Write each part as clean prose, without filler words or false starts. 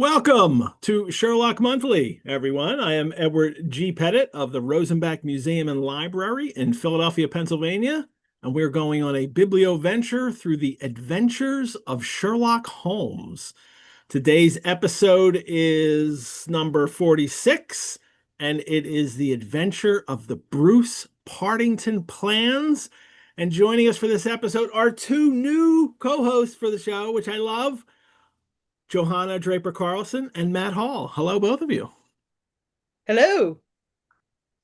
Welcome to Sherlock Monthly, everyone. I am Edward G. Pettit of the Rosenbach Museum and Library in Philadelphia, Pennsylvania, and we're going on a biblioventure through the adventures of Sherlock Holmes. Today's episode is number 46, and it is the adventure of the Bruce-Partington Plans. And joining us for this episode are two new co-hosts for the show, which I love. Johanna Draper Carlson and Matt Hall. Hello, both of you. Hello.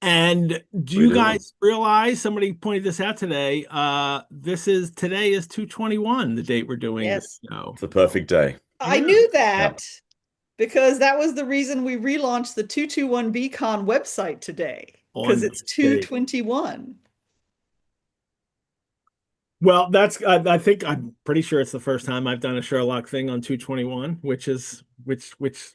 And do you guys realize, somebody pointed this out today, today is 2/21, the date we're doing this Yes. show. It's the perfect day. I knew that because that was the reason we relaunched the 221 BCon website today, because it's 2/21. Well, I'm pretty sure it's the first time I've done a Sherlock thing on 2/21, which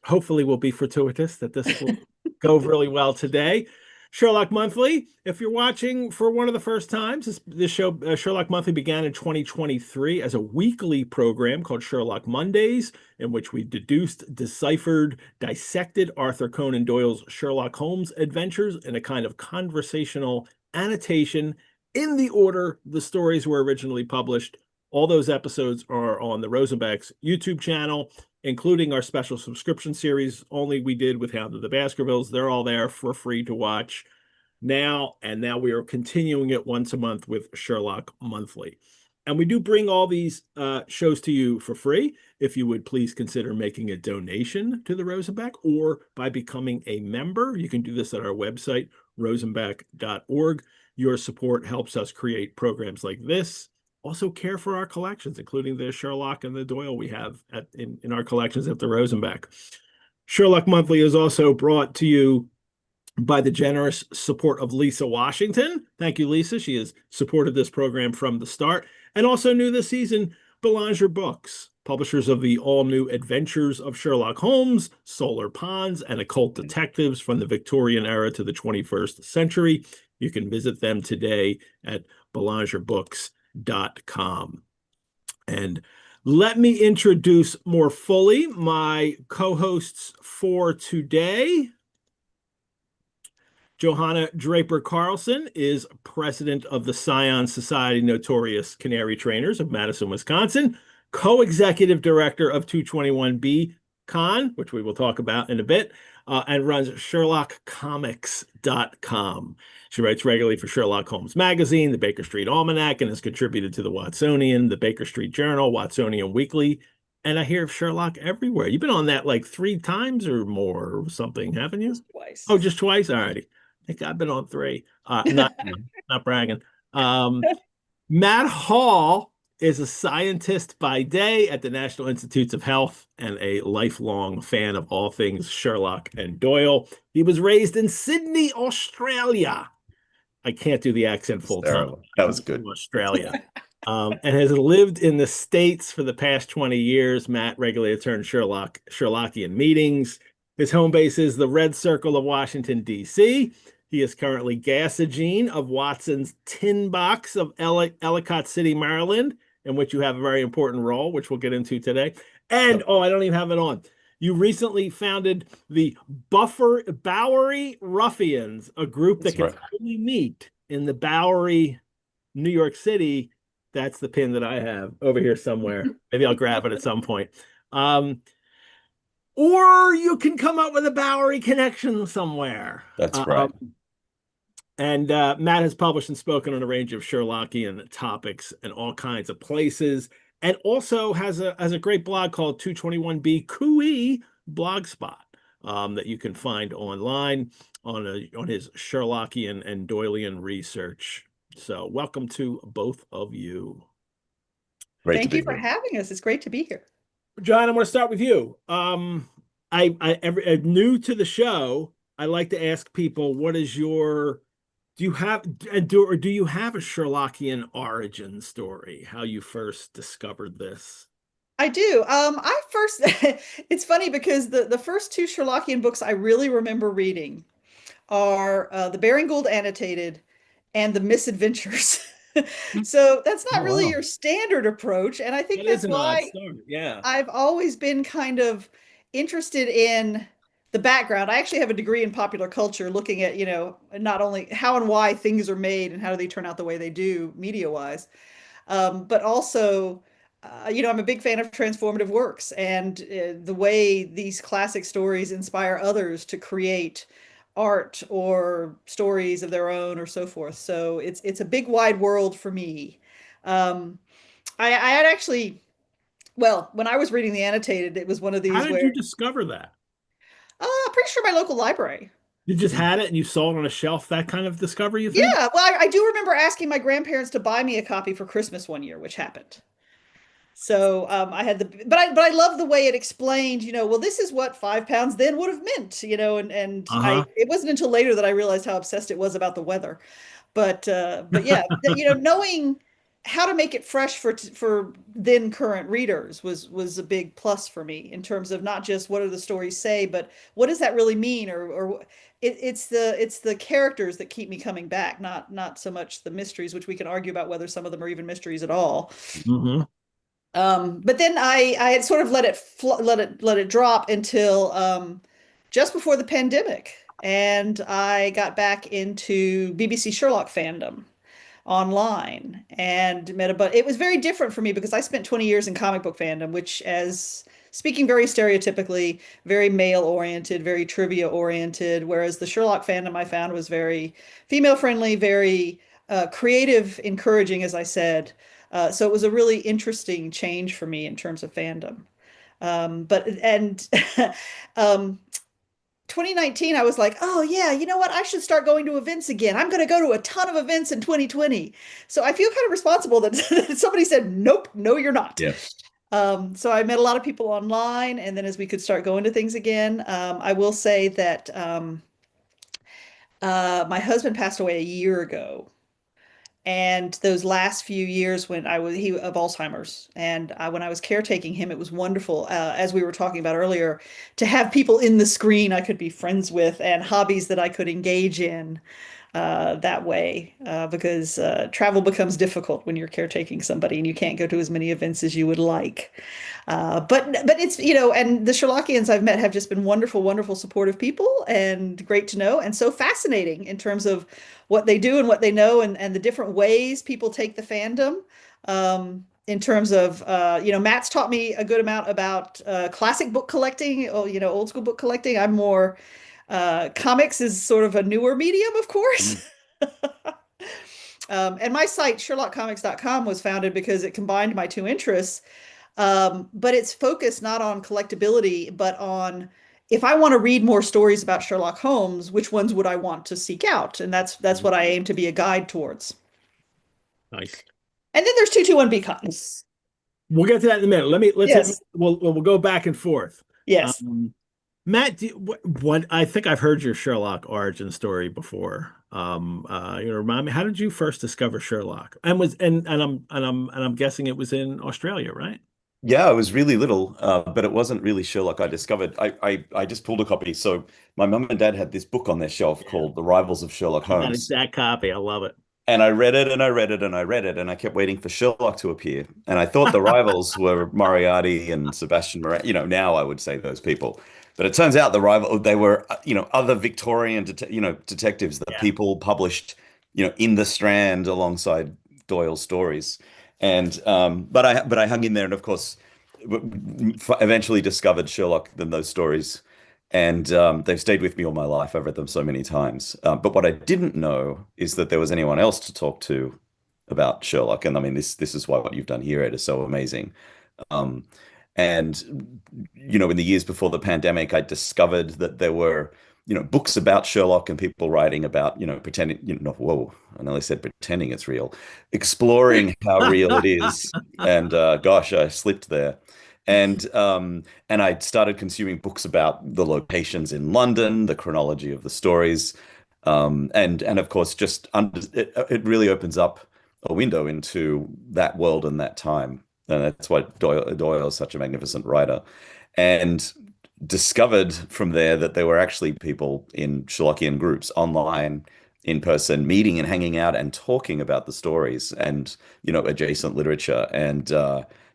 hopefully will be fortuitous that this will go really well today. Sherlock Monthly, if you're watching for one of the first times, this show, Sherlock Monthly, began in 2023 as a weekly program called Sherlock Mondays, in which we deduced, deciphered, dissected Arthur Conan Doyle's Sherlock Holmes adventures in a kind of conversational annotation in the order the stories were originally published. All those episodes are on the Rosenbach's YouTube channel, including our special subscription series only we did with Hound of the Baskervilles. They're all there for free to watch now. And now we are continuing it once a month with Sherlock Monthly. And we do bring all these shows to you for free. If you would please consider making a donation to the Rosenbach or by becoming a member. You can do this at our website, rosenbach.org. Your support helps us create programs like this. Also care for our collections, including the Sherlock and the Doyle we have in our collections at the Rosenbach. Sherlock Monthly is also brought to you by the generous support of Lisa Washington. Thank you, Lisa. She has supported this program from the start. And also new this season, Belanger Books, publishers of the all-new Adventures of Sherlock Holmes, Solar Ponds, and Occult Detectives from the Victorian era to the 21st century. You can visit them today at belangerbooks.com. And let me introduce more fully my co-hosts for today. Johanna Draper Carlson is president of the Scion Society Notorious Canary Trainers of Madison, Wisconsin, co-executive director of 221B Con, which we will talk about in a bit, and runs SherlockComics.com. She writes regularly for Sherlock Holmes Magazine, the Baker Street Almanac, and has contributed to the Watsonian, the Baker Street Journal, Watsonian Weekly, and I hear of Sherlock everywhere. You've been on that like 3 times or more or something, haven't you? Just twice. Oh, just twice? All righty. I think I've been on 3. Not bragging. Matt Hall is a scientist by day at the National Institutes of Health and a lifelong fan of all things Sherlock and Doyle. He was raised in Sydney, Australia. I can't do the accent full time. That was good. Australia. And has lived in the States for the past 20 years. Matt regularly attends Sherlockian meetings. His home base is the Red Circle of Washington, D.C. He is currently Gasogene of Watson's Tin Box of Ellicott City, Maryland, in which you have a very important role, which we'll get into today. And, I don't even have it on. You recently founded the Bowery Ruffians, a group that can only meet in the Bowery, New York City. That's the pin that I have over here somewhere. Maybe I'll grab it at some point. Or you can come up with a Bowery connection somewhere. That's right. And Matt has published and spoken on a range of Sherlockian topics in all kinds of places, and also has a great blog called 221B Cooey Blogspot that you can find online on his Sherlockian and Doylean research. So welcome to both of you. Thank you for having us. It's great to be here. John, I'm going to start with you. I'm new to the show. I like to ask people, what is your do you have a Sherlockian origin story? How you first discovered this? I do. It's funny because the first 2 Sherlockian books I really remember reading are the Baring Gould annotated and the Misadventures. So that's not really your standard approach. And I think that's why I've always been kind of interested in the background. I actually have a degree in popular culture looking at, not only how and why things are made and how do they turn out the way they do media wise, but also, I'm a big fan of transformative works and the way these classic stories inspire others to create art or stories of their own or so forth. So it's a big wide world for me. Um, I had actually, well, when I was reading the annotated, it was one of How these did where, you discover that? I'm pretty sure my local library. You just had it and you saw it on a shelf, that kind of discovery, you think? Yeah, well, I do remember asking my grandparents to buy me a copy for Christmas one year, which happened. So I had but I love the way it explained, well, this is what 5 pounds then would have meant, and Uh-huh. it wasn't until later that I realized how obsessed it was about the weather. But yeah, knowing how to make it fresh for then current readers was a big plus for me in terms of not just what do the stories say, but what does that really mean, or it's the characters that keep me coming back, not so much the mysteries, which we can argue about whether some of them are even mysteries at all. Hmm. But then I had sort of let it drop until just before the pandemic, and I got back into BBC Sherlock fandom online and met a but it was very different for me because I spent 20 years in comic book fandom, which, as speaking very stereotypically, very male oriented, very trivia oriented, whereas the Sherlock fandom I found was very female friendly, very creative, encouraging, as I said. So it was a really interesting change for me in terms of fandom. But and um, 2019, I was like, oh yeah, you know what? I should start going to events again. I'm going to go to a ton of events in 2020. So I feel kind of responsible that somebody said, nope, no, you're not. Yeah. So I met a lot of people online, and then as we could start going to things again, I will say that my husband passed away a year ago. And those last few years when he of Alzheimer's, and when I was caretaking him, it was wonderful, as we were talking about earlier, to have people in the screen I could be friends with and hobbies that I could engage in that way, because travel becomes difficult when you're caretaking somebody and you can't go to as many events as you would like. But it's, and the Sherlockians I've met have just been wonderful, wonderful, supportive people and great to know, and so fascinating in terms of what they do and what they know, and the different ways people take the fandom. In terms of, Matt's taught me a good amount about classic book collecting, old school book collecting. I'm more, comics is sort of a newer medium, of course. And my site, SherlockComics.com, was founded because it combined my two interests. But it's focused not on collectability, but on if I want to read more stories about Sherlock Holmes, which ones would I want to seek out? And that's what I aim to be a guide towards. Nice. And then there's 221 Beacons. We'll get to that in a minute. Yes. We'll go back and forth. Yes. Matt, what I think I've heard your Sherlock origin story before. Remind me, how did you first discover Sherlock? And I'm guessing it was in Australia, right? Yeah, I was really little, but it wasn't really Sherlock I discovered. I just pulled a copy. So my mum and dad had this book on their shelf Yeah. called The Rivals of Sherlock That Holmes. exact copy. I love it. And I read it and I read it and I read it and I kept waiting for Sherlock to appear. And I thought the rivals were Moriarty and Sebastian Moran. Now I would say those people. But it turns out they were, other Victorian, detectives that Yeah. people published, in the Strand alongside Doyle stories. And but I hung in there and of course eventually discovered Sherlock in those stories. And they've stayed with me all my life. I've read them so many times. But what I didn't know is that there was anyone else to talk to about Sherlock. And I mean, this is why what you've done here, Ed, is so amazing. Um, and in the years before the pandemic, I discovered that there were, books about Sherlock and people writing about, pretending, whoa, I nearly said pretending it's real, exploring how real it is. And gosh, I slipped there. And I started consuming books about the locations in London, the chronology of the stories, and of course, it really opens up a window into that world and that time, and that's why Doyle is such a magnificent writer, and discovered from there that there were actually people in Sherlockian groups online, in person, meeting and hanging out and talking about the stories and adjacent literature and.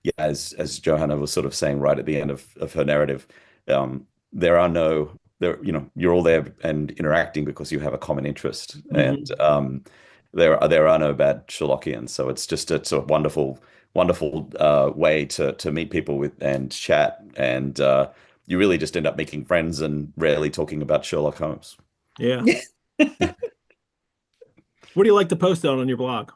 Yeah, as Johanna was sort of saying right at the end of her narrative, there are no there you're all there and interacting because you have a common interest, and Mhm. there are no bad Sherlockians. So it's a wonderful way to meet people with and chat, and you really just end up making friends and rarely talking about Sherlock Holmes. Yeah. What do you like to post on your blog?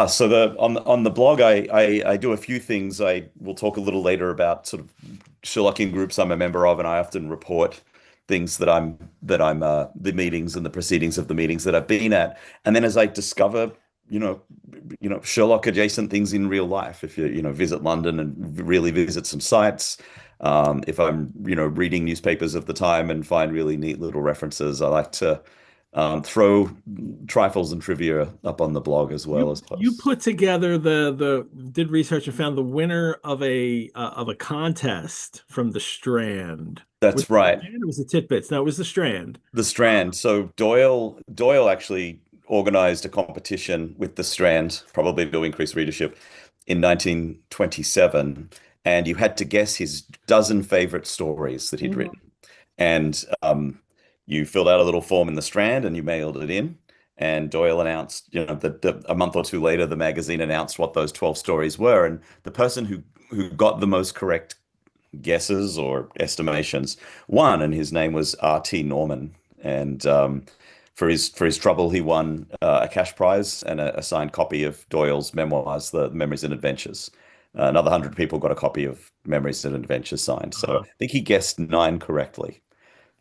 So on the blog, I do a few things. I will talk a little later about sort of Sherlockian groups I'm a member of, and I often report things that I'm the meetings and the proceedings of the meetings that I've been at. And then as I discover, you know, Sherlock adjacent things in real life, if you visit London and really visit some sites, if I'm reading newspapers of the time and find really neat little references, I like to throw trifles and trivia up on the blog as well as You posts. put together the did research and found the winner of a contest from the Strand. Was That's it the right. Strand or was it Titbits? No, it was the Strand. The Strand. So Doyle actually organized a competition with the Strand, probably to increase readership, in 1927, and you had to guess his dozen favorite stories that he'd Mhm. written. And you filled out a little form in the Strand and you mailed it in. And Doyle announced, that a month or two later, the magazine announced what those 12 stories were. And the person who got the most correct guesses or estimations won, and his name was R.T. Norman. And for his trouble, he won a cash prize and a signed copy of Doyle's memoirs, The Memories and Adventures. Another 100 people got a copy of Memories and Adventures signed. So Uh-huh. I think he guessed nine correctly.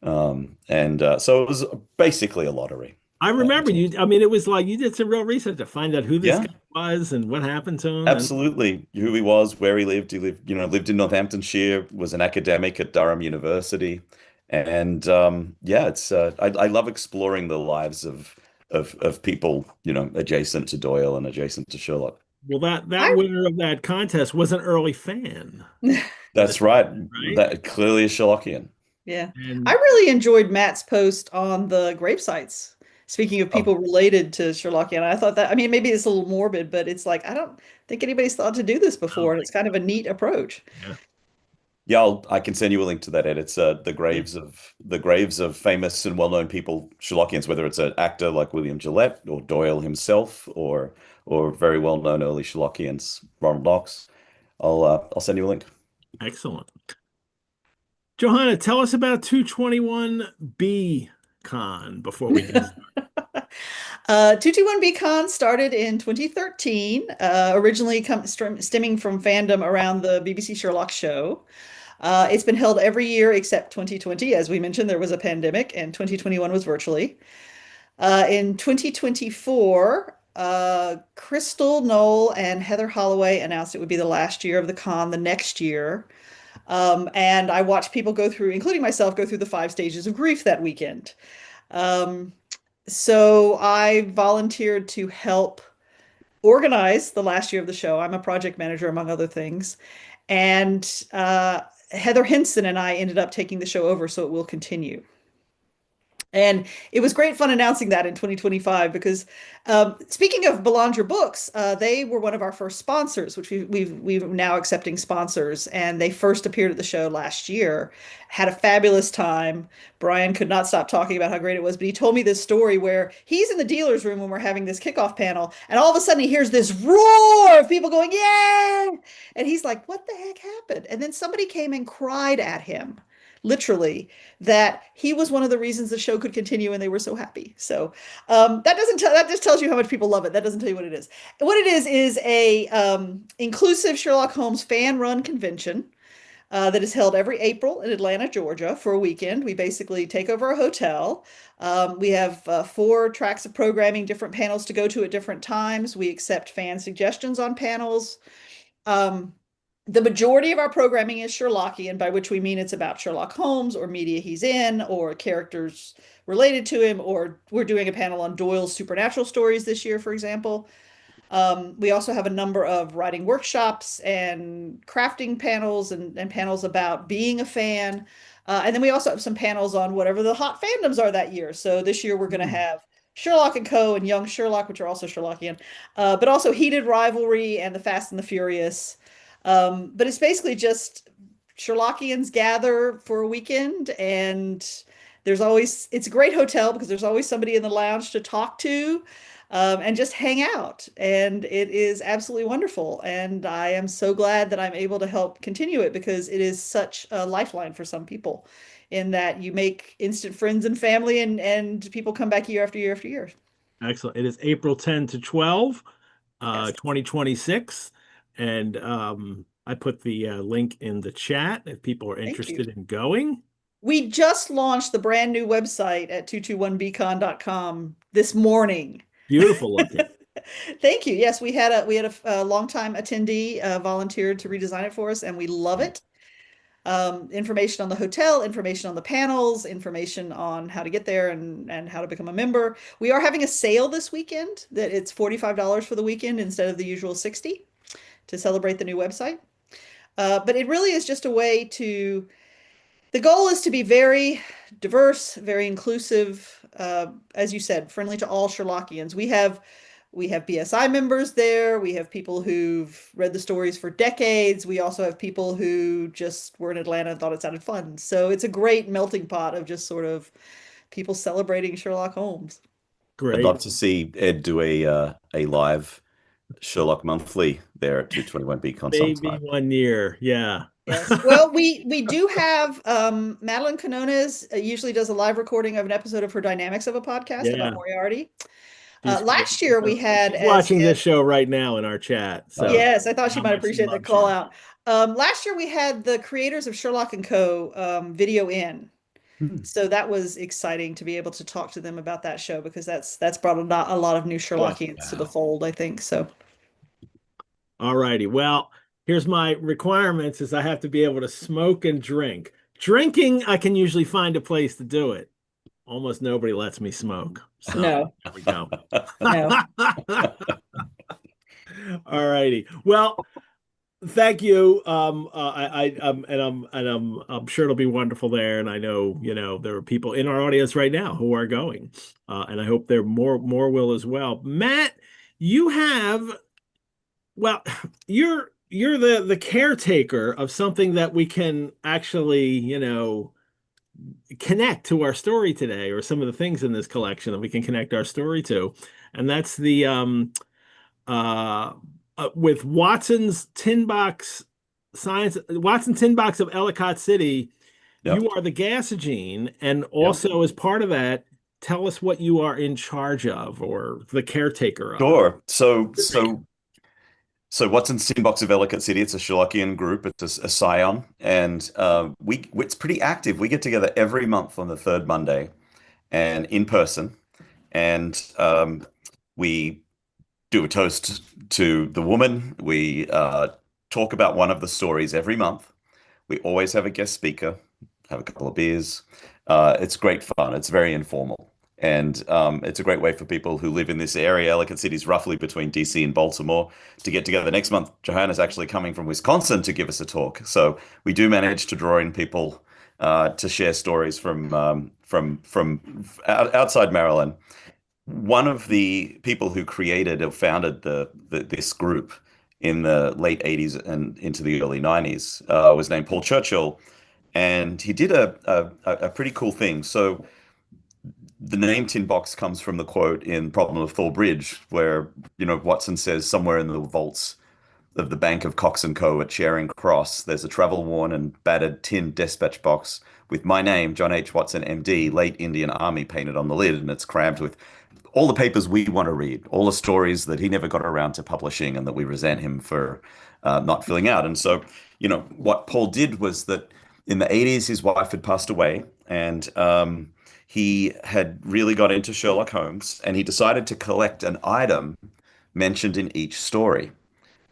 And so it was basically a lottery. I remember you. I mean, it was like you did some real research to find out who this Yeah, guy was and what happened to him. And absolutely. Who he was, where he lived. He lived in Northamptonshire, was an academic at Durham University. And yeah, I love exploring the lives of people, adjacent to Doyle and adjacent to Sherlock. well, that I winner of that contest was an early fan of the That's right. Strand, right? That clearly is Sherlockian. Yeah. I And really enjoyed Matt's post on the grave sites. Speaking of Oh, people related to Sherlockian, I thought that, I mean, maybe it's a little morbid, but it's like, I don't think anybody's thought to do this before. And it's kind of a neat approach. yeah, yeah, I can send you a link to that, Ed. It's yeah, the graves of famous and well-known people, Sherlockians, whether it's an actor like William Gillette or Doyle himself, or very well-known early Sherlockians, Ronald Knox. I'll send you a link. excellent. Johanna, tell us about 221B Con before we get started. 221 Con started in 2013, originally stemming from fandom around the BBC Sherlock show. It's been held every year except 2020. As we mentioned, there was a pandemic, and 2021 was virtually. In 2024, Crystal Knoll and Heather Holloway announced it would be the last year of the con the next year. And I watched people go through, including myself, go through the 5 stages of grief that weekend. Um, so I volunteered to help organize the last year of the show. I'm a project manager, among other things. And Heather Henson and I ended up taking the show over, so it will continue. And it was great fun announcing that in 2025 because speaking of Belanger Books, they were one of our first sponsors, which we've now accepting sponsors, and they first appeared at the show last year. Had a fabulous time. Brian could not stop talking about how great it was, but he told me this story where he's in the dealer's room when we're having this kickoff panel, and all of a sudden he hears this roar of people going, "Yeah!" And he's like, "What the heck happened?" And then somebody came and cried at him, literally, that he was one of the reasons the show could continue and they were so happy. So that doesn't tell that just tells you how much people love it. That doesn't tell you what it is. What it is a inclusive Sherlock Holmes fan run convention that is held every April in Atlanta, Georgia, for a weekend. We basically take over a hotel. We have 4 tracks of programming, different panels to go to at different times. We accept fan suggestions on panels. Um, the majority of our programming is Sherlockian, by which we mean it's about Sherlock Holmes or media he's in or characters related to him, or we're doing a panel on Doyle's supernatural stories this year, for example. We also have a number of writing workshops and crafting panels and panels about being a fan. And then we also have some panels on whatever the hot fandoms are that year. So this year we're going to Hmm. have Sherlock and Co. and Young Sherlock, which are also Sherlockian, but also Heated Rivalry and The Fast and the Furious. But it's basically just Sherlockians gather for a weekend, and it's a great hotel because there's always somebody in the lounge to talk to, and just hang out. And it is absolutely wonderful. And I am so glad that I'm able to help continue it because it is such a lifeline for some people in that you make instant friends and family, and people come back year after year after year. Excellent. It is April 10 to 12, Yes. 2026. And I put the link in the chat if people are Thank you. interested in going. We just launched the brand new website at 221bcon.com this morning. Beautiful looking. Thank you. Yes, we had a longtime attendee volunteered to redesign it for us, and we love it. Information on the hotel, information on the panels, information on how to get there and how to become a member. We are having a sale this weekend that it's $45 for the weekend instead of the usual 60 to celebrate the new website. But it really is just a way to. The goal is to be very diverse, very inclusive, as you said, friendly to all Sherlockians. We have BSI members there. We have people who've read the stories for decades. We also have people who just were in Atlanta and thought it sounded fun. So it's a great melting pot of just sort of people celebrating Sherlock Holmes. Great. I'd love to see Ed do a live Sherlock Monthly there at 221bcon Maybe sometime. 1 year. Yeah. Yes. Well, we do have Madeline Canones usually does a live recording of an episode of her Dynamics of a podcast about Moriarty. Last year we had she's watching this show right now in our chat. So yes, I thought she might appreciate the call out. Last year we had the creators of Sherlock and Co. Video in. So that was exciting to be able to talk to them about that show because that's brought a lot of new Sherlockians to the fold, I think. So all righty. Well, here's my requirements is I have to be able to smoke and drink. Drinking, I can usually find a place to do it. Almost nobody lets me smoke. So no. There we go. No. All righty. Well, thank you. I'm sure it'll be wonderful there. And I know, there are people in our audience right now who are going. And I hope there more will as well. Matt, you're the caretaker of something that we can actually, connect to our story today, or some of the things in this collection that we can connect our story to. And that's the with Watson's Tin Box of Ellicott City. Yep. You are the Gasogene, and also as part of that, tell us what you are in charge of, or the caretaker of. Sure. So Watson's Tin Box of Ellicott City, it's a Sherlockian group. It's a scion, and it's pretty active. We get together every month on the third Monday, and in person, and we do a toast to the woman. We talk about one of the stories every month. We always have a guest speaker, have a couple of beers. It's great fun. It's very informal. And it's a great way for people who live in this area. Ellicott City is roughly between DC and Baltimore to get together. Next month, Johanna's actually coming from Wisconsin to give us a talk. So we do manage to draw in people to share stories from outside Maryland. One of the people who created or founded this group in the late 80s and into the early 90s was named Paul Churchill. And he did a pretty cool thing. So the name Tin Box comes from the quote in Problem of Thor Bridge, where, Watson says somewhere in the vaults of the Bank of Cox & Co. at Charing Cross, there's a travel-worn and battered tin dispatch box with my name, John H. Watson, MD, late Indian Army, painted on the lid, and it's crammed with all the papers we want to read, all the stories that he never got around to publishing and that we resent him for not filling out. And so, what Paul did was that in the 80s, his wife had passed away, and he had really got into Sherlock Holmes, and he decided to collect an item mentioned in each story.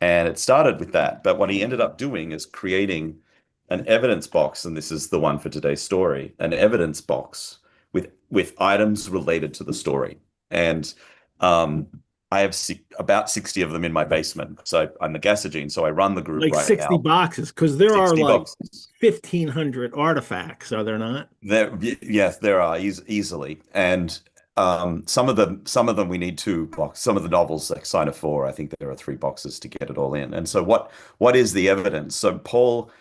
And it started with that. But what he ended up doing is creating an evidence box, and this is the one for today's story, an evidence box with items related to the story. And I have about 60 of them in my basement. So I'm the Gasogene, so I run the group like right 60 now. boxes, because there are like boxes. 1,500 artifacts, are there not? Yes, there are easily. And some of them we need 2 boxes. Some of the novels, like Sign of 4, I think there are 3 boxes to get it all in. And so what is the evidence? So Paul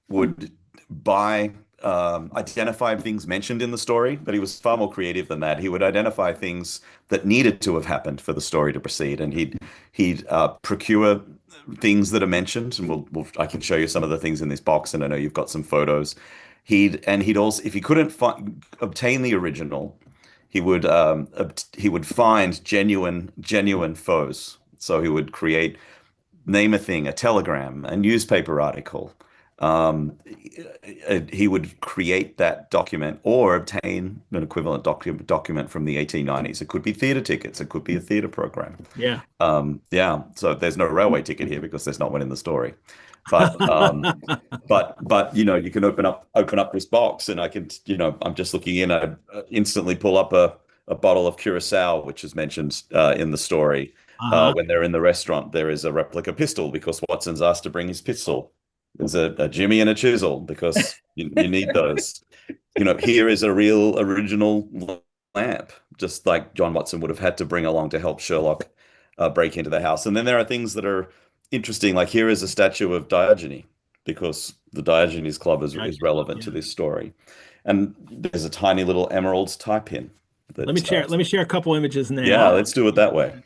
would by identify things mentioned in the story, but he was far more creative than that. He would identify things that needed to have happened for the story to proceed, and he'd procure things that are mentioned, and I can show you some of the things in this box, and I know you've got some photos. He'd also, if he couldn't obtain the original, he would find genuine foes. So he would name a thing, a telegram, a newspaper article. He would create that document or obtain an equivalent document from the 1890s. It could be theater tickets. It could be a theater program. Yeah. Yeah. So there's no railway ticket here because there's not one in the story. But you can open up this box, and I can, I'm just looking in. I instantly pull up a bottle of Curacao, which is mentioned in the story. When they're in the restaurant, there is a replica pistol because Watson's asked to bring his pistol. There's a Jimmy and a chisel because you need those. Here is a real original lamp, just like John Watson would have had to bring along to help Sherlock break into the house. And then there are things that are interesting, like here is a statue of Diogenes because the Diogenes Club is relevant to this story. And there's a tiny little emerald tie pin. Let me share a couple images now. Yeah, let's do it that way.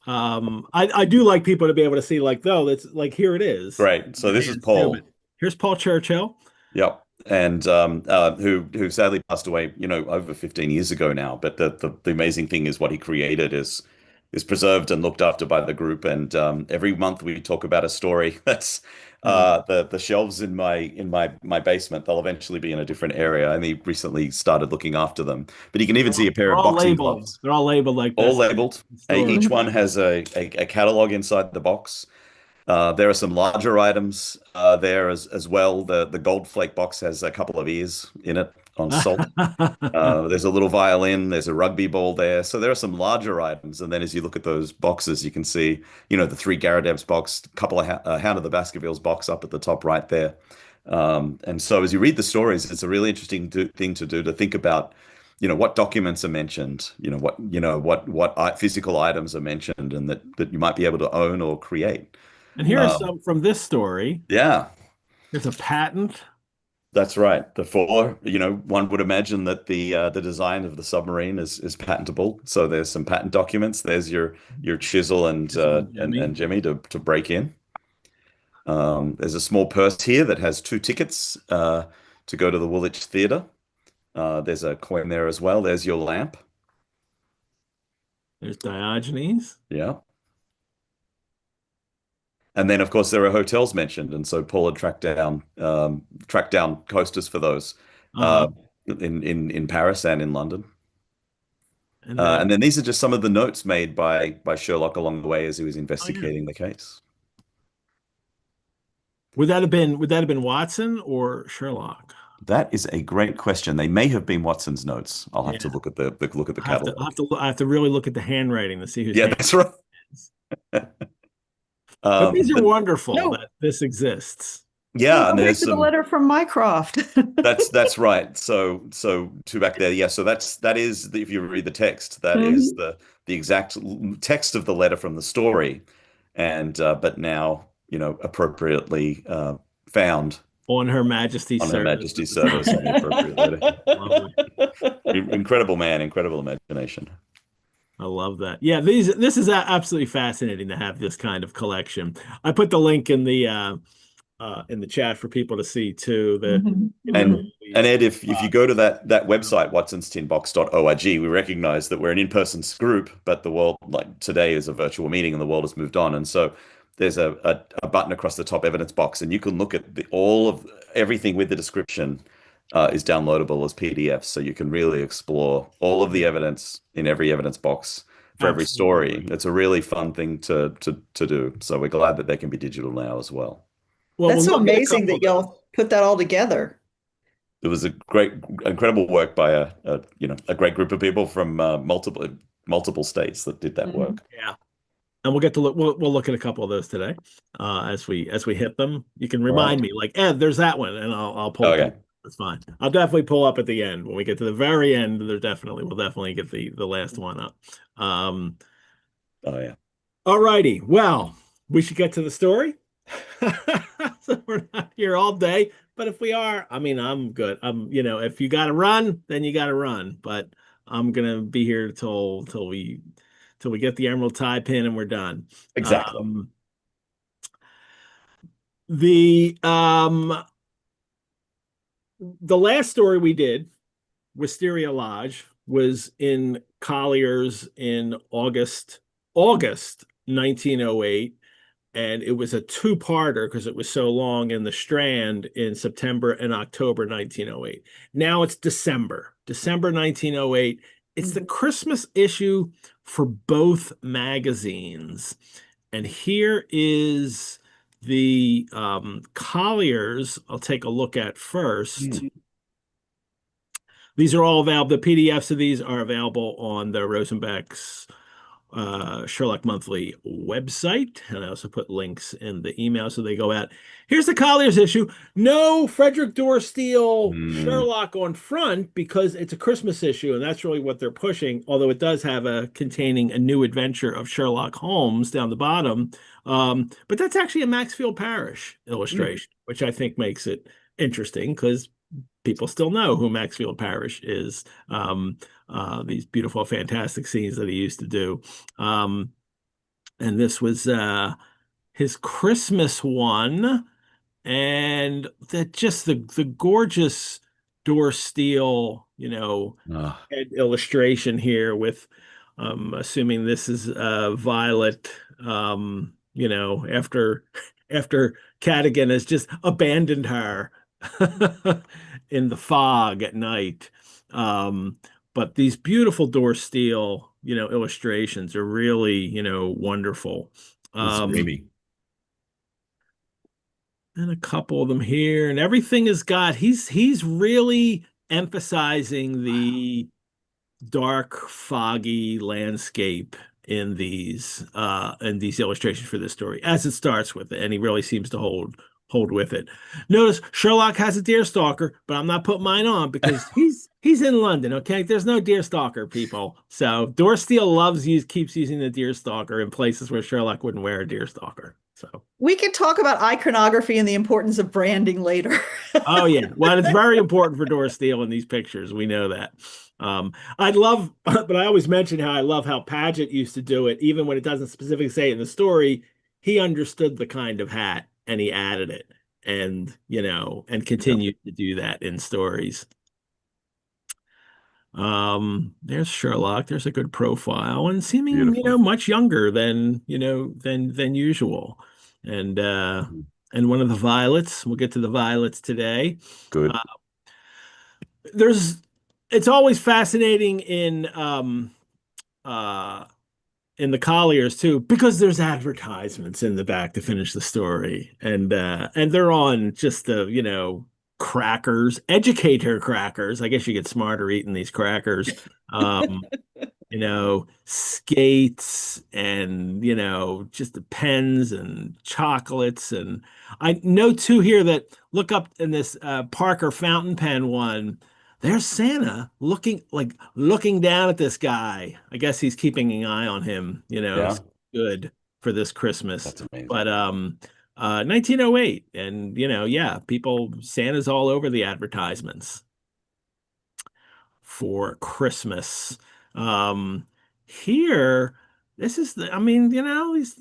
I do like people to be able to see, like, though, that's like, here it is. Great. So this is Paul. Here's Paul Churchill. Yep. And who sadly passed away, over 15 years ago now. But the amazing thing is what he created is preserved and looked after by the group. And every month we talk about a story that's the shelves in my basement. They'll eventually be in a different area. And he recently started looking after them. But you can even see a pair of boxing gloves. They're all labeled like this. All labeled. Each one has a catalog inside the box. There are some larger items there as well. The gold flake box has a couple of ears in it on salt. There's a little violin. There's a rugby ball there. So there are some larger items. And then as you look at those boxes, you can see, the three Garadev's box, a couple of Hound of the Baskervilles box up at the top right there. And so as you read the stories, it's a really interesting thing to do, to think about, what documents are mentioned, what physical items are mentioned, and that you might be able to own or create. And here are some from this story. Yeah. There's a patent. That's right. One would imagine that the design of the submarine is patentable. So there's some patent documents. There's your chisel and Jimmy to break in. There's a small purse here that has 2 tickets to go to the Woolwich Theatre. There's a coin there as well. There's your lamp. There's Diogenes. Yeah. And then, of course, there are hotels mentioned, and so Paul had tracked down coasters for those in Paris and in London. And then these are just some of the notes made by Sherlock along the way as he was investigating the case. Would that have been Watson or Sherlock? That is a great question. They may have been Watson's notes. I'll have to look at the catalog. I have to really look at the handwriting to see who's. Yeah, that's right. But these are wonderful that this exists. Yeah, and there's the letter from Mycroft. That's right. So to back there, yeah. So that is if you read the text, that is the exact text of the letter from the story, and but now appropriately found on Her Majesty's service. Her Majesty's service. On the appropriate letter. Incredible man, incredible imagination. I love that. Yeah, this is absolutely fascinating to have this kind of collection. I put the link in the chat for people to see too. And Ed, if you go to that website, watsonstinbox.org, we recognize that we're an in-person group, but the world, like today, is a virtual meeting, and the world has moved on. And so there's a button across the top evidence box, and you can look at all of everything with the description. Is downloadable as PDFs, so you can really explore all of the evidence in every evidence box for every story. It's a really fun thing to do. So we're glad that they can be digital now as well. That's so amazing that y'all put that all together. It was a incredible work by a great group of people from multiple states that did that work. Yeah. And we'll get to look. We'll look at a couple of those today, as we hit them. You can remind me, like, Ed, there's that one, and I'll pull. Okay. That's fine. I'll definitely pull up at the end. When we get to the very end, we'll definitely get the last one up. Oh yeah. All righty. Well, we should get to the story. So we're not here all day. but if we are, I mean, I'm good. If you got to run, then you got to run. But I'm gonna be here till we get the emerald tie pin and we're done. Exactly. Um, the um, the last story we did, Wisteria Lodge, was in Collier's in August 1908, and it was a two-parter because it was so long in the Strand in September and October 1908. Now it's December 1908. It's the Mhm. Christmas issue for both magazines. And here is the Colliers I'll take a look at first. Hmm. These are all available. The PDFs of these are available on the Rosenbach's Sherlock Monthly website. And I also put links in the email so they go out. Here's the Collier's issue. No Frederick Dorsteel Hmm. Sherlock on front because it's a Christmas issue, and that's really what they're pushing, although it does have containing a new adventure of Sherlock Holmes down the bottom. But that's actually a Maxfield Parrish Hmm. illustration, which I think makes it interesting because people still know who Maxfield Parrish is. These beautiful, fantastic scenes that he used to do. Um, and this was his Christmas one, and that just the gorgeous door steel, Ah, illustration here with assuming this is Violet, after Cadigan has just abandoned her in the fog at night. Um, but these beautiful door steel, illustrations are really, wonderful. it's Um, dreamy. and a couple of them here, and everything has got he's really emphasizing the dark, foggy landscape in these illustrations for this story, as it starts with it, and he really seems to hold with it. Notice Sherlock has a deerstalker, but I'm not putting mine on because he's in London, okay? There's no deerstalker, people. So Dorsteel keeps using the deerstalker in places where Sherlock wouldn't wear a deerstalker. So We can talk about iconography and the importance of branding later. oh yeah. Well, it's very important for Doris Steele in these pictures. We know that. I'd love, but I always mention how I love how Paget used to do it, even when it doesn't specifically say it in the story. He understood the kind of hat and he added it, and Yeah, continued to do that in stories. There's Sherlock. There's a good profile and seeming, beautiful. much younger than usual. And Mhm. and one of the violets. We'll get to the violets today. Good. Uh, there's it's always fascinating uh in the Colliers too, because there's advertisements in the back to finish the story. And they're on just crackers, educator crackers. I guess you get smarter eating these crackers. Um, skates and, just the pens and chocolates. And I know too here that look up in this Parker fountain pen one, there's Santa looking down at this guy. I guess he's keeping an eye on him, Yeah, good for this Christmas. that's amazing. But 1908, and yeah, Santa's all over the advertisements for Christmas. Um, Here, this is I mean, he's,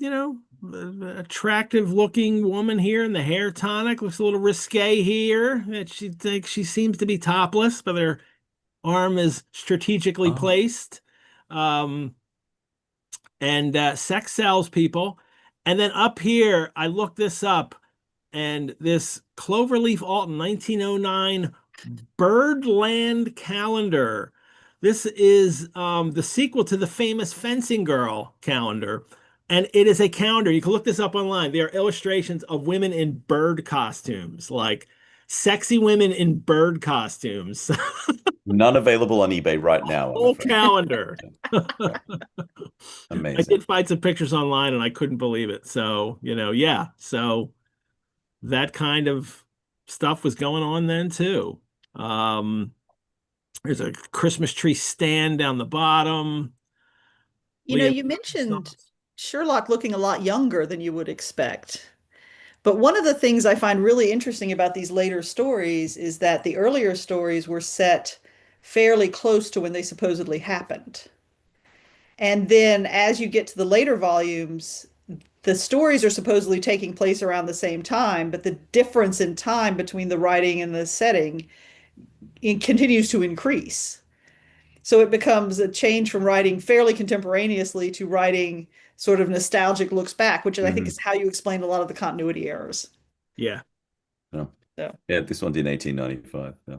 attractive looking woman here in the hair tonic looks a little risque here. That she thinks she seems to be topless, but her arm is strategically Oh, placed. Um, and sex sells people. And then up here, I looked this up, and this Cloverleaf Alton 1909 Birdland calendar. This is the sequel to the famous Fencing Girl calendar. And it is a calendar. You can look this up online. There are illustrations of women in bird costumes, like sexy women in bird costumes. none available on eBay right now, I'm Whole afraid. calendar. Yeah, I amazing. did find some pictures online and I couldn't believe it. So, yeah. So that kind of stuff was going on then too. Um, There's a Christmas tree stand down the bottom. You know, Liam. you mentioned Sherlock looking a lot younger than you would expect. But one of the things I find really interesting about these later stories is that the earlier stories were set fairly close to when they supposedly happened. And then as you get to the later volumes, the stories are supposedly taking place around the same time, but the difference in time between the writing and the setting continues to increase. So it becomes a change from writing fairly contemporaneously to writing sort of nostalgic looks back, which I think is how you explain a lot of the continuity errors. Yeah. No. So, Yeah, this one's in 1895. Yeah.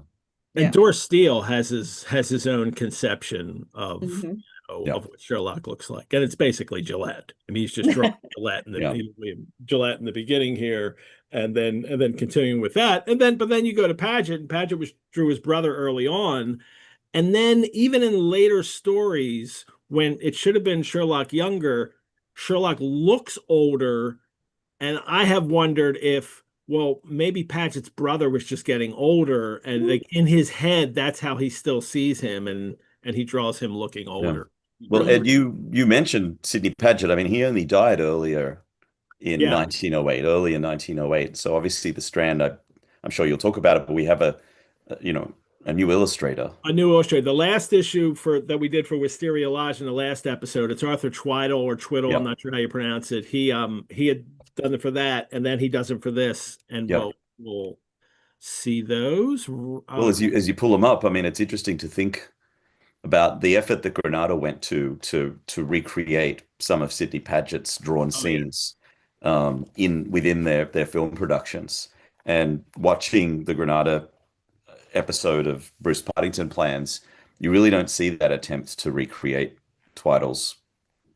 And yeah. Doris Steele has his own conception of Mhm. Yeah. of what Sherlock looks like, and it's basically Gillette. I mean, he's just drawing Gillette in Yeah. Gillette in the beginning here, and then continuing with that, but then you go to Paget, and Paget drew his brother early on, and then even in later stories when it should have been Sherlock younger, Sherlock looks older, and I have wondered if, well, maybe Paget's brother was just getting older, and like in his head, that's how he still sees him, and he draws him looking Yeah. older. Well, Ed, you mentioned Sidney Paget. I mean, he only died earlier in Yeah, 1908, early in 1908. So obviously the Strand, I'm sure you'll talk about it, but we have a new illustrator. a new illustrator. The last issue that we did for Wisteria Lodge in the last episode, it's Arthur Tweidle or Twiddle. I'm Yep. not sure how you pronounce it. He had done it for that, and then he does it for this, and Yep. we'll see those. Well, as you pull them up, I mean, it's interesting to think about the effort that Granada went to recreate some of Sidney Paget's drawn scenes within their film productions. And watching the Granada episode of Bruce-Partington Plans, you really don't see that attempt to recreate Tweidle's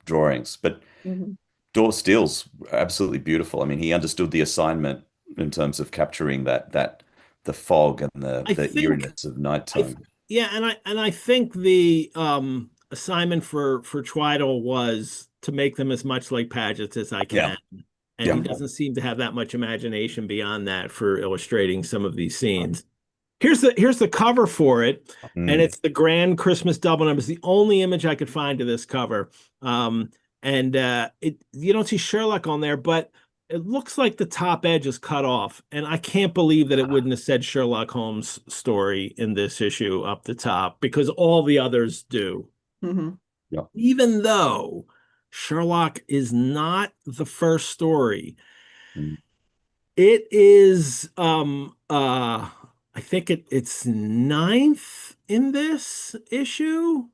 drawings. But Mhm. Doyle Steele's absolutely beautiful. I mean, he understood the assignment in terms of capturing the fog and the eeriness of nighttime. Yeah, and I think the assignment for Tweidle was to make them as much like Paget's as I Yeah. can. And he doesn't seem to have that much imagination beyond that for illustrating some of these scenes. Here's the cover for it, and it's the Grand Christmas Double Number. It's the only image I could find of this cover. And you don't see Sherlock on there, but it looks like the top edge is cut off, and I can't believe that it wouldn't have said Sherlock Holmes story in this issue up the top, because all the others do. Mhm. Yeah. Even though Sherlock is not the first story. Mm. It is I think it's ninth in this issue.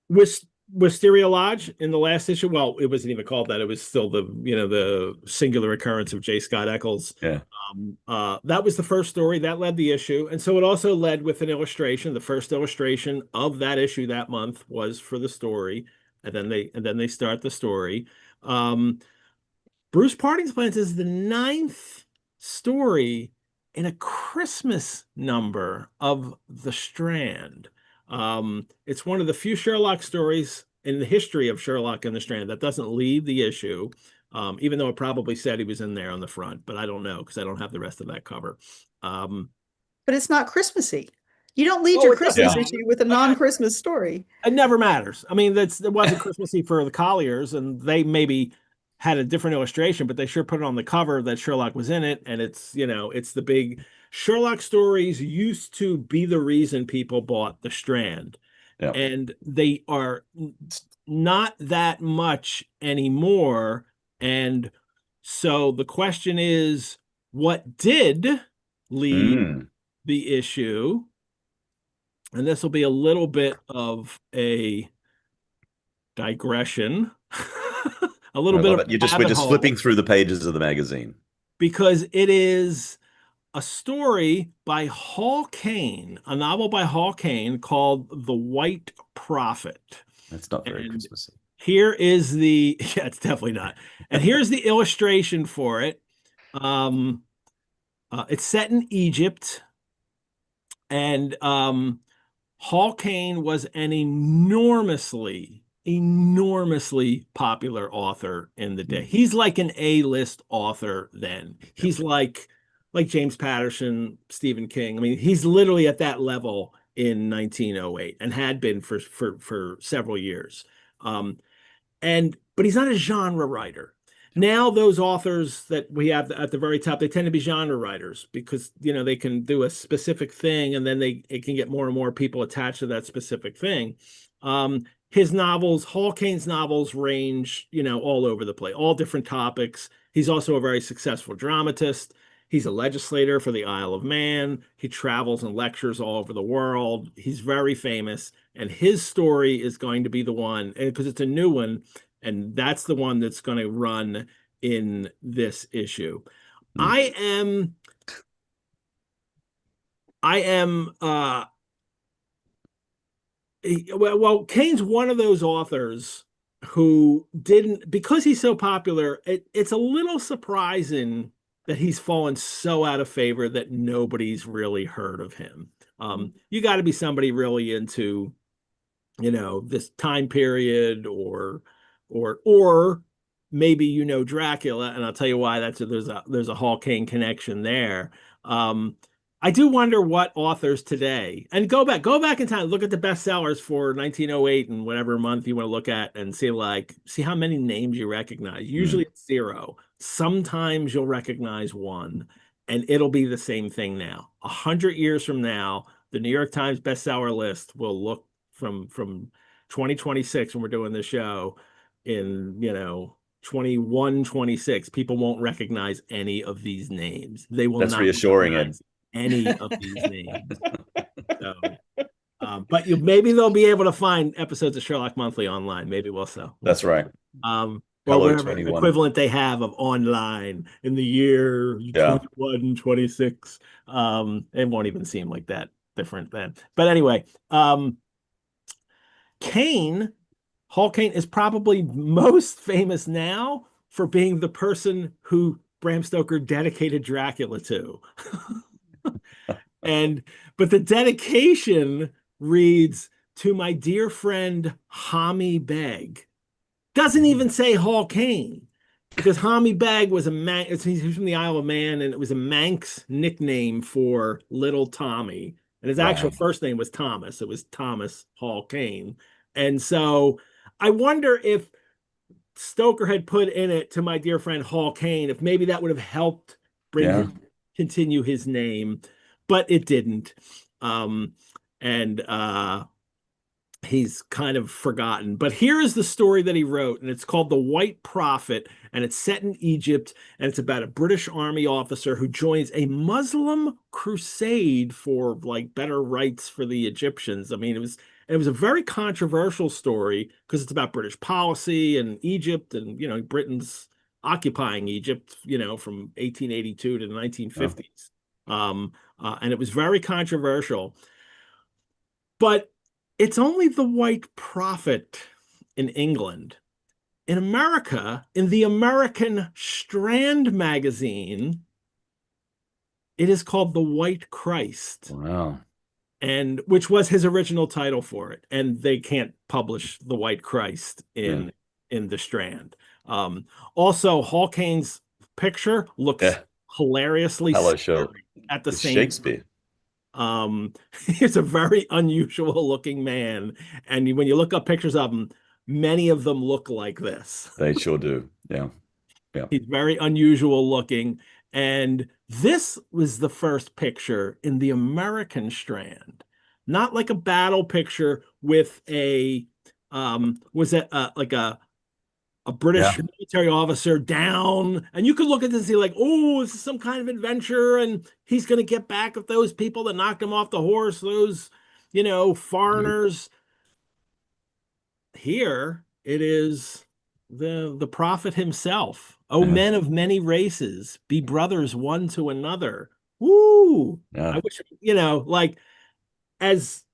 With Wisteria Lodge in the last issue. Well, it wasn't even called that. It was still the singular occurrence of J. Scott Eccles. Yeah. That was the first story that led the issue, and so it also led with an illustration. The first illustration of that issue that month was for the story, and then they start the story. Bruce-Partington Plans is the ninth story in a Christmas number of the Strand. It's one of the few Sherlock stories in the history of Sherlock and the Strand that doesn't leave the issue, even though it probably said he was in there on the front, but I don't know because I don't have the rest of that cover. But it's not Christmassy. You don't lead your Christmas issue with a non-Christmas story. It never matters. I mean, it wasn't Christmassy for the Colliers, and they maybe had a different illustration, but they sure put it on the cover that Sherlock was in it. And it's the big Sherlock stories used to be the reason people bought the Strand. Yeah. And they are not that much anymore. And so the question is, what did lead the issue? And this will be a little bit of a digression. A little bit of we're just flipping through the pages of the magazine, because it is a story by Hall Caine, a novel by Hall Caine called The White Prophet. That's not very Christmassy. Here is it's definitely not. And here's the illustration for it. It's set in Egypt, and Hall Caine was an enormously popular author in the day. He's like an A-list author then. He's like James Patterson, Stephen King. I mean, he's literally at that level in 1908 and had been for several years. But he's not a genre writer. now those authors that we have at the very top, they tend to be genre writers because, they can do a specific thing and then it can get more and more people attached to that specific thing. His novels, Hall Caine's novels range, all over the place, all different topics. He's also a very successful dramatist. He's a legislator for the Isle of Man. He travels and lectures all over the world. He's very famous, and his story is going to be the one, because it's a new one, and that's the one that's going to run in this issue. I am well, Caine's one of those authors who didn't, because he's so popular, it's a little surprising that he's fallen so out of favor that nobody's really heard of him. You got to be somebody really into, this time period, or maybe Dracula, and I'll tell you why. There's a Hall Caine connection there. I do wonder what authors today, and go back in time, look at the bestsellers for 1908 and whatever month you want to look at, and see how many names you recognize. Usually it's 0. Sometimes you'll recognize 1, and it'll be the same thing now. 100 years from now, the New York Times bestseller list will look from 2026 when we're doing the show in 21, 26. People won't recognize any of these names. They will That's not reassuring, Ed. recognize any of these names. So, but maybe they'll be able to find episodes of Sherlock Monthly online. Maybe we'll sell. That's right. Or Hello, whatever 21. equivalent they have of online in the year 21, 26. It won't even seem like that different then. But anyway, Hall Caine is probably most famous now for being the person who Bram Stoker dedicated Dracula to. But the dedication reads, "To my dear friend Hami Beg." Doesn't even say Hall Caine, because Hami Beg was he's from the Isle of Man, and it was a Manx nickname for little Tommy. And his actual first name was Thomas. It was Thomas Hall Caine. And so I wonder if Stoker had put in it, "To my dear friend Hall Caine," if maybe that would have helped continue his name, but it didn't. He's kind of forgotten. But here is the story that he wrote, and it's called The White Prophet, and it's set in Egypt, and it's about a British army officer who joins a Muslim crusade for better rights for the Egyptians. I mean, it was a very controversial story because it's about British policy and Egypt, and Britain's occupying Egypt, from 1882 to the 1950s. And it was very controversial. But it's only The White Prophet in England. In America, in the American Strand Magazine, it is called The White Christ. Wow. And which was his original title for it. And they can't publish The White Christ in the Strand. Also, Hall Caine's picture looks hilariously scary at the same Shakespeare. He's a very unusual looking man, and when you look up pictures of him, many of them look like this. They sure do. Yeah. He's very unusual looking, and this was the first picture in the American Strand, not like a battle picture with a British military officer down, and you could look at this and see oh, this is some kind of adventure, and he's going to get back at those people that knocked him off the horse, those, foreigners. Here it is the prophet himself. "Oh, men of many races, be brothers one to another." Woo! Yeah. I wish, as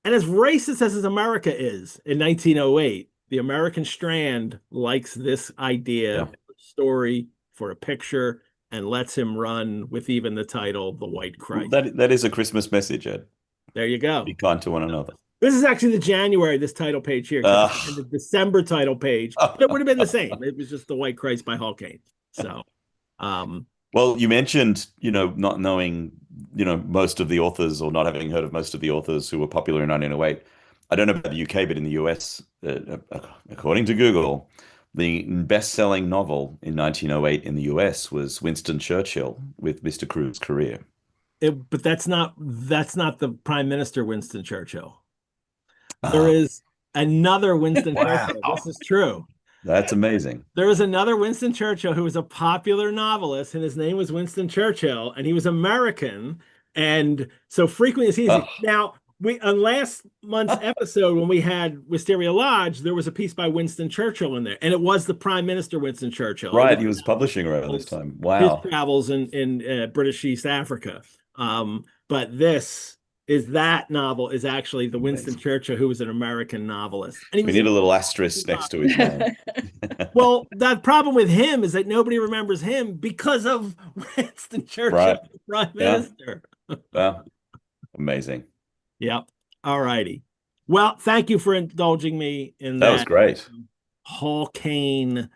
racist as America is in 1908, the American Strand likes this idea story for a picture and lets him run with even the title, The White Christ. That is a Christmas message, Ed. There you go. Be kind to one another. This is actually this title page here. The December title page. But it would have been the same. It was just The White Christ by Hall Caine. So, well, you mentioned, not knowing, most of the authors, or not having heard of most of the authors who were popular in 1908. I don't know about the UK, but in the US, according to Google, the best-selling novel in 1908 in the US was Winston Churchill with Mr. Crewe's Career. But that's not the Prime Minister Winston Churchill. There Ah, is another Winston wow. Churchill. This is true. That's amazing. There was another Winston Churchill who was a popular novelist, and his name was Winston Churchill, and he was American. And so frequently it's easy. Oh, Now, we on last month's episode when we had Wisteria Lodge, there was a piece by Winston Churchill in there, and it was the Prime Minister Winston Churchill. It right. He was was publishing around this time. his Wow. travels in British East Africa. But that novel is actually the Winston Amazing. Churchill, who was an American novelist. And he We was need a little asterisk next to his name. well, the problem with him is that nobody remembers him because of Winston Churchill, Right. the Prime Yeah. Minister. Wow. Amazing. Yep. All righty. Well, thank you for indulging me in That was great. Hall Caine.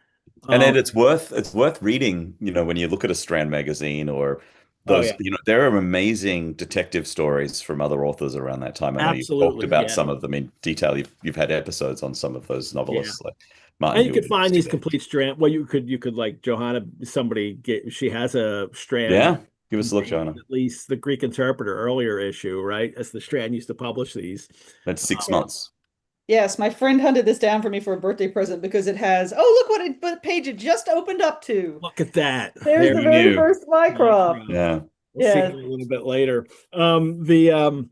And it's worth reading, when you look at a Strand magazine or those, there are amazing detective stories from other authors around that time. I know you've talked Absolutely, about yeah. some of them in detail. You've had episodes on some of those novelists, like Martin And you could Hewitt find these Stevens. complete Strand. Well, you could like Johanna, she has a Strand. Yeah, give us a look, Johanna. At least the Greek Interpreter earlier issue, right? As the Strand used to publish these. That's 6 months. Yes, my friend hunted this down for me for a birthday present because it has, look what page it just opened up to. Look at that. There's the very first Mycroft. Yeah. We'll see it a little bit later. The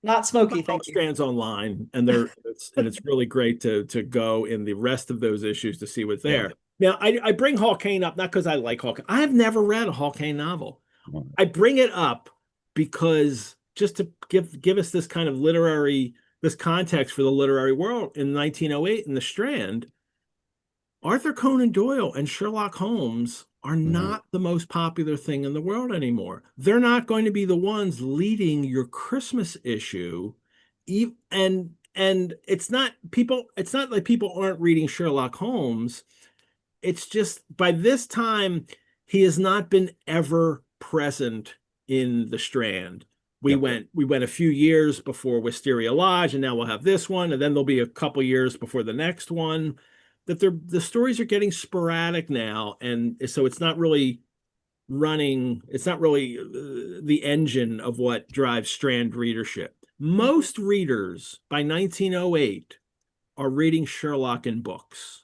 Not smoky, thank you. Strands online, and it's really great to go in the rest of those issues to see what's there. Now, I bring Hall Caine up not because I like Hall Caine. I have never read a Hall Caine novel. I bring it up because just to give us this kind of this context for the literary world. In 1908 in the Strand, Arthur Conan Doyle and Sherlock Holmes are not the most popular thing in the world anymore. They're not going to be the ones leading your Christmas issue. And it's not like people aren't reading Sherlock Holmes. It's just by this time, he has not been ever present in the Strand. We went a few years before Wisteria Lodge, and now we'll have this one, and then there'll be a couple years before the next one. That the stories are getting sporadic now, and so it's not really running. It's not really the engine of what drives Strand readership. Most readers by 1908 are reading Sherlockian books.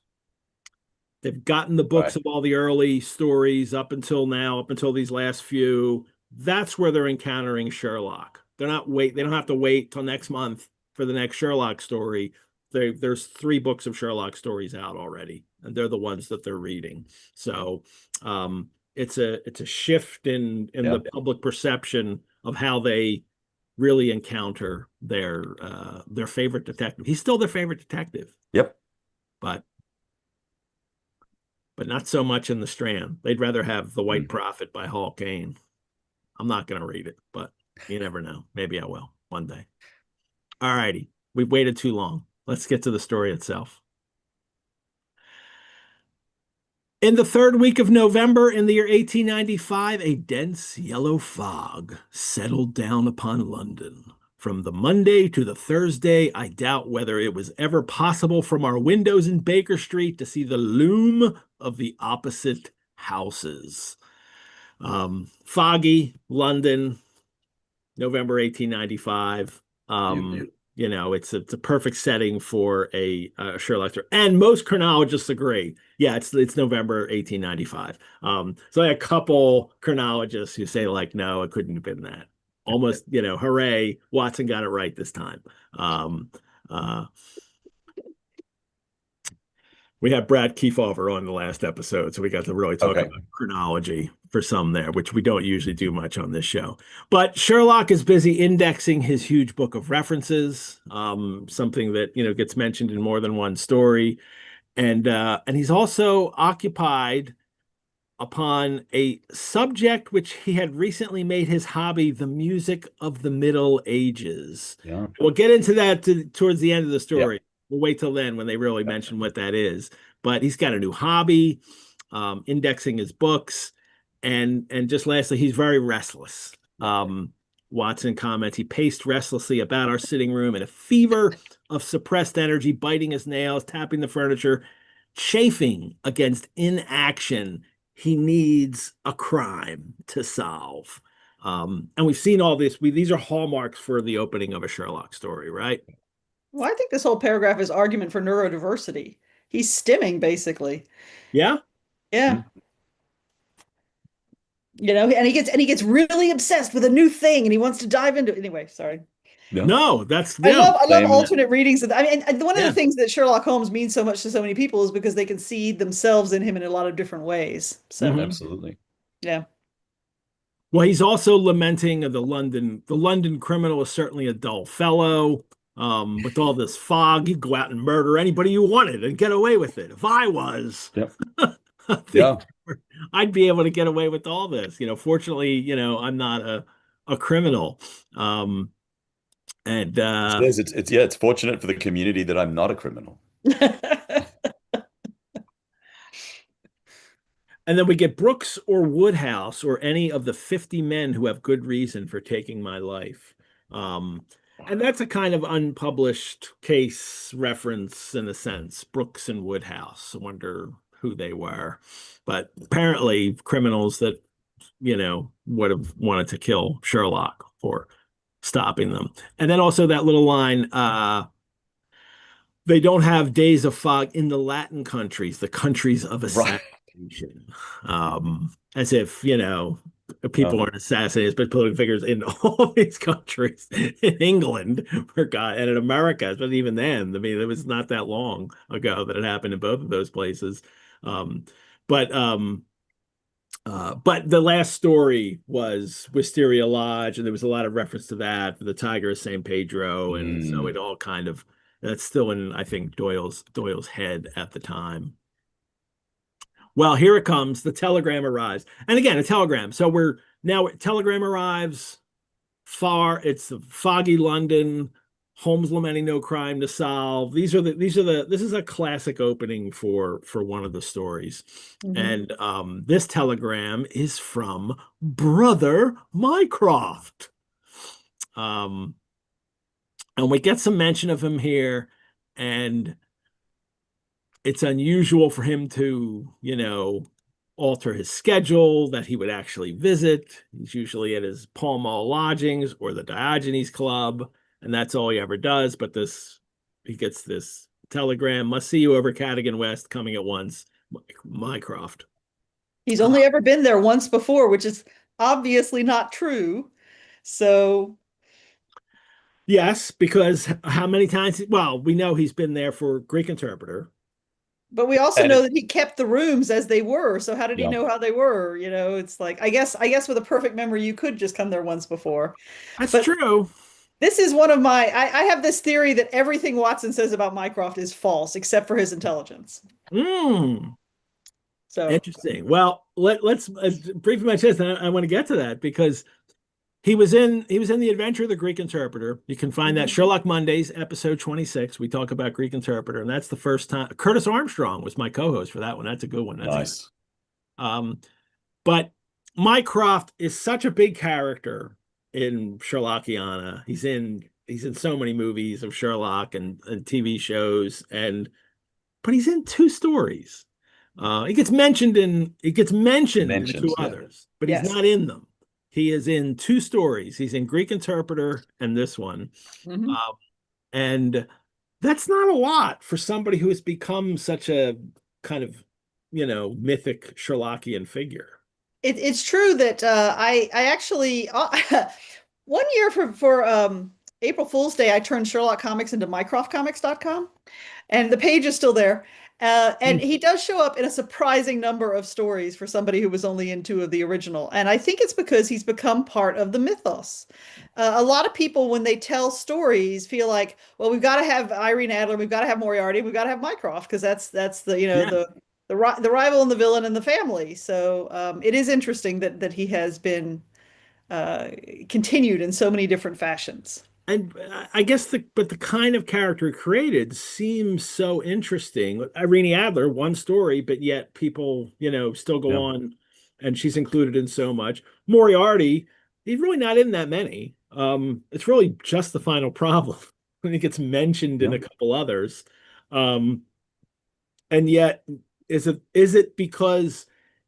They've gotten the books of all the early stories up until now, up until these last few. That's where they're encountering Sherlock. They don't have to wait till next month for the next Sherlock story. There's 3 books of Sherlock stories out already, and they're the ones that they're reading. So it's a shift in the public perception of how they really encounter their favorite detective. He's still their favorite detective. Yep. But not so much in the Strand. They'd rather have The White Prophet by Hall Caine. I'm not going to read it, but you never know. Maybe I will one day. All righty. We've waited too long. Let's get to the story itself. In the 3rd week of November in the year 1895, a dense yellow fog settled down upon London. From the Monday to the Thursday, I doubt whether it was ever possible from our windows in Baker Street to see the loom of the opposite houses. Foggy, London, November 1895. It's a perfect setting for a Sherlock story. And most chronologists agree. Yeah, it's November 1895. So I had a couple chronologists who say like, no, it couldn't have been that. Almost, hooray, Watson got it right this time. We had Brad Kefauver on the last episode, so we got to really talk about chronology for some there, which we don't usually do much on this show. But Sherlock is busy indexing his huge book of references, something that gets mentioned in more than one story, and he's also occupied upon a subject which he had recently made his hobby: the music of the Middle Ages. Yeah. We'll get into that towards the end of the story. We'll wait till then when they really mention what that is. But he's got a new hobby, indexing his books. And just lastly, he's very restless. Watson comments, he paced restlessly about our sitting room in a fever of suppressed energy, biting his nails, tapping the furniture, chafing against inaction. He needs a crime to solve. And we've seen all this. These are hallmarks for the opening of a Sherlock story, right? Well, I think this whole paragraph is argument for neurodiversity. He's stimming, basically. Yeah. Yeah. And he gets really obsessed with a new thing and he wants to dive into it. Anyway, sorry. Yeah. No, that's I yeah. love alternate readings of that. I mean, one of Yeah. the things that Sherlock Holmes means so much to so many people is because they can see themselves in him in a lot of different ways. So Absolutely. yeah. Well, he's also lamenting the London criminal is certainly a dull fellow. With all this fog, he'd go out and murder anybody you wanted and get away with it. If I was, Yep. I think I'd be able to get away with all this. Fortunately, I'm not a criminal. And it's fortunate for the community that I'm not a criminal. And then we get Brooks or Woodhouse or any of the 50 men who have good reason for taking my life. And that's a kind of unpublished case reference in a sense. Brooks and Woodhouse. I wonder who they were. But apparently criminals that, would have wanted to kill Sherlock for stopping them. And then also that little line, they don't have days of fog in the Latin countries, the countries of assassination. As if, people aren't assassinated, but political figures in all these countries, in England, for God, and in America, but even then, I mean, it was not that long ago that it happened in both of those places. But the last story was Wisteria Lodge, and there was a lot of reference to that, the Tiger of San Pedro, and so it all kind of that's still in, I think, Doyle's head at the time. Well, here it comes. The telegram arrives, and again, a telegram. So telegram arrives. It's the foggy London. Holmes lamenting no crime to solve. This is a classic opening for one of the stories. And this telegram is from Brother Mycroft. And we get some mention of him here, and it's unusual for him to, alter his schedule, that he would actually visit. He's usually at his Pall Mall lodgings or the Diogenes Club, and that's all he ever does. But he gets this telegram: must see you over Cadogan West, coming at once, Mycroft. He's only ever been there once before, which is obviously not true. So yes, because how many times? Well, we know he's been there for Greek interpreter. But we also know that he kept the rooms as they were. So how did he know how they were? It's like, I guess with a perfect memory, you could just come there once before. That's true. This is one of I have this theory that everything Watson says about Mycroft is false, except for his intelligence. So interesting. Well, let's briefly mention this, and I want to get to that because he was in The Adventure of the Greek Interpreter. You can find that Sherlock Mondays, episode 26. We talk about Greek Interpreter, and that's the first time. Curtis Armstrong was my co-host for that one. That's a good one. That's nice. But Mycroft is such a big character in Sherlockiana. He's in so many movies of Sherlock and TV shows, but he's in 2 stories. He gets mentioned in 2 others, but he's not in them. He is in 2 stories. He's in Greek Interpreter and this one. And that's not a lot for somebody who has become such a kind of, mythic Sherlockian figure. It's true that I actually one year for April Fool's Day, I turned Sherlock Comics into mycroftcomics.com, and the page is still there. And he does show up in a surprising number of stories for somebody who was only in 2 of the original. And I think it's because he's become part of the mythos. A lot of people, when they tell stories, feel like, well, we've got to have Irene Adler, we've got to have Moriarty, we've got to have Mycroft, because that's the the rival and the villain and the family. So it is interesting that he has been continued in so many different fashions. And I guess the kind of character created seems so interesting. Irene Adler, one story, but yet people, still go on, and she's included in so much. Moriarty, he's really not in that many. It's really just the final problem. I think it's mentioned in a couple others. And And yet, is it because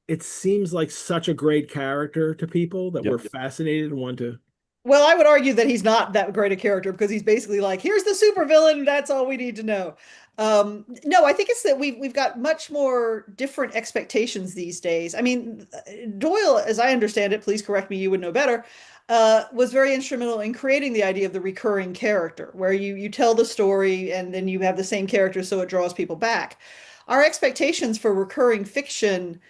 it seems like such a great character to people that we're Yep. fascinated and want to? Well, I would argue that he's not that great a character because he's basically like, here's the supervillain, that's all we need to know. No, I think it's that we've got much more different expectations these days. I mean, Doyle, as I understand it, please correct me, you would know better, was very instrumental in creating the idea of the recurring character, where you tell the story and then you have the same character, so it draws people back. Our expectations for recurring fiction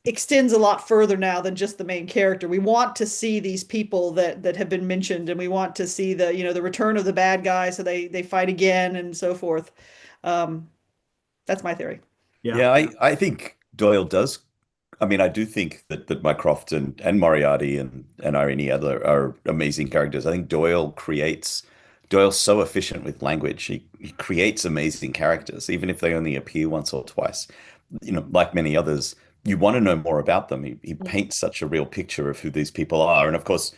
extends a lot further now than just the main character. We want to see these people that have been mentioned, and we want to see the return of the bad guy, so they fight again and so forth. Um, that's my theory. Yeah. Yeah, I think Doyle does. I mean, I do think that Mycroft and Moriarty and Irene Adler are amazing characters. I think Doyle's so efficient with language. He creates amazing characters, even if they only appear once or twice. Like many others, you want to know more about them. He paints such a real picture of who these people are. And of course,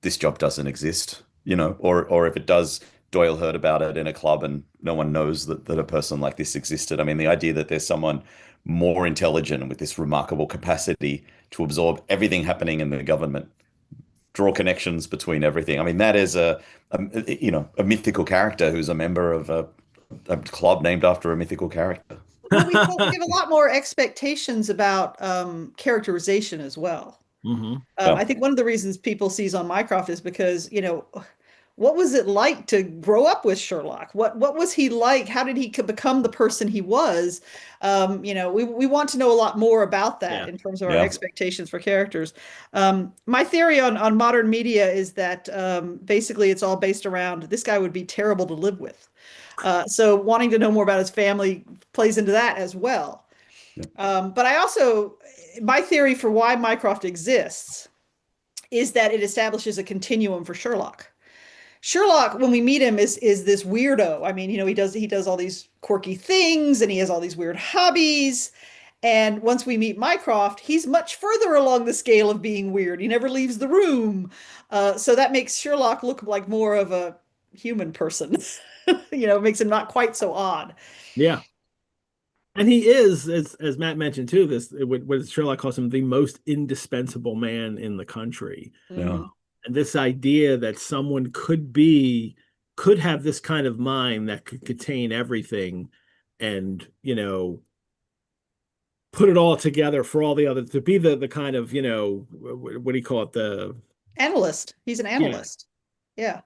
this job doesn't exist, or if it does, Doyle heard about it in a club and no one knows that a person like this existed. I mean, the idea that there's someone more intelligent and with this remarkable capacity to absorb everything happening in the government, draw connections between everything. I mean, that is a mythical character who's a member of a club named after a mythical character. Well, we have a lot more expectations about characterization as well. Hmm. I think one of the reasons people seize on Mycroft is because, what was it like to grow up with Sherlock? What was he like? How did he become the person he was? We want to know a lot more about that Yeah. in terms of our Yeah. expectations for characters. My theory on modern media is that basically it's all based around this guy would be terrible to live with. So wanting to know more about his family plays into that as well. But my theory for why Mycroft exists is that it establishes a continuum for Sherlock. Sherlock, when we meet him, is this weirdo. I mean, he does all these quirky things and he has all these weird hobbies. And once we meet Mycroft, he's much further along the scale of being weird. He never leaves the room. So that makes Sherlock look like more of a human person. Makes him not quite so odd. Yeah. And he is, as Matt mentioned too, what Sherlock calls him, the most indispensable man in the country. Yeah. And this idea that someone could have this kind of mind that could contain everything and, put it all together for all the other to be the kind of, what do you call it? The Analyst. He's an yeah, analyst. Yeah.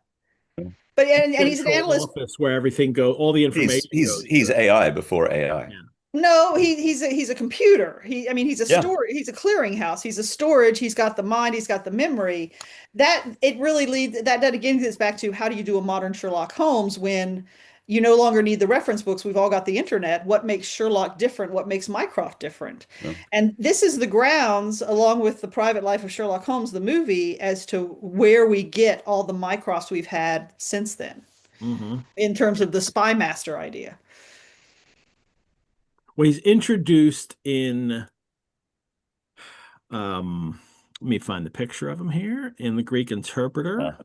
But and he's an central analyst. office where everything all the He's information he's goes he's through. AI before AI. Yeah. No, he's a computer. He's a Yeah. storage, he's a clearinghouse. He's a storage. He's got the mind. He's got the memory. That again gets back to how do you do a modern Sherlock Holmes when you no longer need the reference books. We've all got the internet. What makes Sherlock different? What makes Mycroft different? Yeah. And this is the grounds, along with the Private Life of Sherlock Holmes, the movie, as to where we get all the Mycrofts we've had since then, Mhm. in terms of the spy master idea. Well, he's introduced in let me find the picture of him here in the Greek Interpreter.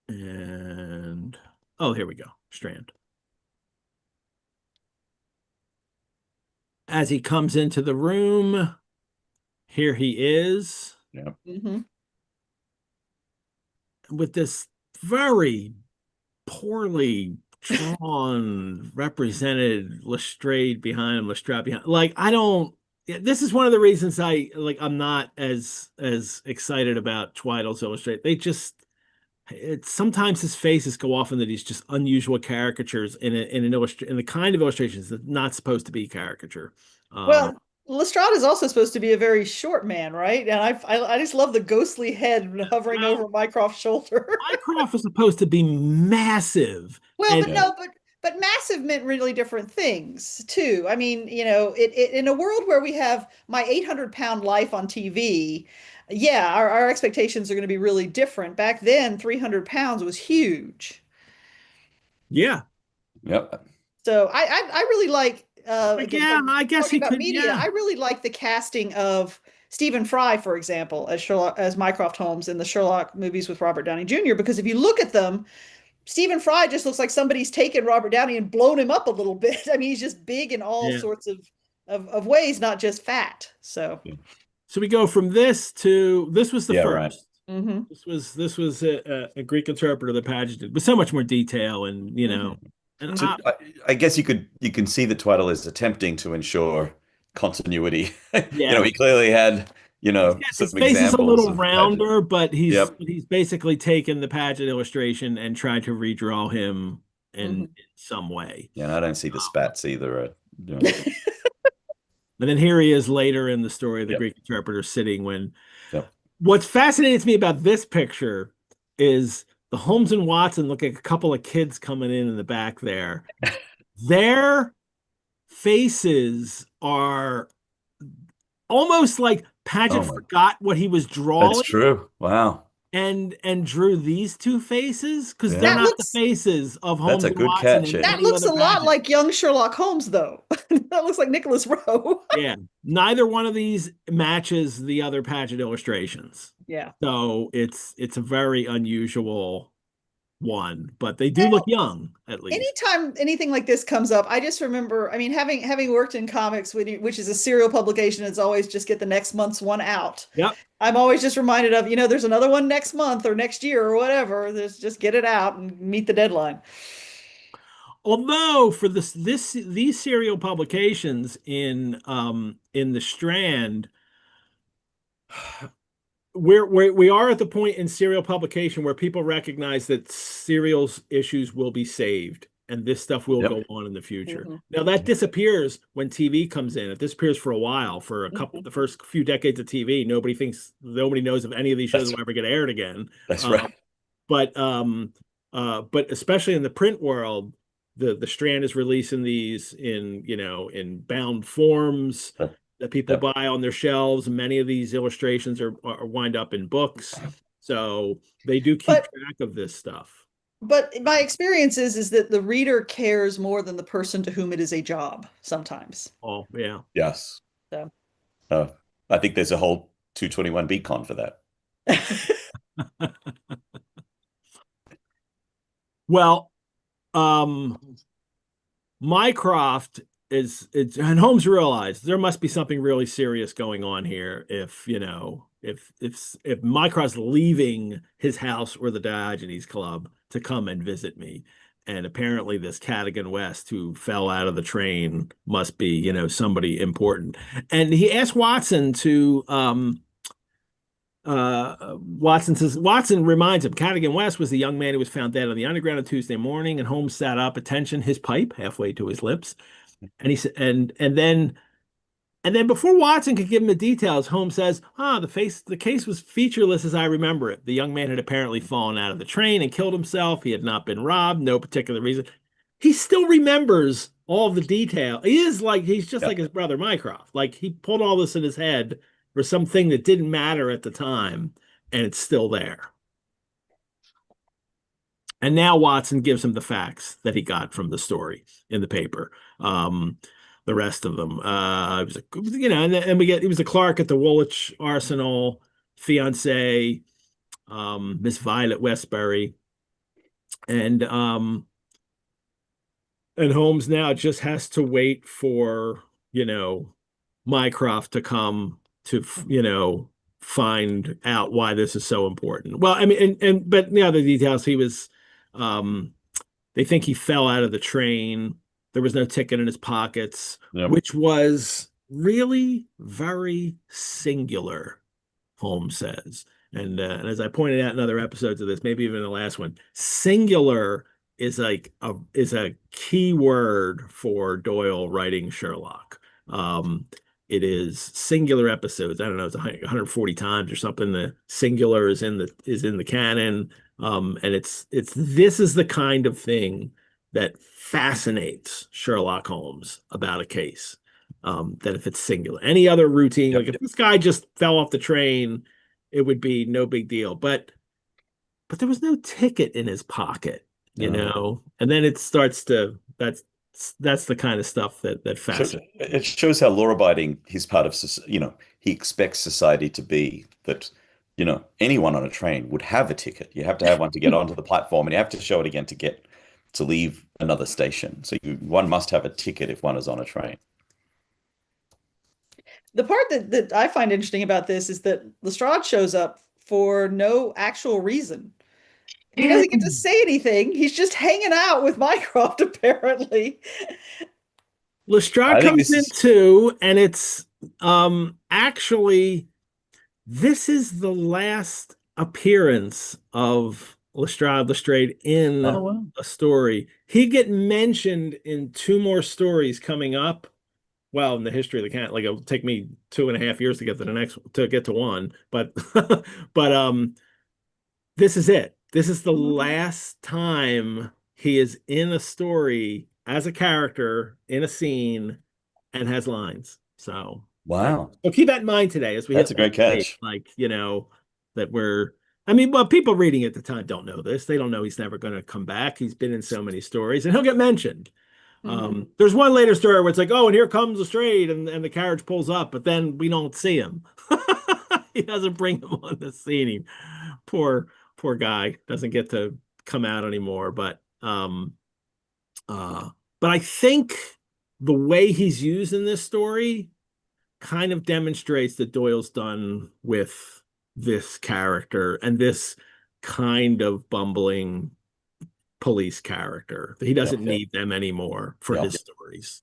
And oh, here we go. Strand. As he comes into the room, here he is Yeah. Mm-hmm. with this very poorly drawn, represented Lestrade behind him, Lestrade behind. Like, I don't. This is one of the reasons I'm not as excited about Tweedle's Illustrated. Sometimes his faces go off in that he's just unusual caricatures in the kind of illustrations that's not supposed to be caricature. Well, Lestrade is also supposed to be a very short man, right? And I just love the ghostly head hovering over Mycroft's shoulder. Mycroft was supposed to be massive. Well, and but no, but massive meant really different things too. I mean, it in a world where we have my 800-pound life on TV, yeah, our expectations are going to be really different. Back then, 300 pounds was huge. yeah, Yep. So I really like again, I guess talking he about could. media. Yeah, I really like the casting of Stephen Fry, for example, as Mycroft Holmes in the Sherlock movies with Robert Downey Jr. Because if you look at them, Stephen Fry just looks like somebody's taken Robert Downey and blown him up a little bit. I mean, he's just big in all Yeah. sorts of ways, not just fat. So, So we go from this to this was the Yeah, first. right. mm-hmm. This was a Greek interpreter that pageted with so much more detail, and you know, and So I guess you can see that Twaddle is attempting to ensure continuity. yeah, He clearly had, his some face is a examples little of pageant. rounder, but Yep. he's basically taken the pageant illustration and tried to redraw him in some way. Yeah, and I don't see the spats either. And then here he is later in the story of the Yep. Greek interpreter sitting when Yep. what's fascinating to me about this picture is the Holmes and Watson look like a couple of kids coming in the back there. Their faces are almost like Paget forgot what he was drawing. That's true. Wow. And drew these two faces because Yeah. they're That not looks- the faces of Holmes a and good Watson. catch, And eh? That any looks other a lot Paget. like young Sherlock Holmes, though. That looks like Nicholas Rowe. Yeah, neither one of these matches the other Paget illustrations. Yeah. So it's a very unusual one, but they do look young at least. Anytime anything like this comes up, I just remember, I mean, having worked in comics, which is a serial publication, it's always just get the next month's one out. Yep. I'm always just reminded of, there's another one next month or next year or whatever. There's just get it out and meet the deadline. Although for these serial publications in the Strand, we are at the point in serial publication where people recognize that serials issues will be saved and this stuff will go on in the future. Now that disappears when TV comes in. It disappears for a while, for the first few decades of TV. Nobody knows if any of these shows will ever get aired again. That's right. But especially in the print world, the Strand is releasing these in bound forms that people buy on their shelves. Many of these illustrations are wind up in books, so they do keep track of this stuff. But my experience is that the reader cares more than the person to whom it is a job sometimes. Oh yeah. Yes. So I think there's a whole 221 Beacon for that. Well, Mycroft and Holmes realized there must be something really serious going on here if Mycroft's leaving his house or the Diogenes Club to come and visit me. And apparently this Cadogan West who fell out of the train must be, somebody important. And he asked Watson to Watson reminds him Cadogan West was the young man who was found dead on the underground on Tuesday morning, and Holmes sat up, attention, his pipe halfway to his lips. And he said, and then before Watson could give him the details, Holmes says, the case was featureless as I remember it. The young man had apparently fallen out of the train and killed himself. He had not been robbed, no particular reason. He still remembers all the detail. He's just like his brother Mycroft. Like he pulled all this in his head for something that didn't matter at the time, and it's still there. And now Watson gives him the facts that he got from the story in the paper. The rest of them, and he was a clerk at the Woolwich Arsenal, fiance, Miss Violet Westbury, and Holmes now just has to wait for Mycroft to come to find out why this is so important. Well, I mean, but the other details, he was. They think he fell out of the train. There was no ticket in his pockets, which was really very singular, Holmes says. And as I pointed out in other episodes of this, maybe even the last one, singular is a key word for Doyle writing Sherlock. It is singular episodes. I don't know, it's 140 times or something. The singular is in the canon. And this is the kind of thing that fascinates Sherlock Holmes about a case. That if it's singular, any other routine, like if this guy just fell off the train, it would be no big deal. But there was no ticket in his pocket, and then it starts to that's the kind of stuff that fascinates. It shows how law-abiding his part of he expects society to be. That anyone on a train would have a ticket. You have to have one to get onto the platform, and you have to show it again to leave another station. So one must have a ticket if one is on a train. The part that I find interesting about this is that Lestrade shows up for no actual reason. He doesn't get to say anything. He's just hanging out with Mycroft, apparently. Lestrade comes in too, and it's actually this is the last appearance of Lestrade in a story. He get mentioned in two more stories coming up. Well, in the history of the cat, like it'll take me 2.5 years to get to the next to get to one, but but this is it. This is the last time he is in a story as a character in a scene and has lines. So wow. So keep that in mind today as we That's a great catch. Like, that I mean, well, people reading at the time don't know this. They don't know he's never going to come back. He's been in so many stories and he'll get mentioned. There's one later story where it's like, oh, and here comes Lestrade, and the carriage pulls up, but then we don't see him. He doesn't bring him on the scene. Poor guy doesn't get to come out anymore. But I think the way he's used in this story kind of demonstrates that Doyle's done with this character and this kind of bumbling police character. He doesn't need them anymore for his stories.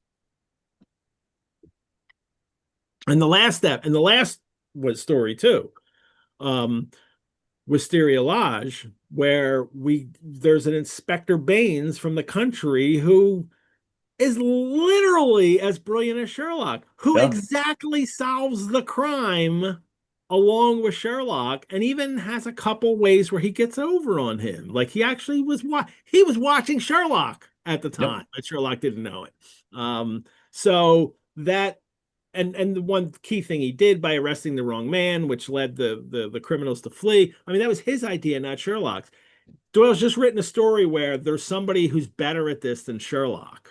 And the last was story too, Wisteria Lodge, where there's an Inspector Baines from the country who is literally as brilliant as Sherlock, who exactly solves the crime along with Sherlock, and even has a couple ways where he gets over on him. Like he actually was watching Sherlock at the time, but Sherlock didn't know it. So that and the one key thing he did by arresting the wrong man, which led the criminals to flee. I mean, that was his idea, not Sherlock's. Doyle's just written a story where there's somebody who's better at this than Sherlock.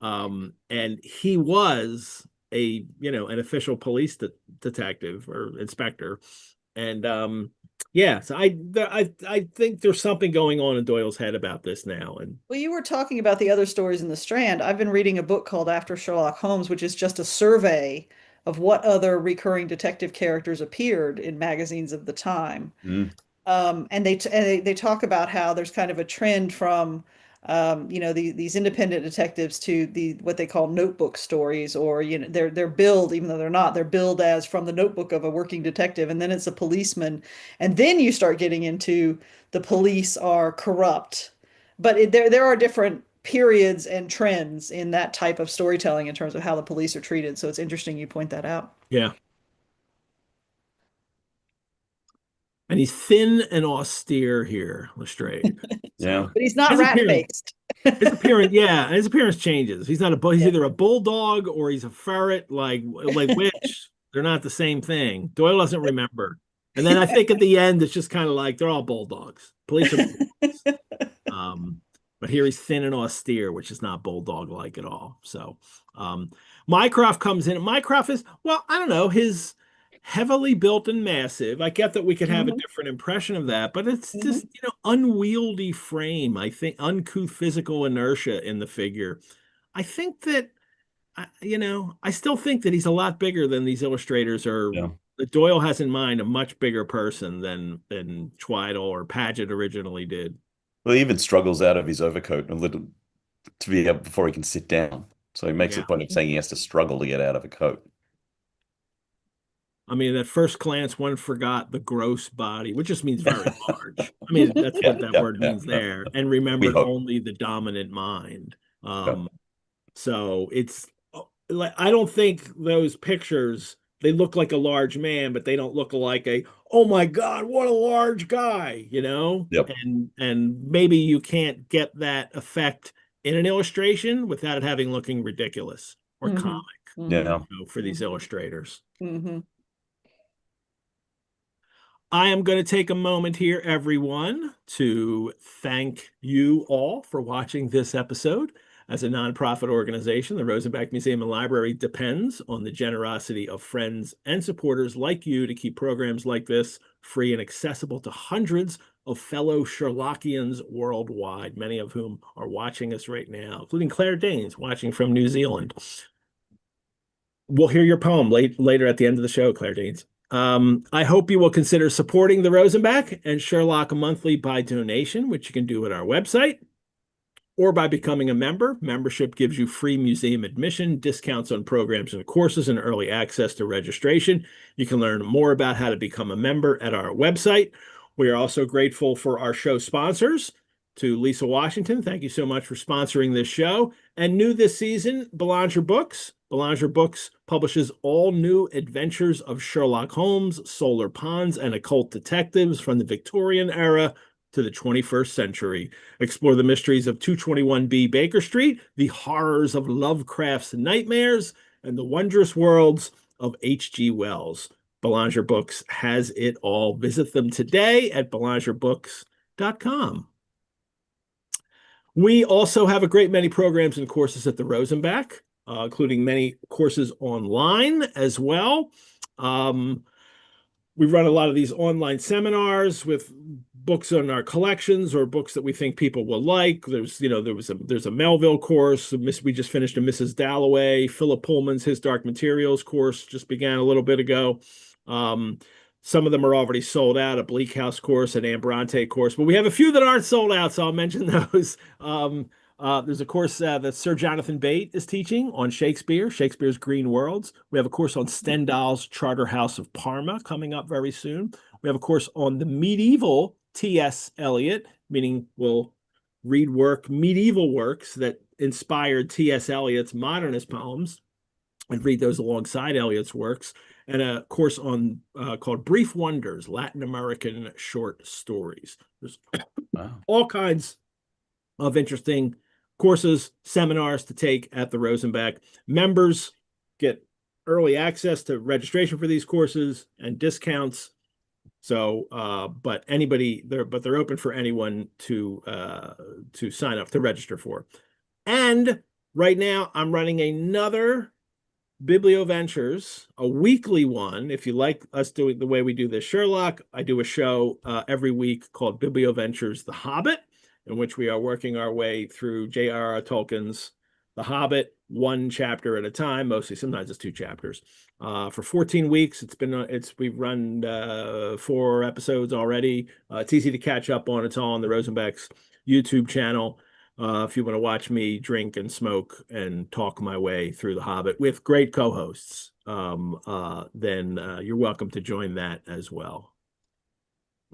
And he was an official police detective or inspector. And so I think there's something going on in Doyle's head about this now. And well, you were talking about the other stories in the Strand. I've been reading a book called After Sherlock Holmes, which is just a survey of what other recurring detective characters appeared in magazines of the time. And they talk about how there's kind of a trend from these independent detectives to what they call notebook stories, or they're billed, even though they're billed as from the notebook of a working detective, and then it's a policeman, and then you start getting into the police are corrupt. But there are different periods and trends in that type of storytelling in terms of how the police are treated. So it's interesting you point that out. Yeah. And he's thin and austere here, Lestrade. Yeah. But he's not rat-faced. His appearance changes. He's not he's either a bulldog or he's a ferret, like which they're not the same thing. Doyle doesn't remember. And then I think at the end it's just kind of like they're all bulldogs. Police are bulldogs. But here he's thin and austere, which is not bulldog-like at all. So Mycroft comes in. Mycroft is, well, I don't know, his heavily built and massive. I get that we could have a different impression of that, but it's just, unwieldy frame. I think uncouth physical inertia in the figure. I think that, I still think that he's a lot bigger than these illustrators are. Yeah. Doyle has in mind a much bigger person than Tweidle or Paget originally did. Well, he even struggles out of his overcoat a little to be able before he can sit down. So he makes a point of saying he has to struggle to get out of a coat. I mean, at first glance, one forgot the gross body, which just means very large. I mean, that's what that word means there. And remembered only the dominant mind. So it's like, I don't think those pictures, they look like a large man, but they don't look like oh my God, what a large guy, Yep. And maybe you can't get that effect in an illustration without it looking ridiculous or comic for these illustrators. I am going to take a moment here, everyone, to thank you all for watching this episode. As a nonprofit organization, the Rosenbach Museum and Library depends on the generosity of friends and supporters like you to keep programs like this free and accessible to hundreds of fellow Sherlockians worldwide, many of whom are watching us right now, including Claire Danes watching from New Zealand. We'll hear your poem later at the end of the show, Claire Danes. I hope you will consider supporting the Rosenbach and Sherlock Monthly by donation, which you can do at our website, or by becoming a member. Membership gives you free museum admission, discounts on programs and courses, and early access to registration. You can learn more about how to become a member at our website. We are also grateful for our show sponsors. To Lisa Washington, thank you so much for sponsoring this show. And new this season, Belanger Books. Belanger Books publishes all new adventures of Sherlock Holmes, solar ponds, and occult detectives from the Victorian era to the 21st century. Explore the mysteries of 221B Baker Street, the horrors of Lovecraft's nightmares, and the wondrous worlds of H.G. Wells. Belanger Books has it all. Visit them today at belangerbooks.com. We also have a great many programs and courses at the Rosenbach, including many courses online as well. We run a lot of these online seminars with books on our collections or books that we think people will like. There's a Melville course. We just finished a Mrs. Dalloway. Philip Pullman's His Dark Materials course just began a little bit ago. Some of them are already sold out, a Bleak House course, an Ambrante course, but we have a few that aren't sold out, so I'll mention those. There's a course that Sir Jonathan Bate is teaching on Shakespeare's Green Worlds. We have a course on Stendhal's Charterhouse of Parma coming up very soon. We have a course on the medieval T.S. Eliot, meaning we'll read medieval works that inspired T.S. Eliot's modernist poems and read those alongside Eliot's works, and a course on called Brief Wonders, Latin American Short Stories. There's all kinds of interesting courses, seminars to take at the Rosenbach. Members get early access to registration for these courses and discounts. So, but they're open for anyone to sign up, to register for. And right now I'm running another Biblioventures, a weekly one. If you like us doing the way we do this Sherlock, I do a show every week called Biblioventures The Hobbit, in which we are working our way through J.R.R. Tolkien's The Hobbit, one chapter at a time, mostly, sometimes it's two chapters. For 14 weeks, we've run 4 episodes already. It's easy to catch up on. It's all on the Rosenbach's YouTube channel. If you want to watch me drink and smoke and talk my way through The Hobbit with great co-hosts, then you're welcome to join that as well.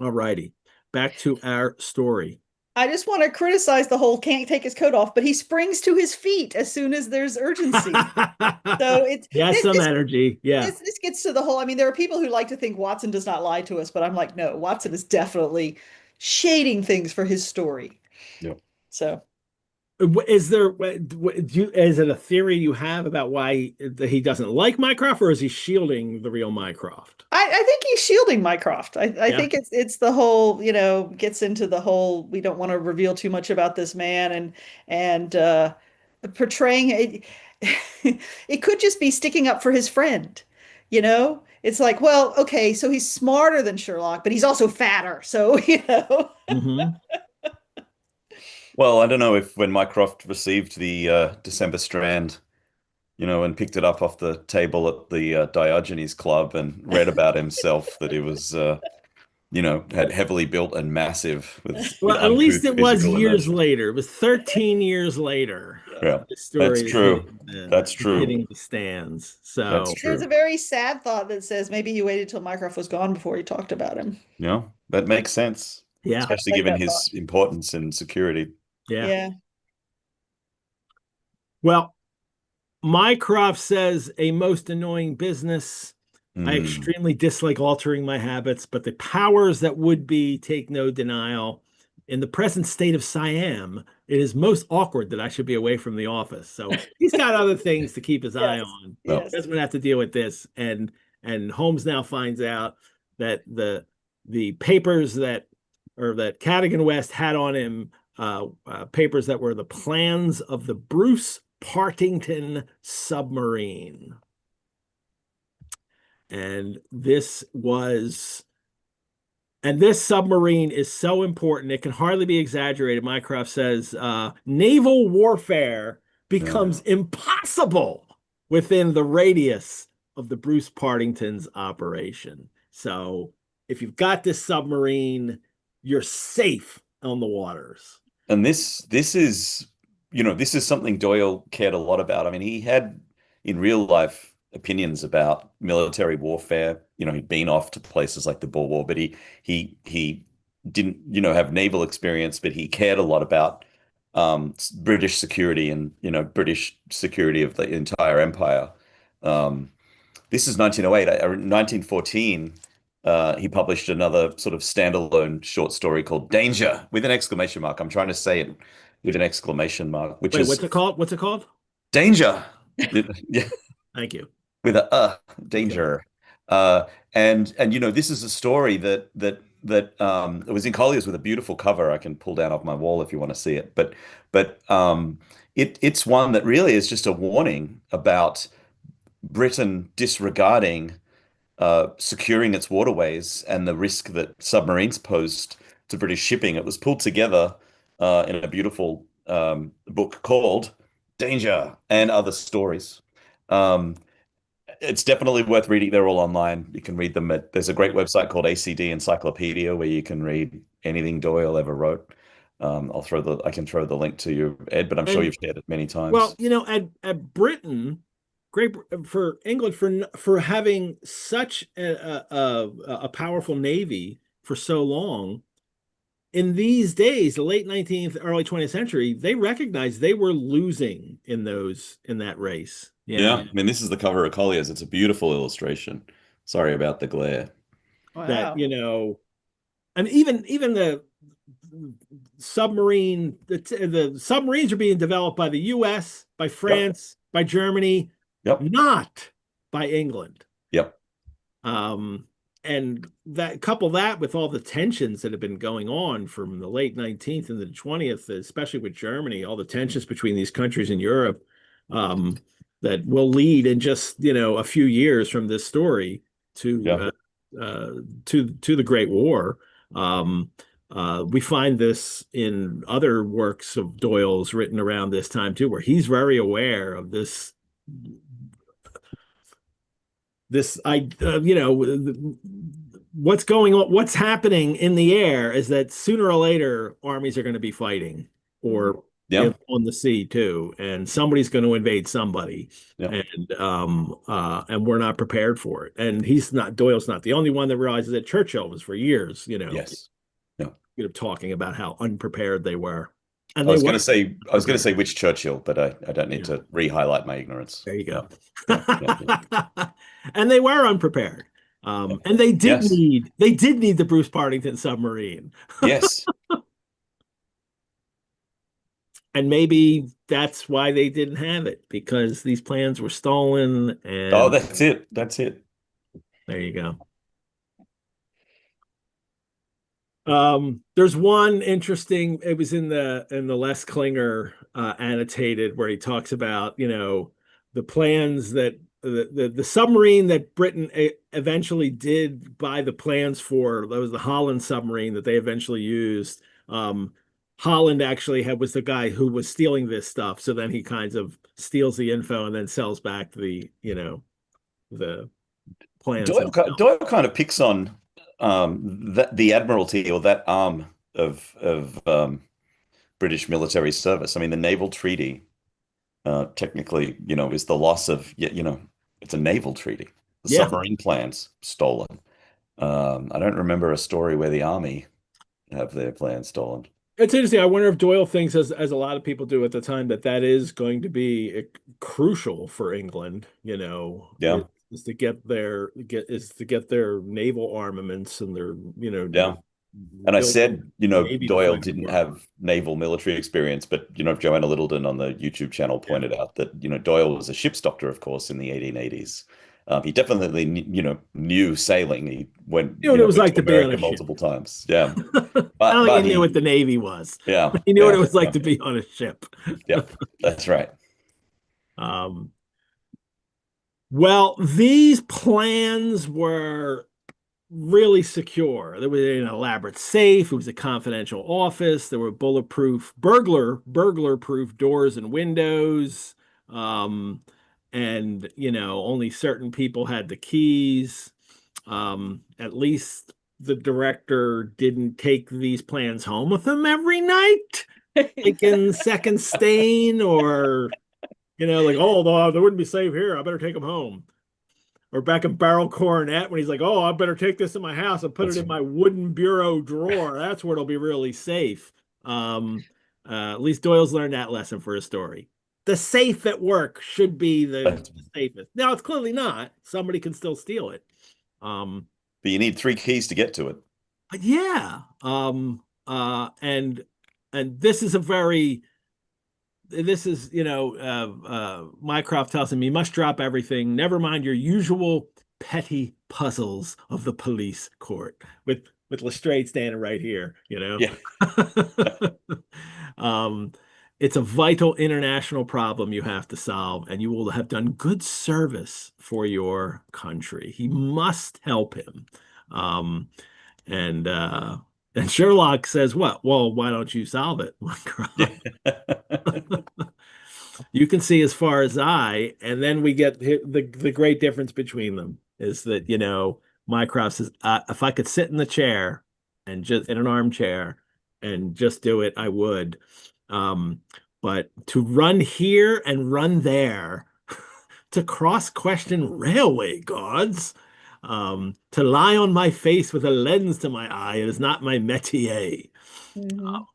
All righty, back to our story. I just want to criticize the whole can't take his coat off, but he springs to his feet as soon as there's urgency. So it's some energy. Yeah. This gets to the whole, I mean, there are people who like to think Watson does not lie to us, but I'm like, no, Watson is definitely shading things for his story. Yeah. So is it a theory you have about why he doesn't like Mycroft, or is he shielding the real Mycroft? I think he's shielding Mycroft. I think it's the whole, gets into the whole, we don't want to reveal too much about this man and portraying it. It could just be sticking up for his friend, It's like, well, okay, so he's smarter than Sherlock, but he's also fatter. So, Mm-hmm. Well, I don't know if when Mycroft received the December Strand, and picked it up off the table at the Diogenes Club and read about himself, that he was, had heavily built and massive. Well, at least it was years later. It was 13 years later. Yeah, the story that's true. That's true. Hitting the stands. So that's true. There's a very sad thought that says maybe he waited till Mycroft was gone before he talked about him. Yeah, that makes sense. Yeah, especially given his importance and security. Yeah. Well, Mycroft says, a most annoying business. I extremely dislike altering my habits, but the powers that would be take no denial. In the present state of Siam, it is most awkward that I should be away from the office. So he's got other things to keep his eye on. Yes. He doesn't have to deal with this. And Holmes now finds out that the papers that Cadogan West had on him papers that were the plans of the Bruce-Partington submarine. And this submarine is so important, it can hardly be exaggerated. Mycroft says naval warfare becomes impossible within the radius of the Bruce-Partington's operation. So if you've got this submarine, you're safe on the waters. And this is, this is something Doyle cared a lot about. I mean, he had in real life opinions about military warfare. He'd been off to places like the Boer War, but he didn't, have naval experience, but he cared a lot about British security and, British security of the entire empire. This is 1908. 1914, he published another sort of standalone short story called Danger, with an exclamation mark. I'm trying to say it with an exclamation mark, which is... What's it called? What's it called? Danger. Yeah. Thank you. With a danger. And this is a story that it was in Collier's with a beautiful cover. I can pull down off my wall if you want to see it. But it's one that really is just a warning about Britain disregarding securing its waterways and the risk that submarines posed to British shipping. It was pulled together in a beautiful book called Danger and Other Stories. It's definitely worth reading. They're all online. You can read them there's a great website called ACD Encyclopedia where you can read anything Doyle ever wrote. I can throw the link to you, Ed, but I'm sure you've shared it many times. Well, at Britain, for England for having such a powerful navy for so long, in these days, the late 19th, early 20th century, they recognized they were losing in that race. Yeah. I mean, this is the cover of Collier's. It's a beautiful illustration. Sorry about the glare. Wow. That, and even the submarine, the submarines are being developed by the US, by France, by Germany, not by England. Yep. And couple that with all the tensions that have been going on from the late 19th and the 20th, especially with Germany, all the tensions between these countries in Europe, that will lead in just, a few years from this story to the Great War. We find this in other works of Doyle's written around this time too, where he's very aware of this what's going on, what's happening in the air is that sooner or later armies are going to be fighting or on the sea too, and somebody's going to invade somebody, and we're not prepared for it. And Doyle's not the only one that realizes that. Churchill was for years, talking about how unprepared they were. And I was going to say which Churchill, but I don't need to re-highlight my ignorance. There you go. And they were unprepared. And they did need the Bruce-Partington submarine. Yes. And maybe that's why they didn't have it, because these plans were stolen. And that's it. There you go. There's one interesting, it was in the Les Klinger annotated, where he talks about, the plans that the submarine that Britain eventually did buy the plans for. That was the Holland submarine that they eventually used. Holland actually was the guy who was stealing this stuff. So then he kind of steals the info and then sells back the plans. Doyle kind of picks on the Admiralty, or that arm of British military service. I mean, the naval treaty technically, is the loss of, it's a naval treaty. The submarine plans stolen. I don't remember a story where the army have their plans stolen. It's interesting. I wonder if Doyle thinks, as a lot of people do at the time, that is going to be crucial for England, is to get their naval armaments and their, And I said, Doyle didn't have naval military experience, but, Joanna Littleton on the YouTube channel pointed out that, Doyle was a ship's doctor, of course, in the 1880s. He definitely, knew sailing. He went, it was like to be on a multiple times. Yeah. I don't think but he knew what the Navy was. yeah, He knew what yeah, it was like yeah, to be on a ship. yep, that's right. Um, well, these plans were really secure. There was an elaborate safe. It was a confidential office. There were bulletproof burglar-proof doors and windows. Um, and only certain people had the keys. At least the director didn't take these plans home with him every night, like in Second Stain, or like, oh, no, they wouldn't be safe here. I better take them home. Or back in Barrel Coronet when he's like, oh, I better take this in my house and put it That's in my wooden bureau drawer. That's where it'll be really safe. At least Doyle's learned that lesson for his story. The safe at work should be the but safest. Now, it's clearly not. Somebody can still steal it. you need 3 keys to get to it. Yeah. And this is, Mycroft tells him, you must drop everything. Never mind your usual petty puzzles of the police court, with Lestrade standing right here, Yeah. um, it's a vital international problem you have to solve, and you will have done good service for your country. He must help him. Um, and uh, and Sherlock says, what? Well, why don't you solve it, Mycroft? Yeah. You can see as far as I, and then we get the great difference between them is that, Mycroft says, if I could sit in the chair and just in an armchair and just do it, I would. But to run here and run there, to cross-question railway guards, to lie on my face with a lens to my eye, it is not my métier. Mhm.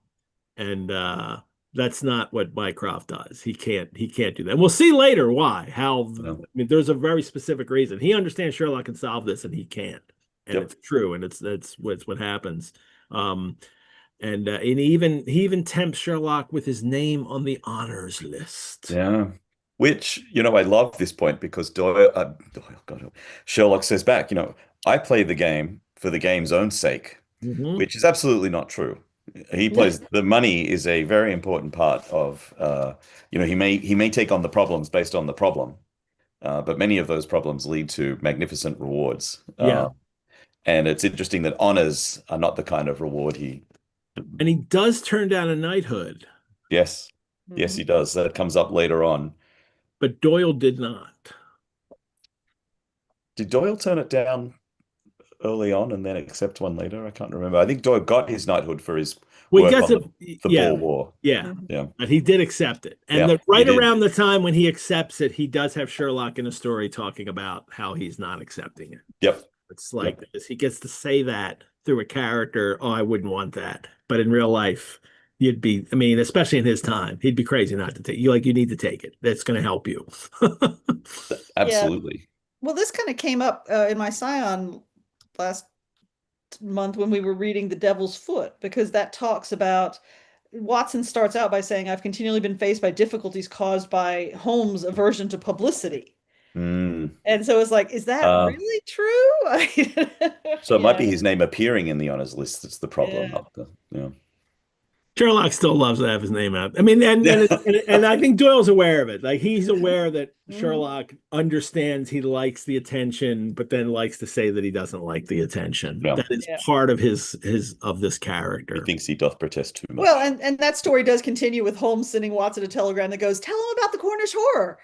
And that's not what Mycroft does. He can't do that. And we'll see later why. I mean, there's a very specific reason. He understands Sherlock can solve this and he can't. And Yep. it's true, and that's what happens. And he even tempts Sherlock with his name on the honors list. Yeah. Which, I love this point because Sherlock says back, I play the game for the game's own sake, Mhm. which is absolutely not true. He plays the money is a very important part of, he may take on the problems based on the problem, but many of those problems lead to magnificent rewards. Yeah. And it's interesting that honors are not the kind of reward he. And he does turn down a knighthood, Yes, yes, Mhm. he does. That comes up later on. but Doyle did not. Did Doyle turn it down early on and then accept one later? I can't remember. I think Doyle got his knighthood for his Well, he work gets on it. the Yeah. Boer War. Yeah. Mhm. Yeah, But he did accept it. And yeah, he right did. around the time when he accepts it, he does have Sherlock in a story talking about how he's not accepting it. Yep, It's like yep. this. He gets to say that through a character. Oh, I wouldn't want that. But in real life, I mean, especially in his time, he'd be crazy not to take you. Like, you need to take it. That's going to help you. Yeah. Absolutely. Well, this kind of came up in my Scion last month when we were reading The Devil's Foot, because that talks about Watson starts out by saying, I've continually been faced by difficulties caused by Holmes' aversion to publicity. Mm. And so it's like, is that Uh, really true? so it might Yeah. be his name appearing in the honors list that's the problem, Yeah. not the, yeah. Sherlock still loves to have his name out. I mean, and I think Doyle's aware of it. Like, he's aware that Mhm. Sherlock understands he likes the attention, but then likes to say that he doesn't like the attention. No, That is Yeah. part of his of this he character. thinks he doth protest too Well, much. and that story does continue with Holmes sending Watson a telegram that goes, "Tell him about the Cornish horror."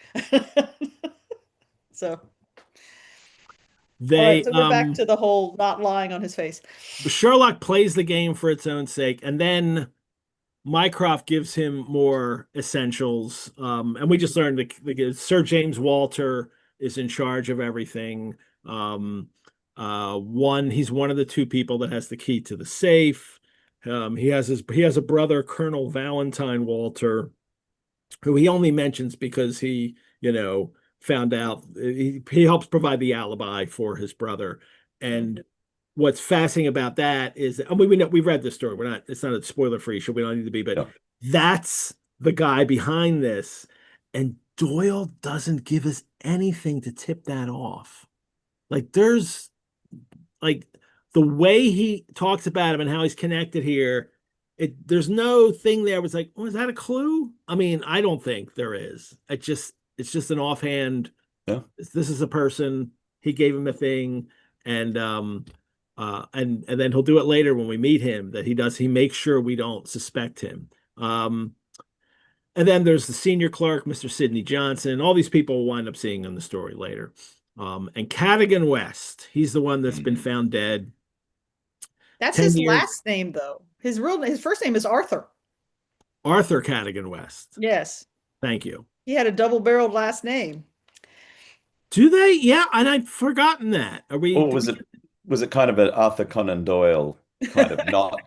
So, all right, They so we're back to the whole not lying on his face. Sherlock plays the game for its own sake, and then Mycroft gives him more essentials. And we just learned that Sir James Walter is in charge of everything. He's one of the two people that has the key to the safe. He has a brother, Colonel Valentine Walter, who he only mentions because he, found out he helps provide the alibi for his brother. And what's fascinating about that is, and we know we read this story. It's not a spoiler free show. We don't need to be, but Yeah. that's the guy behind this. And Doyle doesn't give us anything to tip that off. Like, there's like the way he talks about him and how he's connected here, there's no thing there was like, oh, is that a clue? I mean, I don't think there is. It's just an offhand. Yeah. This is a person. He gave him a thing, and and then he'll do it later when we meet him. He makes sure we don't suspect him. And then there's the senior clerk, Mr. Sidney Johnson. All these people will wind up seeing in the story later. And Cadogan West, he's the one that's been found dead. That's 10 his years. last name, though. His first name is Arthur. Arthur Cadogan West. Yes. Thank you. He had a double-barreled last name. Do they? Yeah, and I'd forgotten that. Are we? Or was it kind of an Arthur Conan Doyle kind of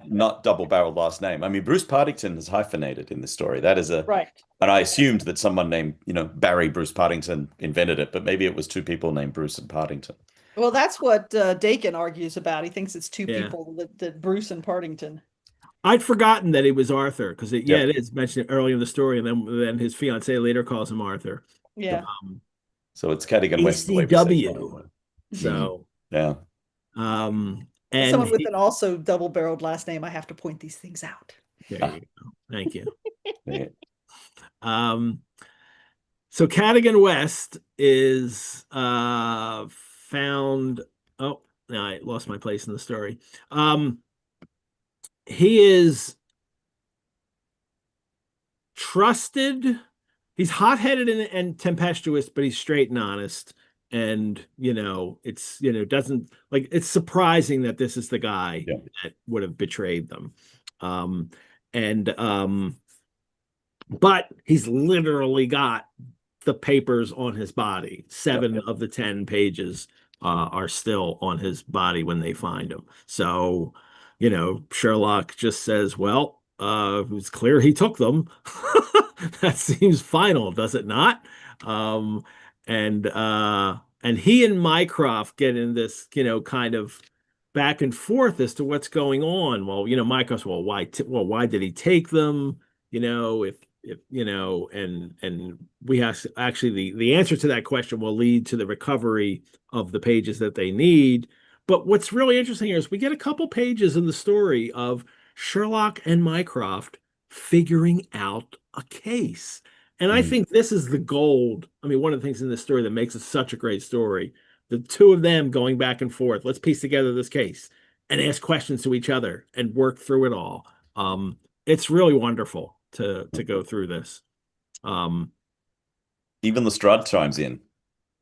not double-barreled last name? I mean, Bruce-Partington is hyphenated in this story. That is right. And I assumed that someone named, Barry Bruce-Partington invented it, but maybe it was two people named Bruce and Partington. Well, that's what Dakin argues about. He thinks it's two people, that Bruce and Partington. I'd forgotten that it was Arthur because it is mentioned early in the story, and then his fiance later calls him Arthur. Yeah. So it's Cadogan West. ACW. So yeah. And someone with an also double-barreled last name. I have to point these things out. There you go. Thank you. So Cadogan West is found. Oh, no, I lost my place in the story. He is trusted. He's hot-headed and tempestuous, but he's straight and honest. And it's doesn't like it's surprising that this is the guy that would have betrayed them. But he's literally got the papers on his body. 7 of the 10 pages are still on his body when they find him. So, Sherlock just says, well, it's clear he took them. That seems final, does it not? And he and Mycroft get in this, kind of back and forth as to what's going on. Well, Mycroft, why did he take them? If and we have actually the answer to that question will lead to the recovery of the pages that they need. But what's really interesting here is we get a couple pages in the story of Sherlock and Mycroft figuring out a case. And I think this is the gold. I mean, one of the things in this story that makes it such a great story, the two of them going back and forth. Let's piece together this case and ask questions to each other and work through it all. It's really wonderful to go through this. Even Lestrade chimes in.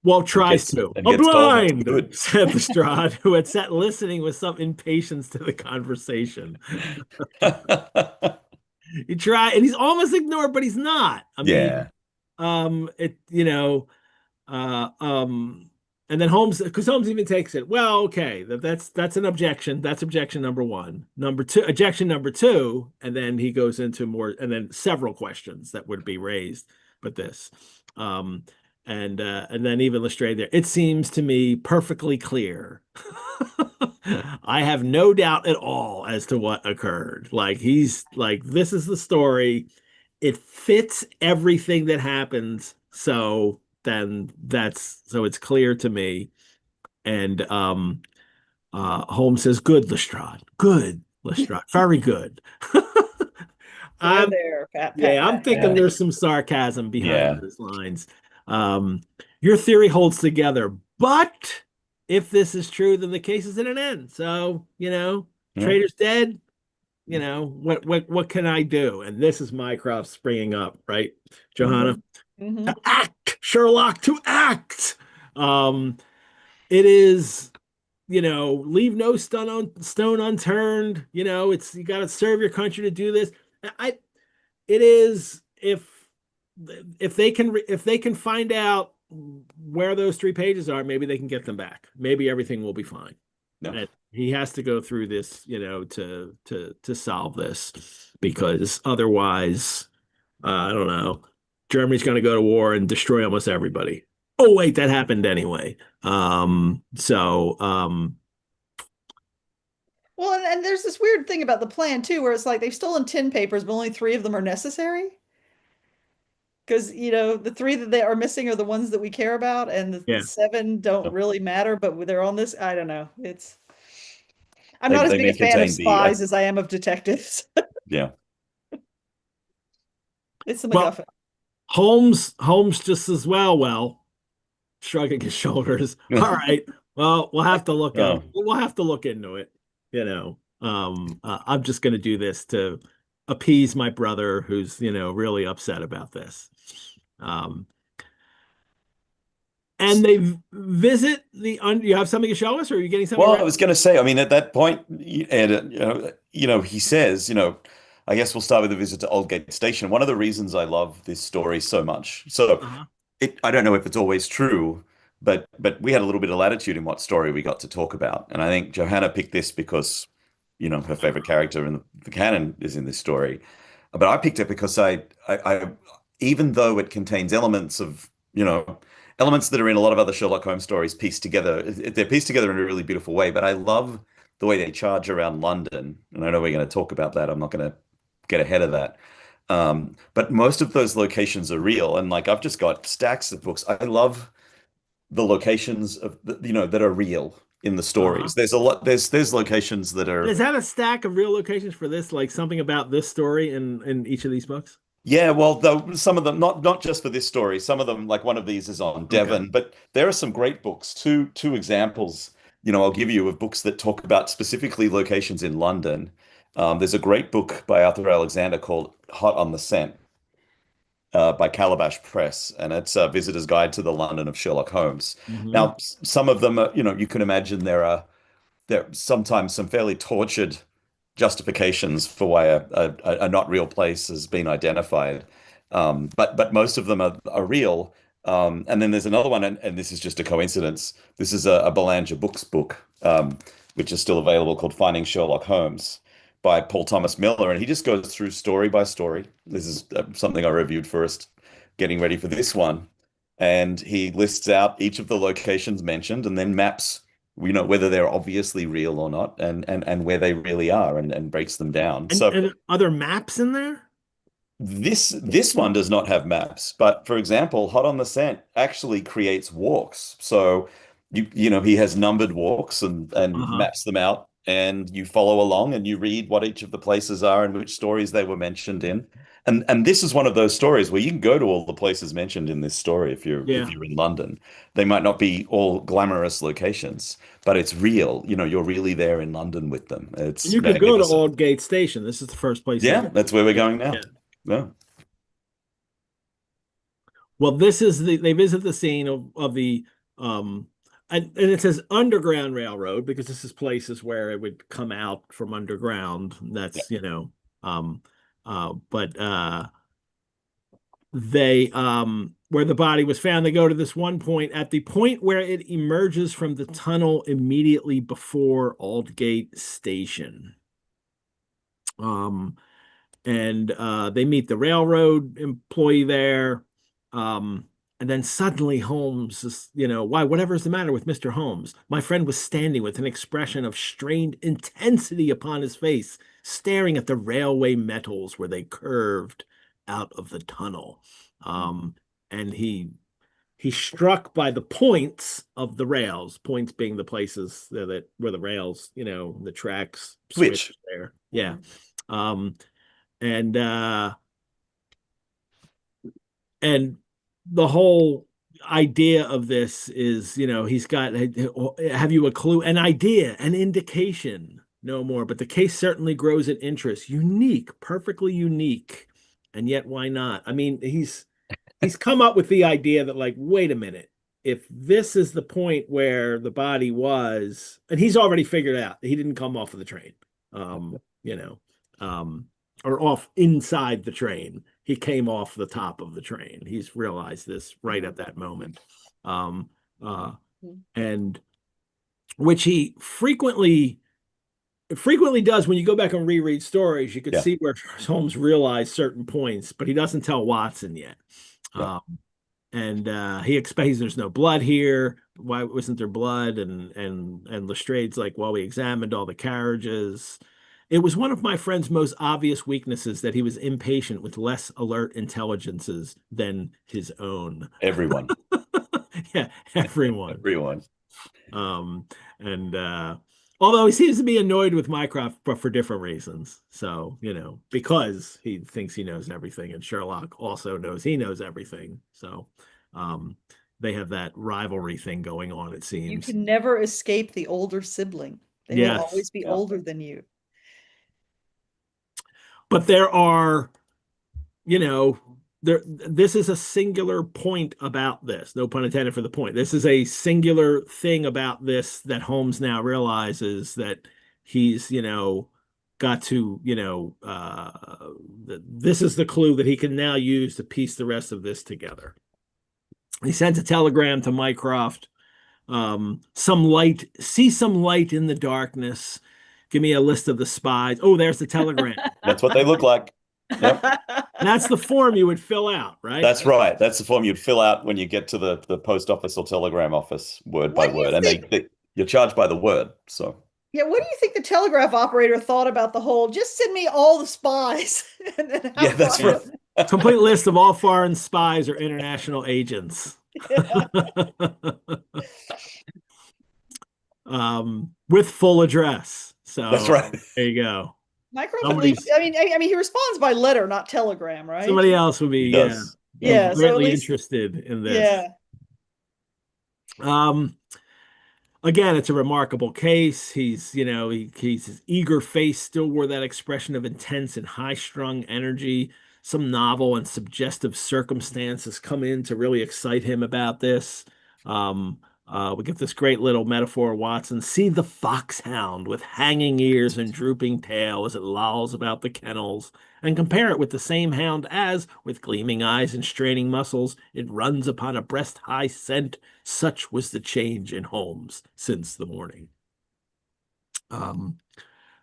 Well, tries to. A blind, said Lestrade, who had sat listening with some impatience to the conversation. He tried, and he's almost ignored, but he's not. I mean, and then Holmes, because Holmes even takes it. Well, okay, that's an objection. That's objection number 1. Objection number 2, and then he goes into more, and then several questions that would be raised. But this, and then even Lestrade there. It seems to me perfectly clear. I have no doubt at all as to what occurred. Like he's like, this is the story. It fits everything that happens. So then so it's clear to me. And Holmes says, good, Lestrade. Good, Lestrade. Very good. I'm there. I'm thinking there's some sarcasm behind those lines. Your theory holds together, but if this is true, then the case is at an end. So, Traitor's dead. What can I do? And this is Mycroft springing up, right, Johanna? To act, Sherlock, to act. It is, leave no stone unturned. It's you got to serve your country to do this. It is if they can find out where those 3 pages are, maybe they can get them back. Maybe everything will be fine. No. And he has to go through this, to solve this, because otherwise, I don't know, Germany's going to go to war and destroy almost everybody. Oh wait, that happened anyway. Well, and there's this weird thing about the plan too, where it's like they've stolen 10 papers, but only 3 of them are necessary. Because, the 3 that they are missing are the ones that we care about, and the 7 don't really matter, but they're on this. I don't know. I'm not as they big may a fan of contain the spies as I am of detectives. yeah. It's the Well, MacGuffin. Holmes just as well. Well, shrugging his shoulders. All right. Well, Oh, we'll have to look into it. I'm just going to do this to appease my brother, who's really upset about this. Um, and they visit you have something to show us, or are you getting something well, I ready? was going to say, I mean, at that point, and he says, I guess we'll start with a visit to Aldgate Station. One of the reasons I love this story so much. So Uh-huh. I don't know if it's always true, but we had a little bit of latitude in what story we got to talk about. And I think Johanna picked this because, her favorite character in the canon is in this story. But I picked it because I even though it contains elements of, elements that are in a lot of other Sherlock Holmes stories pieced together, they're pieced together in a really beautiful way. But I love the way they charge around London. And I know we're going to talk about that. I'm not going to get ahead of that. But most of those locations are real. And like I've just got stacks of books. I love the locations that are real in the Uh-huh. stories. There's a lot, there's locations that And are is that a stack of real locations for this? Like something about this story in each of these books? yeah, well, though some of them not just for this story, some of them like one of these is on Okay. Devon, but there are some great books. Two examples, I'll give you of books that talk about specifically locations in London. There's a great book by Arthur Alexander called Hot on the Scent by Calabash Press, and it's a visitor's guide to the London of Sherlock Holmes. Hmm. Now, some of them are, you can imagine there are sometimes some fairly tortured justifications for why a not real place has been identified. But most of them are real. And then there's another one, and this is just a coincidence. This is a Belanger Books book, which is still available, called Finding Sherlock Holmes by Paul Thomas Miller. And he just goes through story by story. This is something I reviewed first, getting ready for this one. And he lists out each of the locations mentioned and then maps whether they're obviously real or not, and where they really are, and breaks them down. And So are there maps in there? this one does not have maps, but for example, Hot on the Scent actually creates walks. So he has numbered walks and Uh-huh. maps them out, and you follow along and you read what each of the places are and which stories they were mentioned in. And this is one of those stories where you can go to all the places mentioned in this story if Yeah. you're in London. They might not be all glamorous locations, but it's real. You're really there in London with them. And It's you could go to magnificent. Aldgate Station. This is the first place they Yeah, go. that's where we're Yeah. going now. Yeah. Yeah. Well, this is they visit the scene of the and it says Underground Railroad because this is places where it would come out from underground. Yeah. That's, but they where the body was found, they go to this one point at the point where it emerges from the tunnel immediately before Aldgate Station. Um and they meet the railroad employee there. And then suddenly Holmes is, why, whatever's the matter with Mr. Holmes? My friend was standing with an expression of strained intensity upon his face, staring at the railway metals where they curved out of the tunnel. And he's struck by the points of the rails, points being the places that where the rails, the tracks switch Which there. Yeah. Um, and uh and the whole idea of this is, he's got, have you a clue, an idea, an indication, no more, but the case certainly grows in interest, unique, perfectly unique, and yet why not? I mean, he's come up with the idea that, like, wait a minute, if this is the point where the body was, and he's already figured out he didn't come off of the train, you know, um, or off inside the train. He came off the top of the train. He's realized this right at that moment. Um, uh, and which he frequently does when you go back and reread stories, you could yeah, see where Holmes realized certain points, but he doesn't tell Watson yet. yeah. Um, and he explains there's no blood here. Why wasn't there blood? And Lestrade's like, well, we examined all the carriages. It was one of my friend's most obvious weaknesses that he was impatient with less alert intelligences than his own. Everyone. Yeah, everyone. Everyone. Um, and Although he seems to be annoyed with Mycroft, but for different reasons. So, because he thinks he knows everything, and Sherlock also knows he knows everything. So, um, they have that rivalry thing going on, it You seems. can never escape the older sibling. They will Yes. always be older than you. But there are, this is a singular point about this. No pun intended for the point. This is a singular thing about this that Holmes now realizes that he's, got to, this is the clue that he can now use to piece the rest of this together. He sends a telegram to Mycroft. Some light, see some light in the darkness. Give me a list of the spies. Oh, there's the telegram. That's what they look like. Yep. That's the form you would fill out, right? That's right. That's the form you'd fill out when you get to the post office or telegram office, word by What do you word. And think- you're charged by the word. So Yeah, what do you think the telegraph operator thought about the whole, just send me all the spies and then yeah, that's right. Complete list of all foreign spies or international agents. Yeah. With full address. So That's right. there you go. Mycroft, he responds by letter, not telegram, right? Somebody else would be, Yeah, so at greatly least, interested in this. yeah. Again, it's a remarkable case. He's, his eager face still wore that expression of intense and high-strung energy. Some novel and suggestive circumstances come in to really excite him about this. We get this great little metaphor, Watson. See the foxhound with hanging ears and drooping tail as it lolls about the kennels, and compare it with the same hound as, with gleaming eyes and straining muscles, it runs upon a breast-high scent. Such was the change in Holmes since the morning.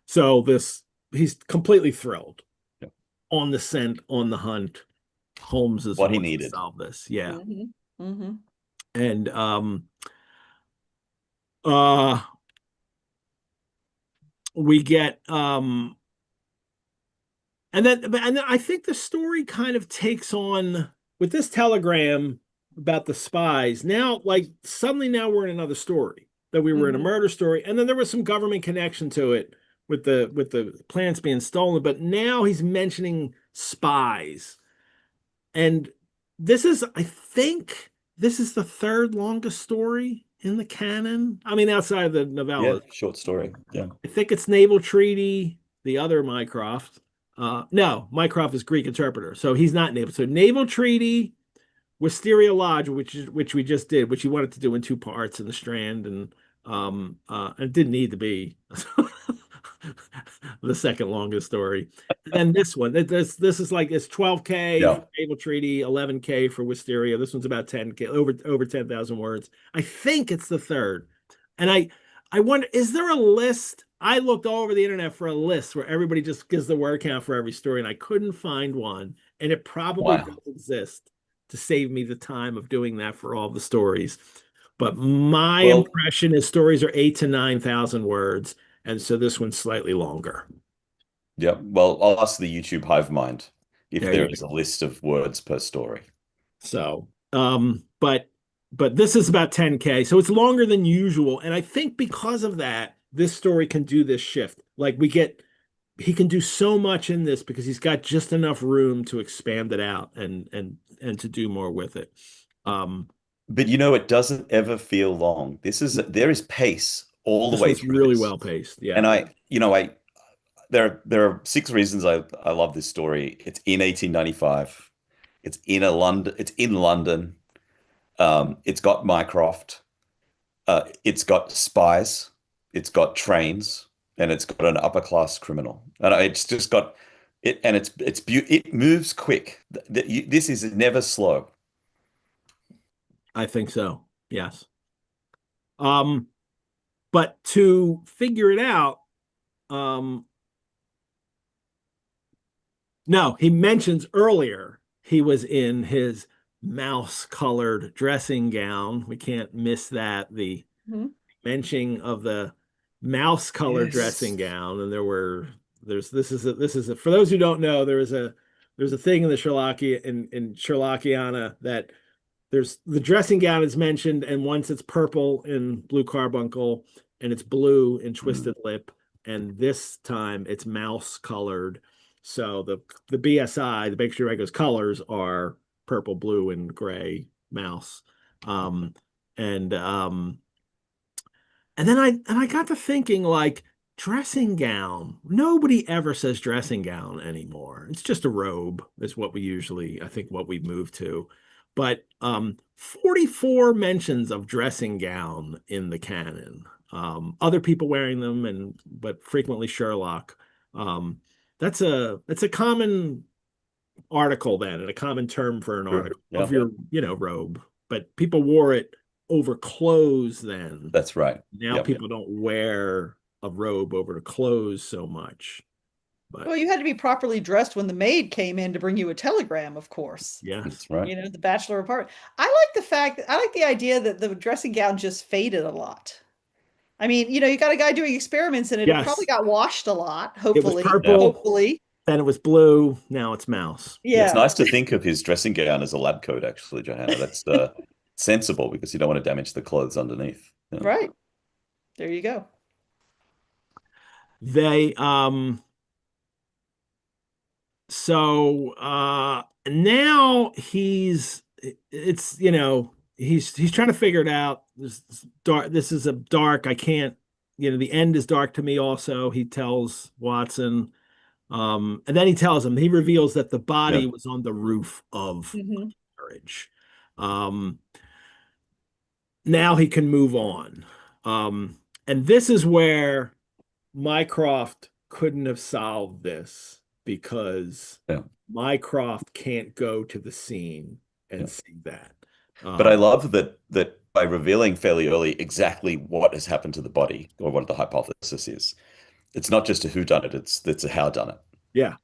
So he's completely thrilled. Yep. On the scent, on the hunt. Holmes is what he needed to solve this. Yeah. Mm-hmm. Mm-hmm. And we get and then I think the story kind of takes on with this telegram about the spies. Now, like suddenly now we're in another story, that we were in a murder story, and then there was some government connection to it with the plants being stolen, but now he's mentioning spies. And I think this is the third longest story in the canon. I mean, outside of the novella. Yeah, short story. Yeah. I think it's Naval Treaty, the other Mycroft. No, Mycroft is Greek interpreter, so he's not naval. So Naval Treaty, Wisteria Lodge, which we just did, which he wanted to do in two parts in the Strand, and it didn't need to be the second longest story. And then this one, this is like it's 12K for Naval Treaty, 11K for Wisteria. This one's about 10K, over 10,000 words. I think it's the third, and I wonder, is there a list? I looked all over the internet for a list where everybody just gives the word count for every story, and I couldn't find one. And it probably does exist to save me the time of doing that for all the stories. But my impression is stories are 8,000 to 9,000 words, and so this one's slightly longer. Yeah. Well, I'll ask the YouTube Hive Mind if there is a list of words per story. So, but this is about 10K, so it's longer than usual. And I think because of that, this story can do this shift. Like he can do so much in this because he's got just enough room to expand it out and to do more with it. But it doesn't ever feel long. There is pace all the way through. It's really well paced. Yeah. And there are 6 reasons I love this story. It's in 1895. It's in London. It's got Mycroft. It's got spies. It's got trains, and it's got an upper class criminal. And it's just got it, and it moves quick. This is never slow. I think so. Yes. But to figure it out, no, he mentions earlier he was in his mouse-colored dressing gown. We can't miss that. The mentioning of the mouse-colored dressing gown, and this is for those who don't know, there's a thing in the Sherlockiana that there's the dressing gown is mentioned, and once it's purple in Blue Carbuncle, and it's blue in Mm. twisted lip, and this time it's mouse colored. So the BSI, the Baker Street Regulars colors are purple, blue, and gray mouse. Um, and and then I got to thinking, like, dressing gown. Nobody ever says dressing gown anymore. It's just a robe, is what we usually, I think, what we've moved to. But 44 mentions of dressing gown in the canon. Other people wearing them, but frequently Sherlock. Um, that's a common article then, and a common term for an Sure. article Yeah, of your, robe. But people wore it over clothes then. that's right. Now Yep. people don't wear a robe over the clothes so much. But Well, you had to be properly dressed when the maid came in to bring you a telegram, of course. yes, That's right. The bachelor apartment. I like the idea that the dressing gown just faded a lot. I mean, you got a guy doing experiments in it. It probably yes, got washed a lot, it was hopefully. purple, Hopefully. then it was blue, now it's mouse. It's Yeah, nice to think of his dressing gown as a lab coat, actually, Johanna. That's sensible because you don't want to damage the clothes underneath. Yeah. right. There you go. They so now it's he's trying to figure it out. This is a dark, I can't, the end is dark to me also, he tells Watson. And then he reveals that the Yeah. body was on the roof of Mhm. the carriage. Um, Now he can move on. And this is where Mycroft couldn't have solved this, because Yeah. Mycroft can't go to the scene and Yeah. see that. But I love that by revealing fairly early exactly what has happened to the body or what the hypothesis is. It's not just a whodunit, it's a howdunit. Yeah.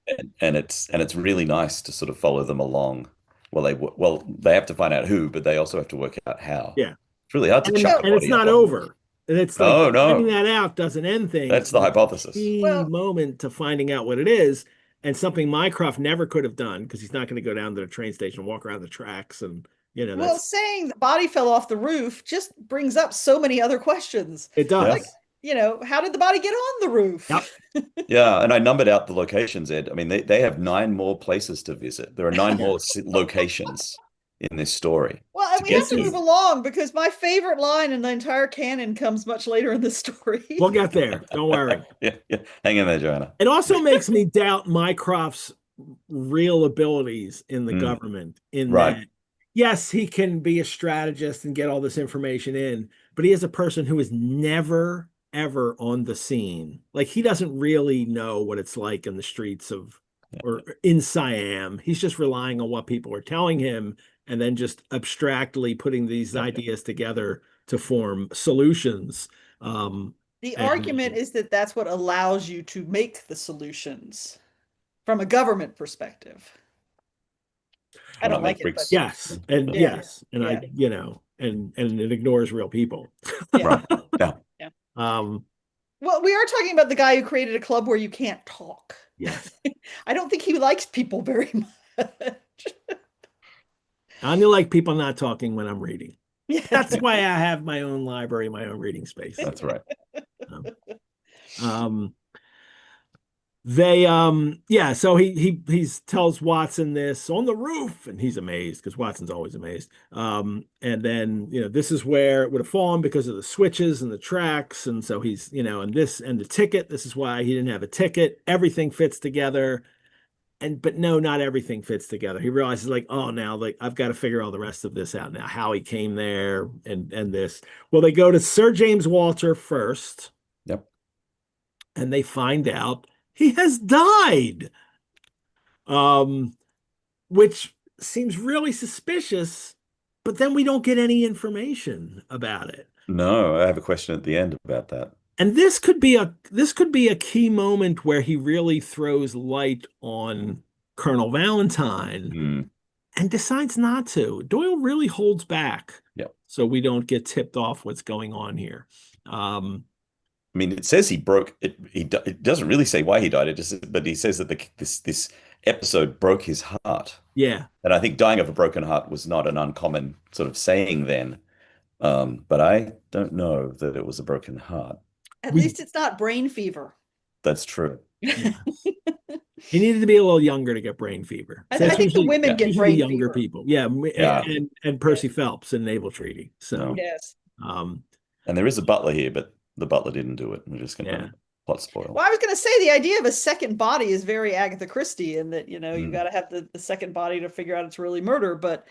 And it's really nice to sort of follow them along. They have to find out who, but they also have to work out how. Yeah. It's really hard to And, chuck a and it's body up not on. over. And it's like, Oh, finding no. that out doesn't end things. That's the hypothesis. Key moment to finding out what it is, and something Mycroft never could have done, because he's not going to go down to the train station and walk around the tracks, and Well, that's saying the body fell off the roof just brings up so many other questions. it does. Yeah. Like, how did the body get on the roof? Yep. Yeah, and I numbered out the locations, Ed. I mean, they have 9 more places to visit. There are 9 more locations in this story Well, and to we have get to move to. along because my favorite line in the entire canon comes much later in the story. We'll get there. Don't worry. Yeah, yeah. Hang in there, Joanna. It also makes me doubt Mycroft's real abilities in the Mm. government, in Right. that, yes, he can be a strategist and get all this information in, but he is a person who is never, ever on the scene. Like, he doesn't really know what it's like in the streets of, or in Siam. He's just relying on what people are telling him, and then just abstractly putting these ideas together to form solutions. The And argument is that that's what allows you to make the solutions from a government perspective. I don't like it, but yes, and Yeah. yes, and Yeah. and it ignores real people. yeah. Right. Yeah. Um, Well, we are talking about the guy who created a club where you can't talk. yes, I don't think he likes people very much. I only like people not talking when I'm reading. Yeah. That's why I have my own library, my own reading space. That's right. So he tells Watson this on the roof, and he's amazed, because Watson's always amazed. And then, this is where it would have fallen because of the switches and the tracks, and so he's, and the ticket, this is why he didn't have a ticket. Everything fits together. But no, not everything fits together. He realizes, like, oh, now, like, I've got to figure all the rest of this out now, how he came there, and this. Well, they go to Sir James Walter first. Yep. And they find out he has died, which seems really suspicious, but then we don't get any information about it. No, I have a question at the end about that. And this could be a key moment where he really throws light on Colonel Valentine and decides not to. Doyle really holds back, so we don't get tipped off what's going on here. I mean, it says he broke it. It doesn't really say why he died. But he says that this episode broke his heart. Yeah, and I think dying of a broken heart was not an uncommon sort of saying then. But I don't know that it was a broken heart. At We least it's not brain fever. That's true. Yes. He needed to be a little younger to get brain fever. I, So I it's think the usually, women Yeah. get usually the brain younger fever. people. Yeah, Yeah. and Percy Phelps in Naval Treaty. So, No. Yes. um, And there is a butler here, but the butler didn't do it. We're just going to yeah. plot spoil. Well, I was going to say the idea of a second body is very Agatha Christie in that, you Mm. got to have the second body to figure out it's really murder. But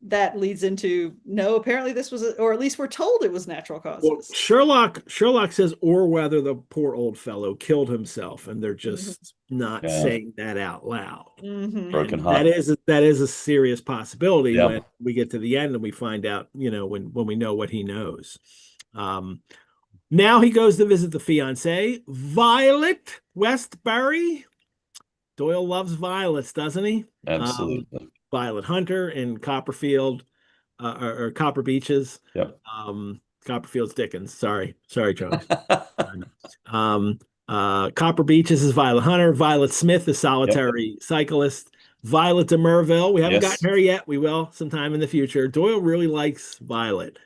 that leads into, no, apparently this was, or at least we're told it was natural Well, causes. Sherlock says, or whether the poor old fellow killed himself, and they're just not Yeah. saying that out loud. Mhm. Broken And heart. that is a serious possibility Yeah. when we get to the end and we find out, when we know what he knows. Now he goes to visit the fiancée, Violet Westbury. Doyle loves violets, doesn't he? Absolutely. Violet Hunter in Copperfield, or Copper Beaches. Yep. Copperfield's Dickens. Sorry, Jones. Copper Beaches is Violet Hunter. Violet Smith is Solitary Cyclist. Violet de Merville. We haven't Yes. gotten her yet. We will sometime in the future. Doyle really likes Violet.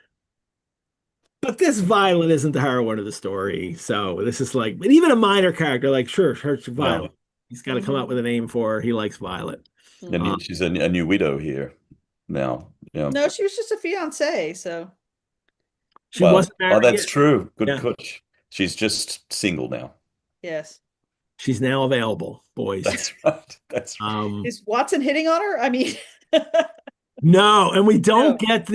But this Violet isn't the heroine of the story. So this is like, but even a minor character, like, sure, Violet. He's got to come up with a name for her. He likes Violet. And she's a new widow here now. Yeah. No, she was just a fiancée, so. She wasn't married that's yet. true. Good Yeah. coach. She's just single now. Yes. She's now available, boys. That's right. That's right. Is Watson hitting on her? I mean, No, and we don't No. get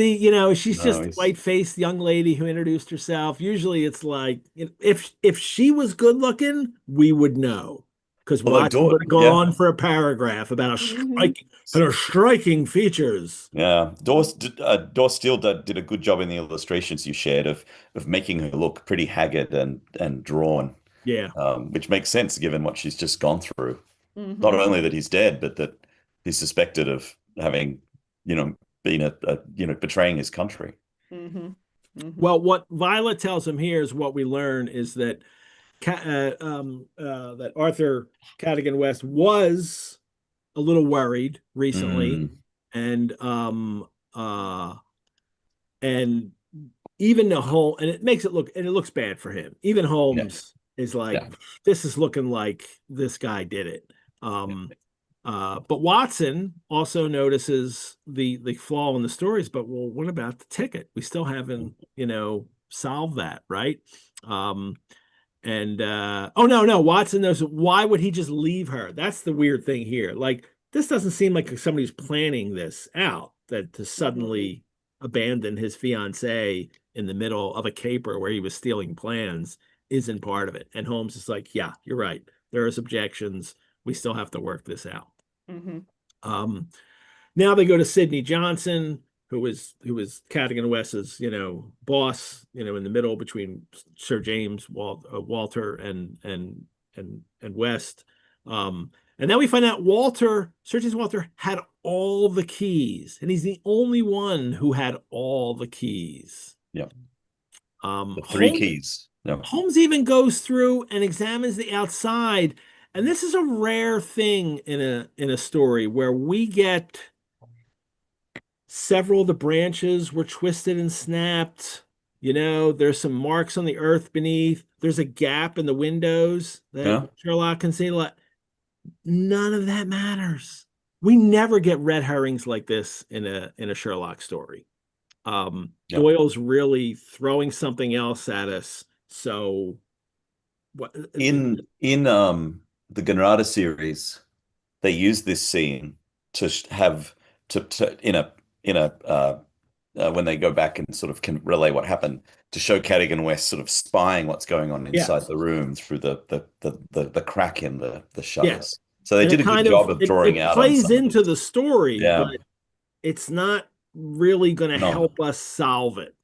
she's just a he's- white-faced young lady who introduced herself. Usually it's like, if she was good looking, we would know. Because Although Watson would have gone yeah. on for a paragraph about her striking features. Yeah, Dor Steele did a good job in the illustrations you shared of making her look pretty haggard and drawn. Yeah. Which makes sense given what she's just gone through. Not only that he's dead, but that he's suspected of having, been betraying his country. Well, what Violet tells him here is what we learn is that that Arthur Cadogan West was a little worried recently, and even the whole, and it looks bad for him. Even Holmes is like, this is looking like this guy did it. But Watson also notices the flaw in the stories. But well, what about the ticket? We still haven't, solved that, right? No, Watson knows. Why would he just leave her? That's the weird thing here. Like, this doesn't seem like somebody's planning this out, that to suddenly abandon his fiancée in the middle of a caper where he was stealing plans isn't part of it. And Holmes is like, yeah, you're right. There is objections. We still have to work this out. Now they go to Sidney Johnson, who was Cadogan West's, boss, in the middle between Sir James Walter and West. And then we find out Sir James Walter had all the keys, and he's the only one who had all the keys. Yeah. The three keys. Yeah. Holmes even goes through and examines the outside. And this is a rare thing in a story where we get several of the branches were twisted and snapped. There's some marks on the earth beneath. There's a gap in the windows that Sherlock can see. None of that matters. We never get red herrings like this in a Sherlock story. Doyle's really throwing something else at us. So what in the Granada series, they use this scene to have when they go back and sort of can relay what happened, to show Cadogan West sort of spying what's going on inside the room through the crack in the shutters. Yes. So they did a good job of drawing out. It plays into the story, Yeah. but it's not really going to help us solve it.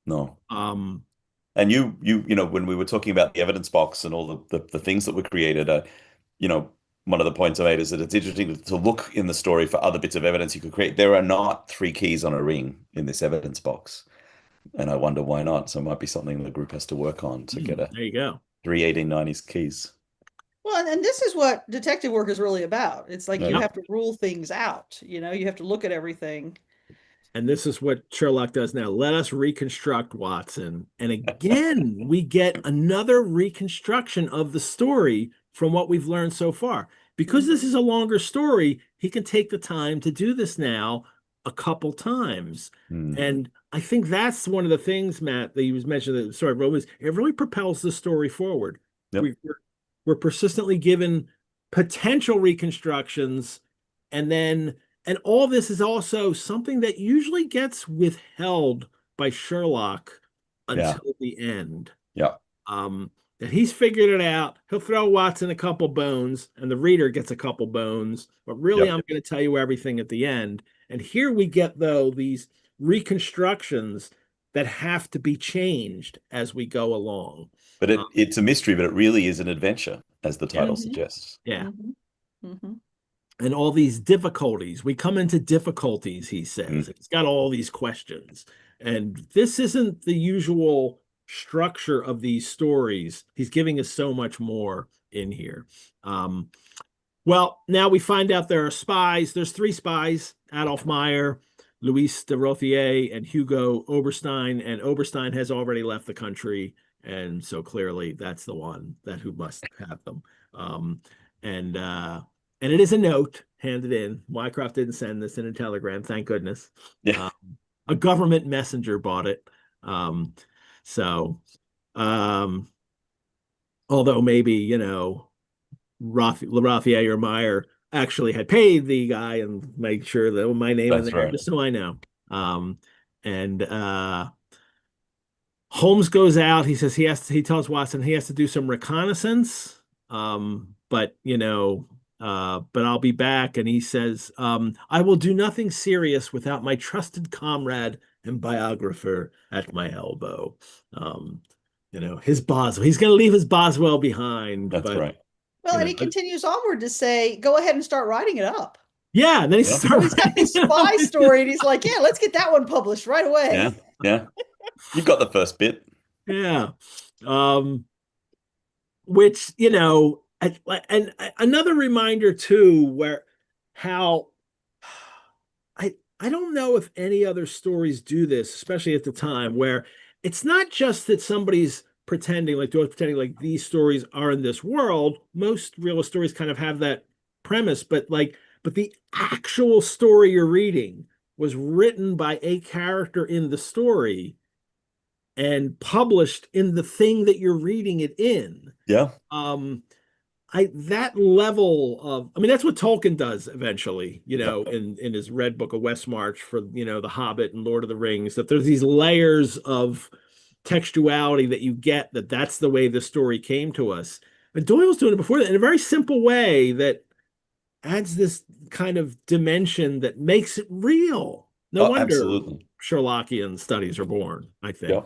No. And when we were talking about the evidence box and all the things that were created, one of the points I made is that it's interesting to look in the story for other bits of evidence you could create. There are not 3 keys on a ring in this evidence box. And I wonder why not. So it might be something the group has to work on to get there you go. 3 1890s keys. Well, and this is what detective work is really about. It's like you Yep. have to rule things out. You have to look at everything. And this is what Sherlock does now. Let us reconstruct Watson. And again, we get another reconstruction of the story from what we've learned so far. Because this is a longer story, he can take the time to do this now a couple times. And I think that's one of the things, Matt, that you was mentioning, that sorry, was it really propels the story forward. Yep. We're persistently given potential reconstructions, and all this is also something that usually gets withheld by Sherlock until the end. Yeah. That he's figured it out. He'll throw Watson a couple bones, and the reader gets a couple bones. But really, I'm going to tell you everything at the end. And here we get, though, these reconstructions that have to be changed as we go along. But it's a mystery, but it really is an adventure, as the title suggests. Yeah. And all these difficulties. We come into difficulties, he says. It's got all these questions. And this isn't the usual structure of these stories. He's giving us so much more in here. Well, now we find out there are spies. There's 3 spies, Adolf Meyer, Louis de Rothier, and Hugo Oberstein. And Oberstein has already left the country. And so clearly that's the one who must have them. And it is a note handed in. Mycroft didn't send this in a telegram, thank goodness. Yeah. A government messenger bought it. Although maybe, Rothier or Meyer actually had paid the guy and made sure that my name is there, just so I know. Holmes goes out. He says he tells Watson he has to do some reconnaissance. But I'll be back. And he says, I will do nothing serious without my trusted comrade and biographer at my elbow. His Boswell. He's going to leave his Boswell behind. That's right. Well, and he continues onward to say, go ahead and start writing it up. Yeah, and then he's got this spy story, and he's like, yeah, let's get that one published right away. Yeah. You've got the first bit. Yeah. Which, and another reminder too, I don't know if any other stories do this, especially at the time, where it's not just that somebody's pretending like these stories are in this world. Most real stories kind of have that premise, but the actual story you're reading was written by a character in the story and published in the thing that you're reading it in. Yeah. That level of, that's what Tolkien does eventually, in his Red Book of Westmarch for, The Hobbit and Lord of the Rings, that there's these layers of textuality that you get, that's the way the story came to us. And Doyle's doing it before that in a very simple way that adds this kind of dimension that makes it real. No wonder absolutely. Sherlockian studies are born, I think. Yeah.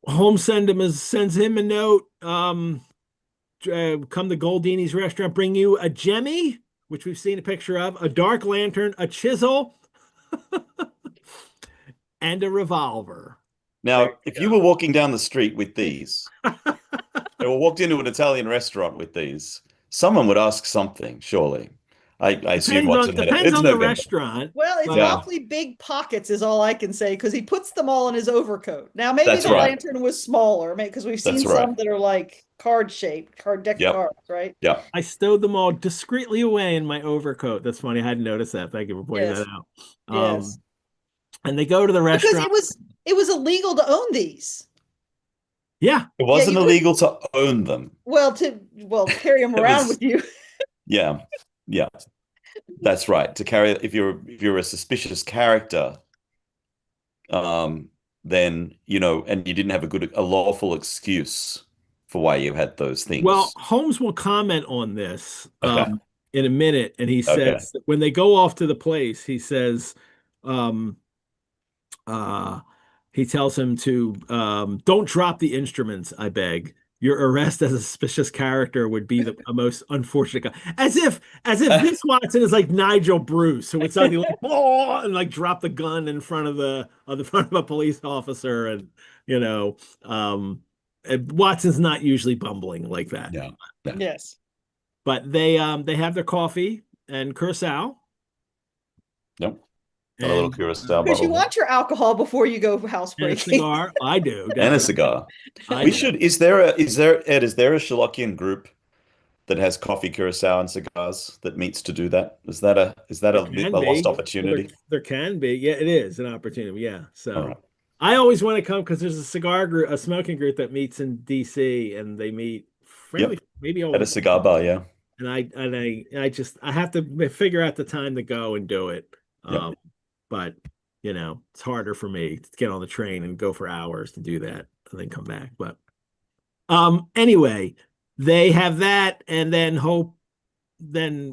Holmes sends him a note. Come to Goldini's restaurant, bring you a jemmy, which we've seen a picture of, a dark lantern, a chisel, and a revolver. Now, if you were walking down the street with these, or walked into an Italian restaurant with these, someone would ask something, surely. I assume depends on the restaurant. Well, it's awfully big pockets is all I can say, because he puts them all in his overcoat. Now, maybe the lantern was smaller, because we've seen some that are like card-shaped, deck cards, right? Yeah. I stowed them all discreetly away in my overcoat. That's funny. I hadn't noticed that. Thank you for pointing that out. Yes. And they go to the restaurant. Because it was illegal to own these. Yeah. It wasn't illegal to own them. Well, carry them around with you. Yeah. Yeah, that's right. To carry, if you're a suspicious character, then and you didn't have a lawful excuse for why you had those things. Well, Holmes will comment on this in a minute, and he says that when they go off to the place, he says, he tells him to don't drop the instruments, I beg. Your arrest as a suspicious character would be the most unfortunate guy. As if this Watson is like Nigel Bruce, who would suddenly and drop the gun in front of a police officer, and Watson's not usually bumbling like that. Yeah. Yes. But they have their coffee and curacao. Yep. Got a little And curacao Because you bottle want your alcohol before you go and a housebreaking. cigar. I do, and a definitely. cigar. I We do. should. Is there a Ed? Is there a Sherlockian group that has coffee, curacao, and cigars that meets to do that? Is that There a can lost be. Well, opportunity? there can be. Yeah, it is an opportunity. Yeah. All So right. I always want to come because there's a cigar group, a smoking group that meets in DC, and they meet fairly Yep. maybe all At the a cigar time. bar, yeah. And I just I have to figure out the time to go and do it. Yep. But it's harder for me to get on the train and go for hours to do that and then come back. But anyway, they have that, and then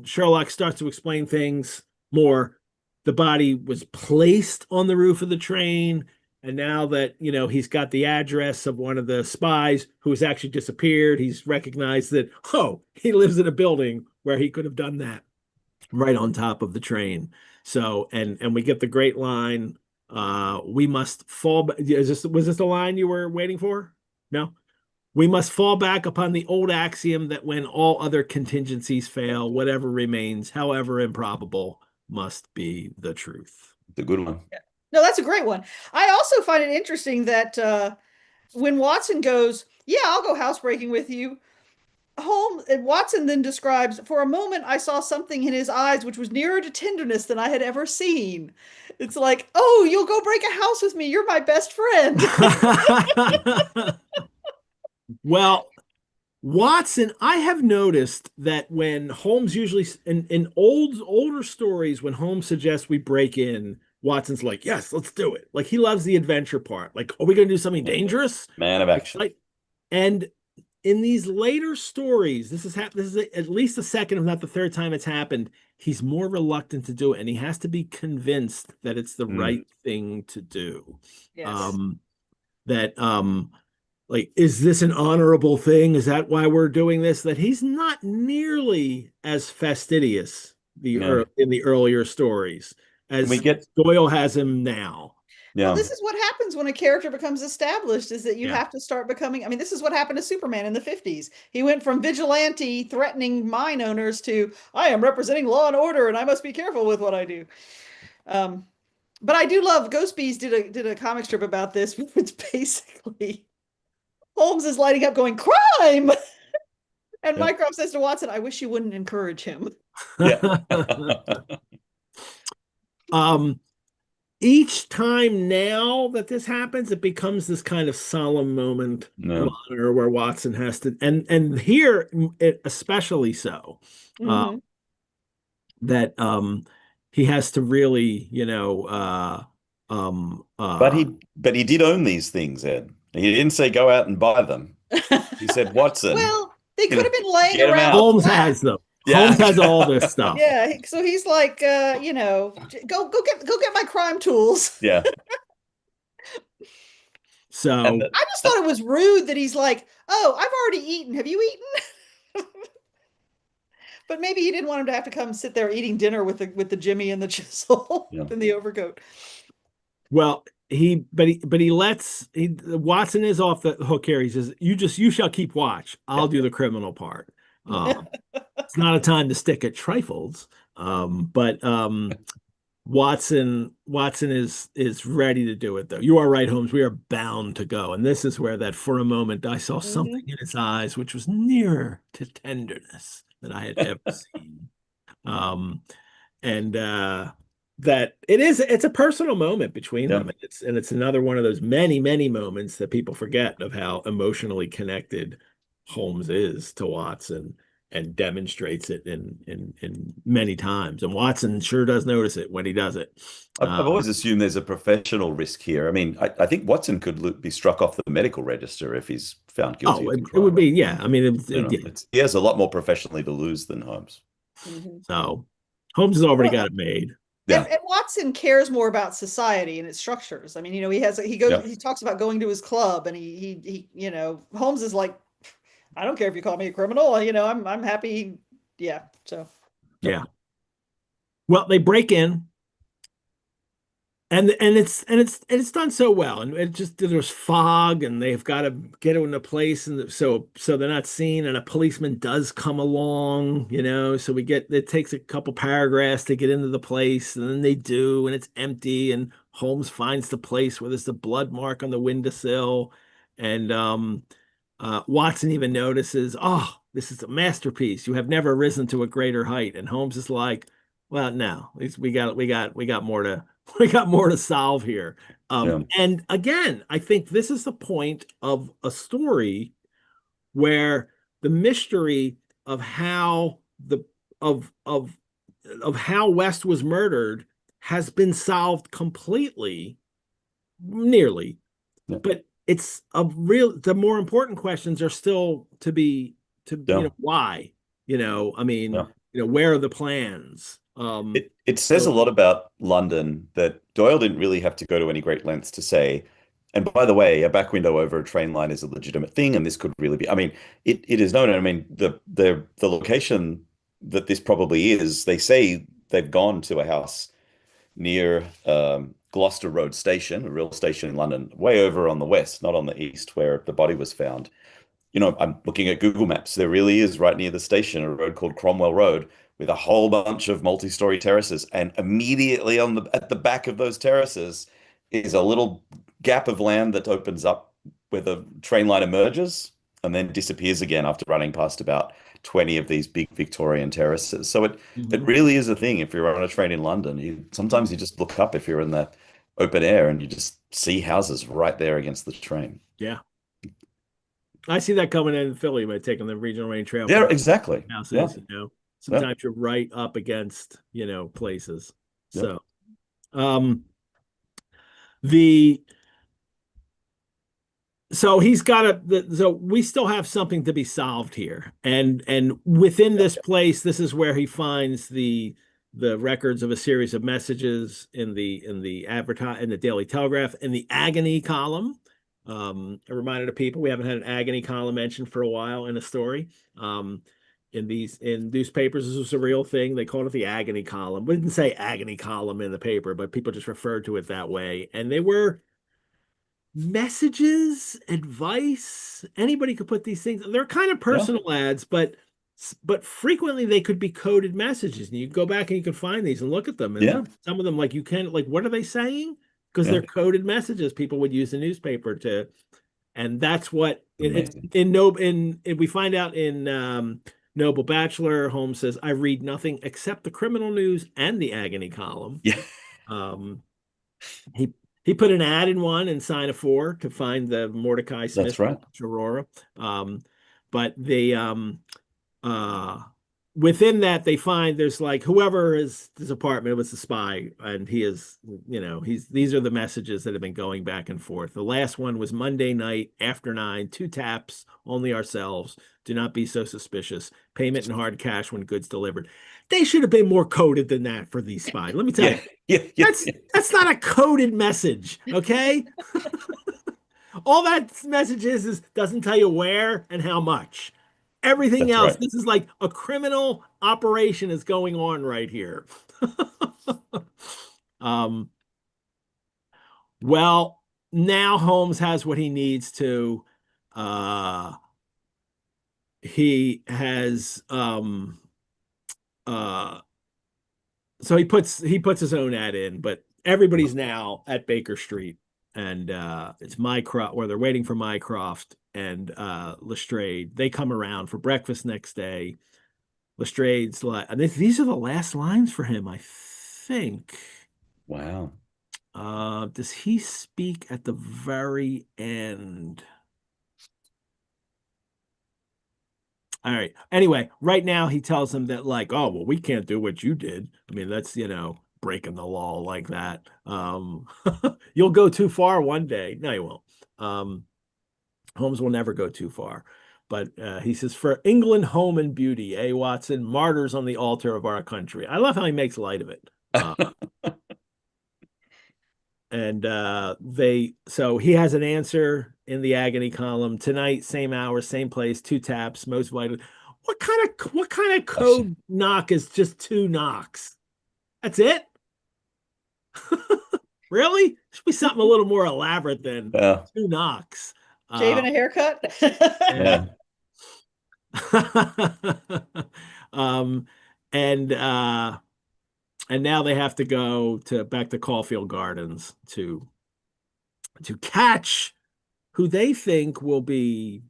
Sherlock starts to explain things more. The body was placed on the roof of the train, and now that he's got the address of one of the spies who has actually disappeared, he's recognized that he lives in a building where he could have done that right on top of the train. So and we get the great line, we must fall. Was this the line you were waiting for? No. We must fall back upon the old axiom that when all other contingencies fail, whatever remains, however improbable, must be the truth. The good one. Yeah. No, that's a great one. I also find it interesting that when Watson goes, "Yeah, I'll go housebreaking with you," Holmes and Watson then describes, "For a moment, I saw something in his eyes which was nearer to tenderness than I had ever seen." It's like, "Oh, you'll go break a house with me. You're my best friend." Well, Watson, I have noticed that when Holmes usually in older stories, when Holmes suggests we break in, Watson's like, "Yes, let's do it." Like he loves the adventure part. Like, are we going to do something dangerous? Man of action. And in these later stories, this is at least the second, if not the third time it's happened. He's more reluctant to do it, and he has to be convinced that it's the right thing to do. Yes. That like, is this an honorable thing? Is that why we're doing this? That he's not nearly as fastidious in the earlier stories Can we as get Doyle has him now. Well, yeah. this is what happens when a character becomes established, is that you Yeah. have to start becoming. I mean, this is what happened to Superman in the 50s. He went from vigilante threatening mine owners to, "I am representing law and order and I must be careful with what I do." But I do love Ghostbees did a comic strip about this. It's basically Holmes is lighting up going, "Crime!" And Yeah. Mycroft says to Watson, "I wish you wouldn't encourage him." Yeah. Each time now that this happens, it becomes this kind of solemn moment of No. honor where Watson has to, and here it especially so, Mhm. that he has to really, But he did own these things, Ed. He didn't say go out and buy them. He said, Watson, Well, they could have been laying get 'em around out. the Holmes flat. has them. Yeah. Holmes has all this stuff. Yeah, so he's like, go get my crime tools. Yeah. So I just thought it was rude that he's like, "Oh, I've already eaten. Have you eaten?" But maybe he didn't want him to have to come sit there eating dinner with the Jimmy and the chisel and the overcoat. well, Watson is off the hook here. He says, you shall keep watch. I'll do the criminal part. It's not a time to stick at trifles. But Watson is ready to do it though. You are right, Holmes. We are bound to go. And this is where that for a moment I saw something in his eyes which was nearer to tenderness than I had ever seen. And that it's a personal moment between them. It's another one of those many, many moments that people forget of how emotionally connected Holmes is to Watson and demonstrates it in many times. And Watson sure does notice it when he does it. I've always assumed there's a professional risk here. I mean, I think Watson could be struck off the medical register if he's found guilty of the it crime. would be, yeah. I mean, He has a lot more professionally to lose than Holmes. So Holmes has already got it made. Yeah. And Watson cares more about society and its structures. I mean, he talks about going to his club, and he Holmes is like, "I don't care if you call me a criminal. I'm happy." Yeah. So. Yeah. Well, they break in. and it's done so well, and it just there's fog, and they've got to get it into place, and so they're not seen, and a policeman does come along, so it takes a couple paragraphs to get into the place, and then they do, and it's empty, and Holmes finds the place where there's the blood mark on the windowsill, and Watson even notices, oh, this is a masterpiece. You have never risen to a greater height. And Holmes is like, well, no, we got more to we got more to solve here. Yeah. And again, I think this is the point of a story where the mystery of how the of how West was murdered has been solved completely, nearly, Yeah. but it's the more important questions are still Yeah. why, I mean, Yeah. where are the plans? It says a lot about London that Doyle didn't really have to go to any great lengths to say. And by the way, a back window over a train line is a legitimate thing, and this could really be. I mean, it is known. I mean, the location that this probably is, they say they've gone to a house near Gloucester Road Station, a real station in London, way over on the west, not on the east, where the body was found. I'm looking at Google Maps. There really is right near the station a road called Cromwell Road with a whole bunch of multi-story terraces, and immediately at the back of those terraces is a little gap of land that opens up where the train line emerges and then disappears again after running past about 20 of these big Victorian terraces. So it Mhm. really is a thing. If you're on a train in London, sometimes you just look up if you're in the open air and you just see houses right there against the train. Yeah, I see that coming in Philly by taking the regional rail trail Yeah, from exactly. Yeah, houses. yeah, Sometimes you're right up against places. yeah, So um the so he's got so we still have something to be solved here, and within yeah, this place, this is where he finds the records of a series of messages in the Daily Telegraph, in the agony column. A reminder to people, we haven't had an agony column mentioned for a while in a story. In newspapers, this was a real thing. They called it the agony column. We didn't say agony column in the paper, but people just referred to it that way, and they were messages, advice. Anybody could put these things. They're kind of yeah, personal ads, but frequently they could be coded messages, and you go back and you can find these and look at them. yeah, And some of them, like, you can, like, what are they saying? Because yeah. they're coded messages people would use the newspaper to, and that's what Amazing. we find out in Noble Bachelor. Holmes says, I read nothing except the criminal news and the agony column. Yeah, Um, he he put an ad in one and sign of four to find the Mordecai Smith that's right. Aurora. But they uh within that they find there's like whoever is his apartment was the spy, and he is, these are the messages that have been going back and forth. The last one was Monday night after 9, 2 taps, only ourselves. Do not be so suspicious. Payment in hard cash when goods delivered. They should have been more coded than that for these spies. Let me tell Yeah, you. yeah, yeah, That's yeah. that's not a coded message, okay? All that message is doesn't tell you where and how much. Everything That's else, right. this is like a criminal operation is going on right here. um, well, now Holmes has what he needs to. Uh, he has uh, so he puts his own ad in, but everybody's now at Baker Street, and it's Mycroft, where they're waiting for Mycroft and Lestrade. They come around for breakfast next day. Lestrade's like, and these are the last lines for him, I think. Wow. Does he speak at the very end? All right. Anyway, right now he tells them that, like, oh, well, we can't do what you did. I mean, that's, breaking the law like that. You'll go too far one day. No, you won't. Holmes will never go too far. But he says, for England, home, and beauty, Watson, martyrs on the altar of our country. I love how he makes light of it. And so he has an answer in the agony column tonight, same hour, same place, 2 taps, most vital. What kind of Gosh. code knock is just 2 knocks? That's it? Really? Should be something a little more elaborate than Yeah. 2 knocks. Shaving a haircut. Yeah. um, and now they have to go back to Caulfield Gardens to catch who they think will be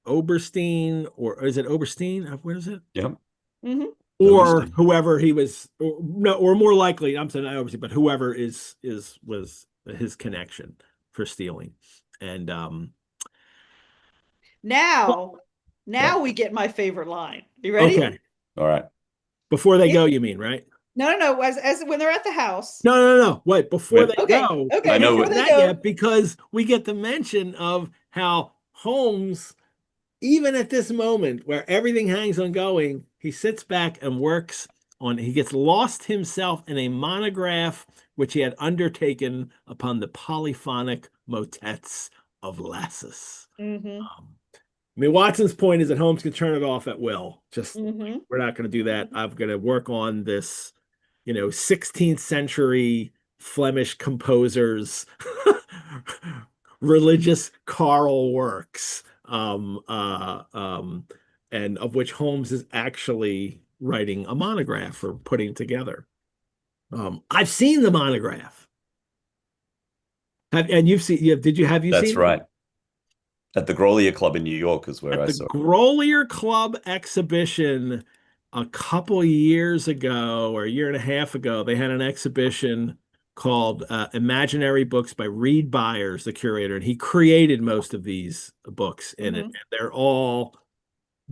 Oberstein, or is it Oberstein? Where is it? Yep. Mhm. Or Oberstein. whoever he was, or, no, or more likely, I'm saying not Oberstein, but whoever was his connection for stealing. And Now Yeah. we get my favorite line. You ready? okay, All right. before they go, you mean, right? No. As when they're at the house. No. Wait, before they Okay. go, Okay. I know Before they that go. yet, because we get the mention of how Holmes, even at this moment where everything hangs on going, he sits back and works on, he gets lost himself in a monograph which he had undertaken upon the polyphonic motets of Lassus. Mm-hmm. I mean, Watson's point is that Holmes can turn it off at will. Just, Mm-hmm. we're not going to do that. I'm going to work on this, 16th century Flemish composers religious choral works, and of which Holmes is actually writing a monograph or putting together. I've seen the monograph. And you've seen, have you That's seen right. At the Grolier Club in New York is where at I the saw it. Grolier Club exhibition a couple years ago, or a year and a half ago? They had an exhibition called Imaginary Books by Reed Byers, the curator, and he created most of these books in it. Mhm. And they're all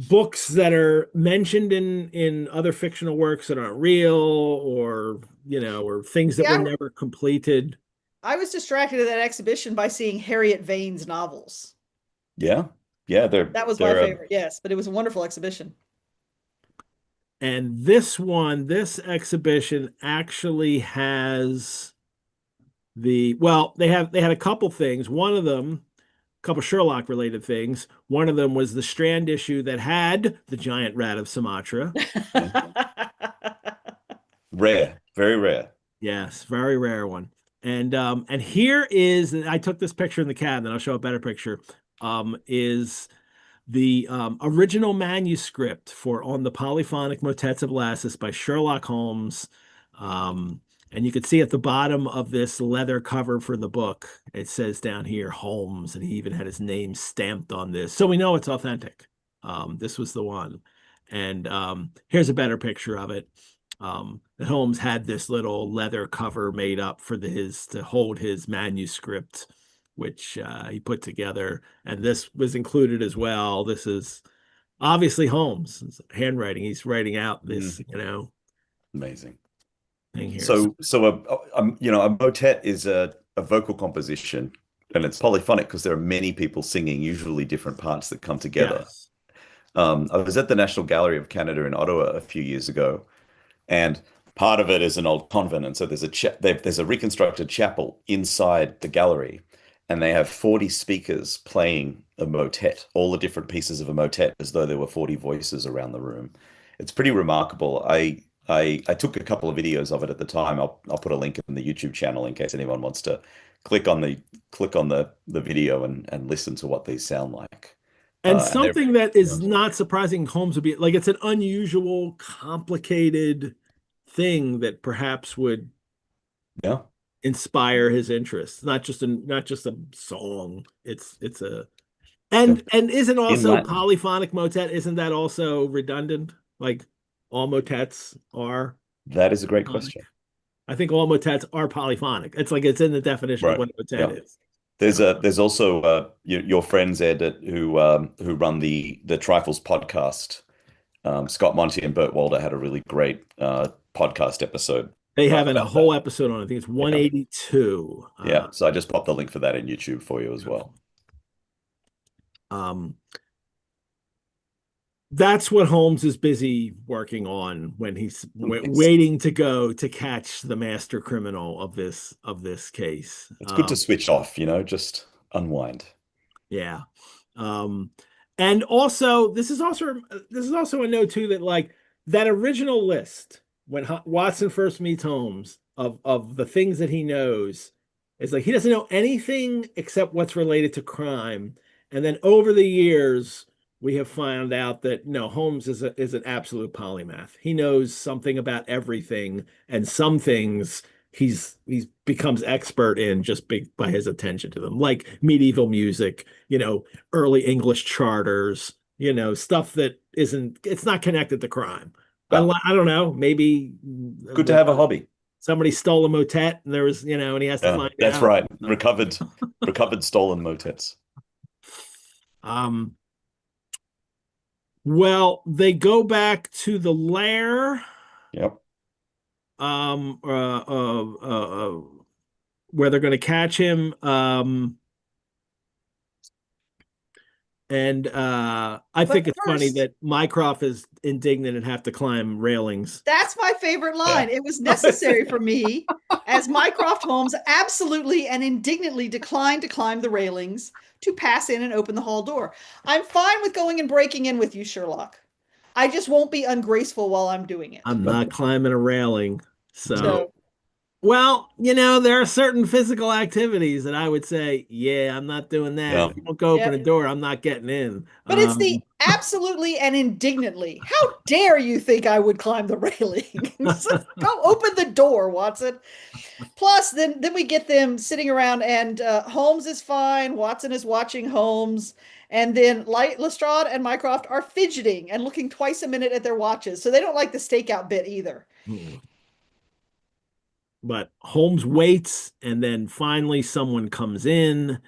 books that are mentioned in other fictional works that aren't real, or or things that Yeah, were never completed. I was distracted at that exhibition by seeing Harriet Vane's novels. Yeah. Yeah. That was my favorite, yes, but it was a wonderful exhibition. And this exhibition actually has they had a couple things. One of them, a couple Sherlock related things. One of them was the Strand issue that had the giant rat of Sumatra. Rare. Very rare. Yes, very rare one. And here is, I took this picture in the cabinet. I'll show a better picture. Is the original manuscript for On the Polyphonic Motets of Lassus by Sherlock Holmes. And you can see at the bottom of this leather cover for the book, it says down here Holmes, and he even had his name stamped on this. So we know it's authentic. This was the one. And here's a better picture of it. That Holmes had this little leather cover made up for to hold his manuscript, which he put together, and this was included as well. This is obviously Holmes' handwriting. He's writing out this, Amazing. thing here. So a motet is a vocal composition, and it's polyphonic because there are many people singing, usually different parts that come together. Yes. I was at the National Gallery of Canada in Ottawa a few years ago, and part of it is an old convent, and so there's a reconstructed chapel inside the gallery, and they have 40 speakers playing a motet, all the different pieces of a motet, as though there were 40 voices around the room. It's pretty remarkable. I took a couple of videos of it at the time. I'll put a link in the YouTube channel in case anyone wants to click on the video and listen to what these sound like. And And something that is not surprising, Holmes would be like, it's an unusual, complicated thing that perhaps would yeah, inspire his interest. Not just a song. It's a yeah. and isn't also Latin. polyphonic motet, isn't that also redundant? Like all motets are That is a great polyphonic? question. I think all motets are polyphonic. It's like it's in the definition of Right. what a motet Yeah. is. There's also your friends Ed who run the Trifles podcast. Scott Monty and Burt Walder had a really great podcast episode. They have a about whole that. episode on it. I think it's 182. Yeah, so I just popped the link for that in YouTube for you as well. That's what Holmes is busy working on when he's waiting to go to catch the master criminal of this case. It's good to switch off, just unwind. Yeah. And also this is also a note too, that like that original list when Watson first meets Holmes of the things that he knows, It's like he doesn't know anything except what's related to crime. And then over the years, we have found out that no, Holmes is an absolute polymath. He knows something about everything, and some things he's becomes expert in just by his attention to them, like medieval music, early English charters, stuff that isn't it's not connected to crime. Yeah. I don't know, maybe Good to have a hobby. somebody stole a motet and there was, and he has to Yeah, find that's out. right. Recovered stolen motets. Um, well, they go back to the lair, Yep. um, uh, uh, uh, uh, where they're going to catch him. And I think But it's funny first, that Mycroft is indignant and have to climb railings. that's my favorite line. Yeah. It was necessary for me, as Mycroft Holmes absolutely and indignantly declined to climb the railings to pass in and open the hall door. I'm fine with going and breaking in with you, Sherlock. I just won't be ungraceful while I'm doing it. I'm not climbing a railing. So, So, well, there are certain physical activities that I would say, yeah, I'm not doing that. Yeah. If you don't go open yeah. a door, I'm not getting in. But it's the absolutely and indignantly. How dare you think I would climb the railings? Go open the door, Watson. Plus, then we get them sitting around, and Holmes is fine. Watson is watching Holmes, and then Lestrade and Mycroft are fidgeting and looking twice a minute at their watches. So they don't like the stakeout bit either. But Holmes waits, and then finally someone comes in.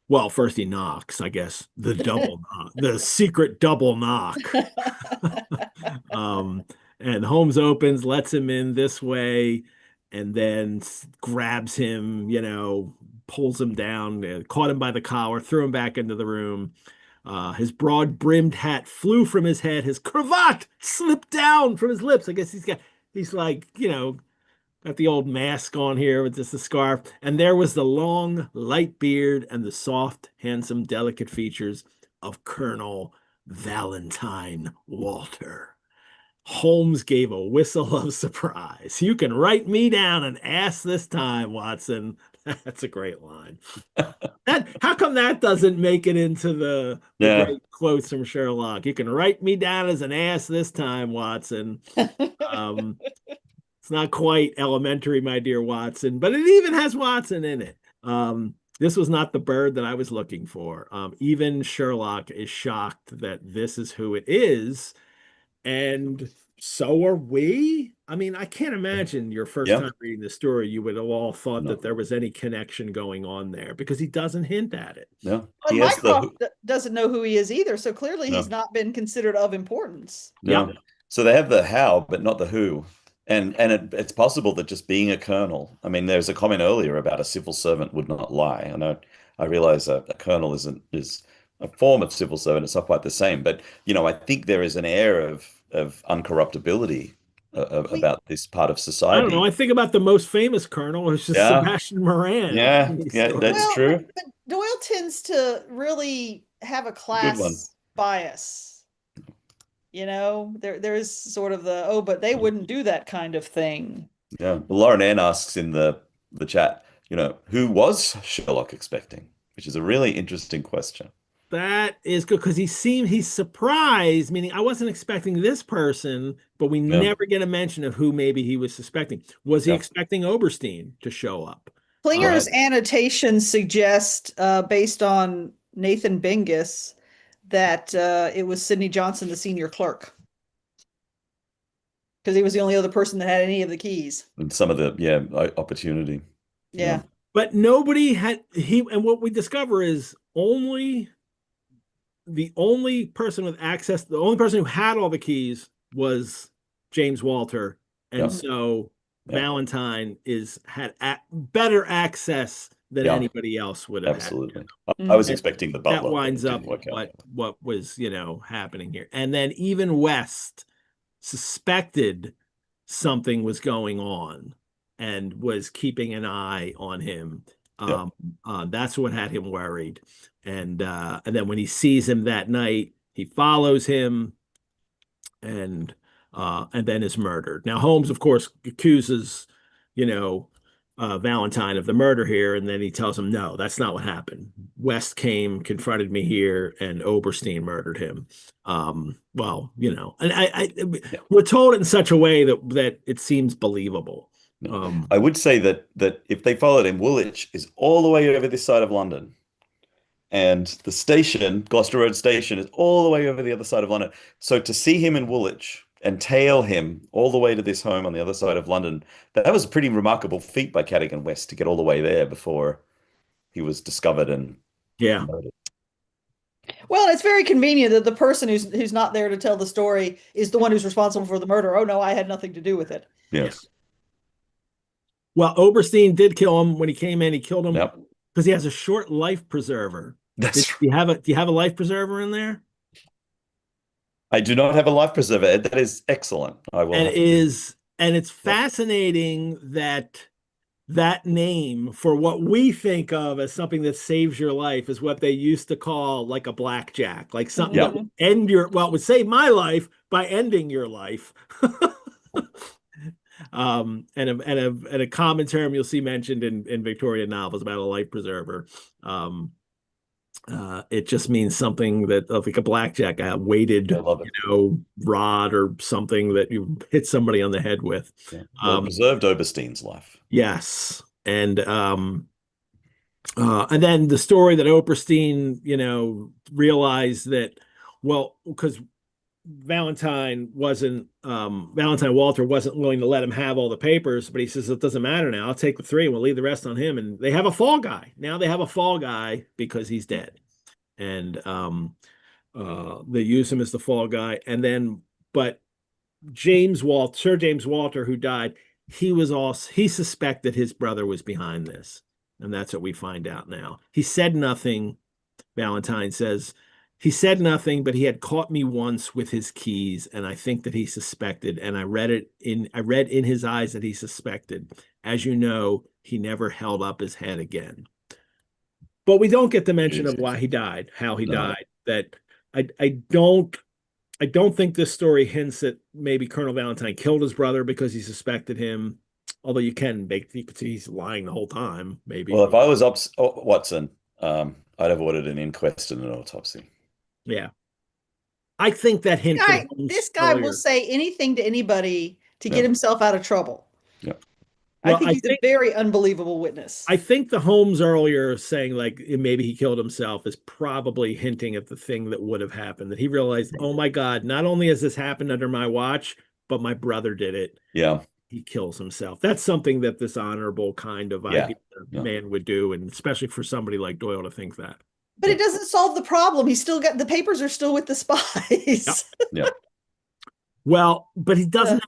Well, first he knocks, I guess, the double knock, the secret double knock. And Holmes opens, lets him in this way, and then grabs him, pulls him down, caught him by the collar, threw him back into the room. His broad-brimmed hat flew from his head. His cravat slipped down from his lips. I guess he's like, got the old mask on here with just the scarf. And there was the long, light beard and the soft, handsome, delicate features of Colonel Valentine Walter. Holmes gave a whistle of surprise. You can write me down an ass this time, Watson. That's a great line. How come that doesn't make it into the Yeah. great quotes from Sherlock? You can write me down as an ass this time, Watson. It's not quite elementary, my dear Watson, but it even has Watson in it. This was not the bird that I was looking for. Even Sherlock is shocked that this is who it is. And so are we. I mean, I can't imagine your first time reading the story, you would have all thought that there was any connection going on there because he doesn't hint at it. No. But Mycroft doesn't know who he is either. So clearly he's not been considered of importance. No. Yep. So they have the how, but not the who. And it's possible that just being a colonel, I mean, there's a comment earlier about a civil servant would not lie. I realize a colonel is a form of civil servant. It's not quite the same, but I think there is an air of uncorruptibility about this part of society. I don't know. I think about the most famous colonel, who's just Sebastian Moran. Yeah, that's true. But Doyle tends to really have a class bias. There's sort of but they wouldn't do that kind of thing. Yeah. Well, Lauren Ann asks in the chat, who was Sherlock expecting? Which is a really interesting question. That is good because he's surprised, meaning I wasn't expecting this person, but we never get a mention of who maybe he was suspecting. Was he expecting Oberstein to show up? Klinger's annotations suggest, based on Nathan Bingus, that it was Sidney Johnson, the senior clerk, because he was the only other person that had any of the keys. And some of the opportunity. Yeah. But nobody had and what we discover is the only person with access, the only person who had all the keys was James Walter. And so Valentine had better access than anybody else would have. Absolutely. I was expecting the butler. That winds up what was, happening here. And then even West suspected something was going on and was keeping an eye on him. That's what had him worried. And then when he sees him that night, he follows him and then is murdered. Now Holmes, of course, accuses, Valentine of the murder here, and then he tells him, no, that's not what happened. West came, confronted me here, and Oberstein murdered him. Well, you know, and we're told it in such a way that it seems believable. I would say that if they followed him, Woolwich is all the way over this side of London. And the station, Gloucester Road Station, is all the way over the other side of London. So to see him in Woolwich and tail him all the way to this home on the other side of London, that was a pretty remarkable feat by Cadogan West to get all the way there before he was discovered and murdered. Well, it's very convenient that the person who's not there to tell the story is the one who's responsible for the murder. Oh no, I had nothing to do with it. Yes. Well, Oberstein did kill him when he came in. He killed him Yep. because he has a short life preserver. That's do you have a life preserver in there? I do not have a life preserver. That is excellent. I will. And it's fascinating that name for what we think of as something that saves your life is what they used to call like a blackjack, like something that would end it would save my life by ending your life. And a common term you'll see mentioned in Victorian novels about a life preserver. It just means something that like a blackjack, a weighted, rod or something that you hit somebody on the head with. Yeah. Well, preserved Oberstein's life. Yes, and then the story that Oberstein, realized that, well, because Valentine Walter wasn't willing to let him have all the papers, but he says it doesn't matter now. I'll take the 3 and we'll leave the rest on him. And they have a fall guy. Now they have a fall guy because he's dead. And they use him as the fall guy. And then, but Sir James Walter, who died, he suspected his brother was behind this. And that's what we find out now. He said nothing. Valentine says, he said nothing, but he had caught me once with his keys, and I think that he suspected, and I read in his eyes that he suspected. As you know, he never held up his head again. But we don't get the mention of why he died, how he died. That I don't think this story hints that maybe Colonel Valentine killed his brother because he suspected him. Although you could see he's lying the whole time, maybe. Well, if I was Watson, I'd have ordered an inquest and an autopsy. Yeah. I think that hint. This guy will say anything to anybody to get himself out of trouble. Yeah. Well, I think he's a very unbelievable witness. I think the Holmes earlier saying like maybe he killed himself is probably hinting at the thing that would have happened, that he realized, oh my God, not only has this happened under my watch, but my brother did it. Yeah. He kills himself. That's something that this honorable kind of man would do, and especially for somebody like Doyle to think that. But it doesn't solve the problem. He's still got the papers are still with the spies. Yeah. Well, but he doesn't.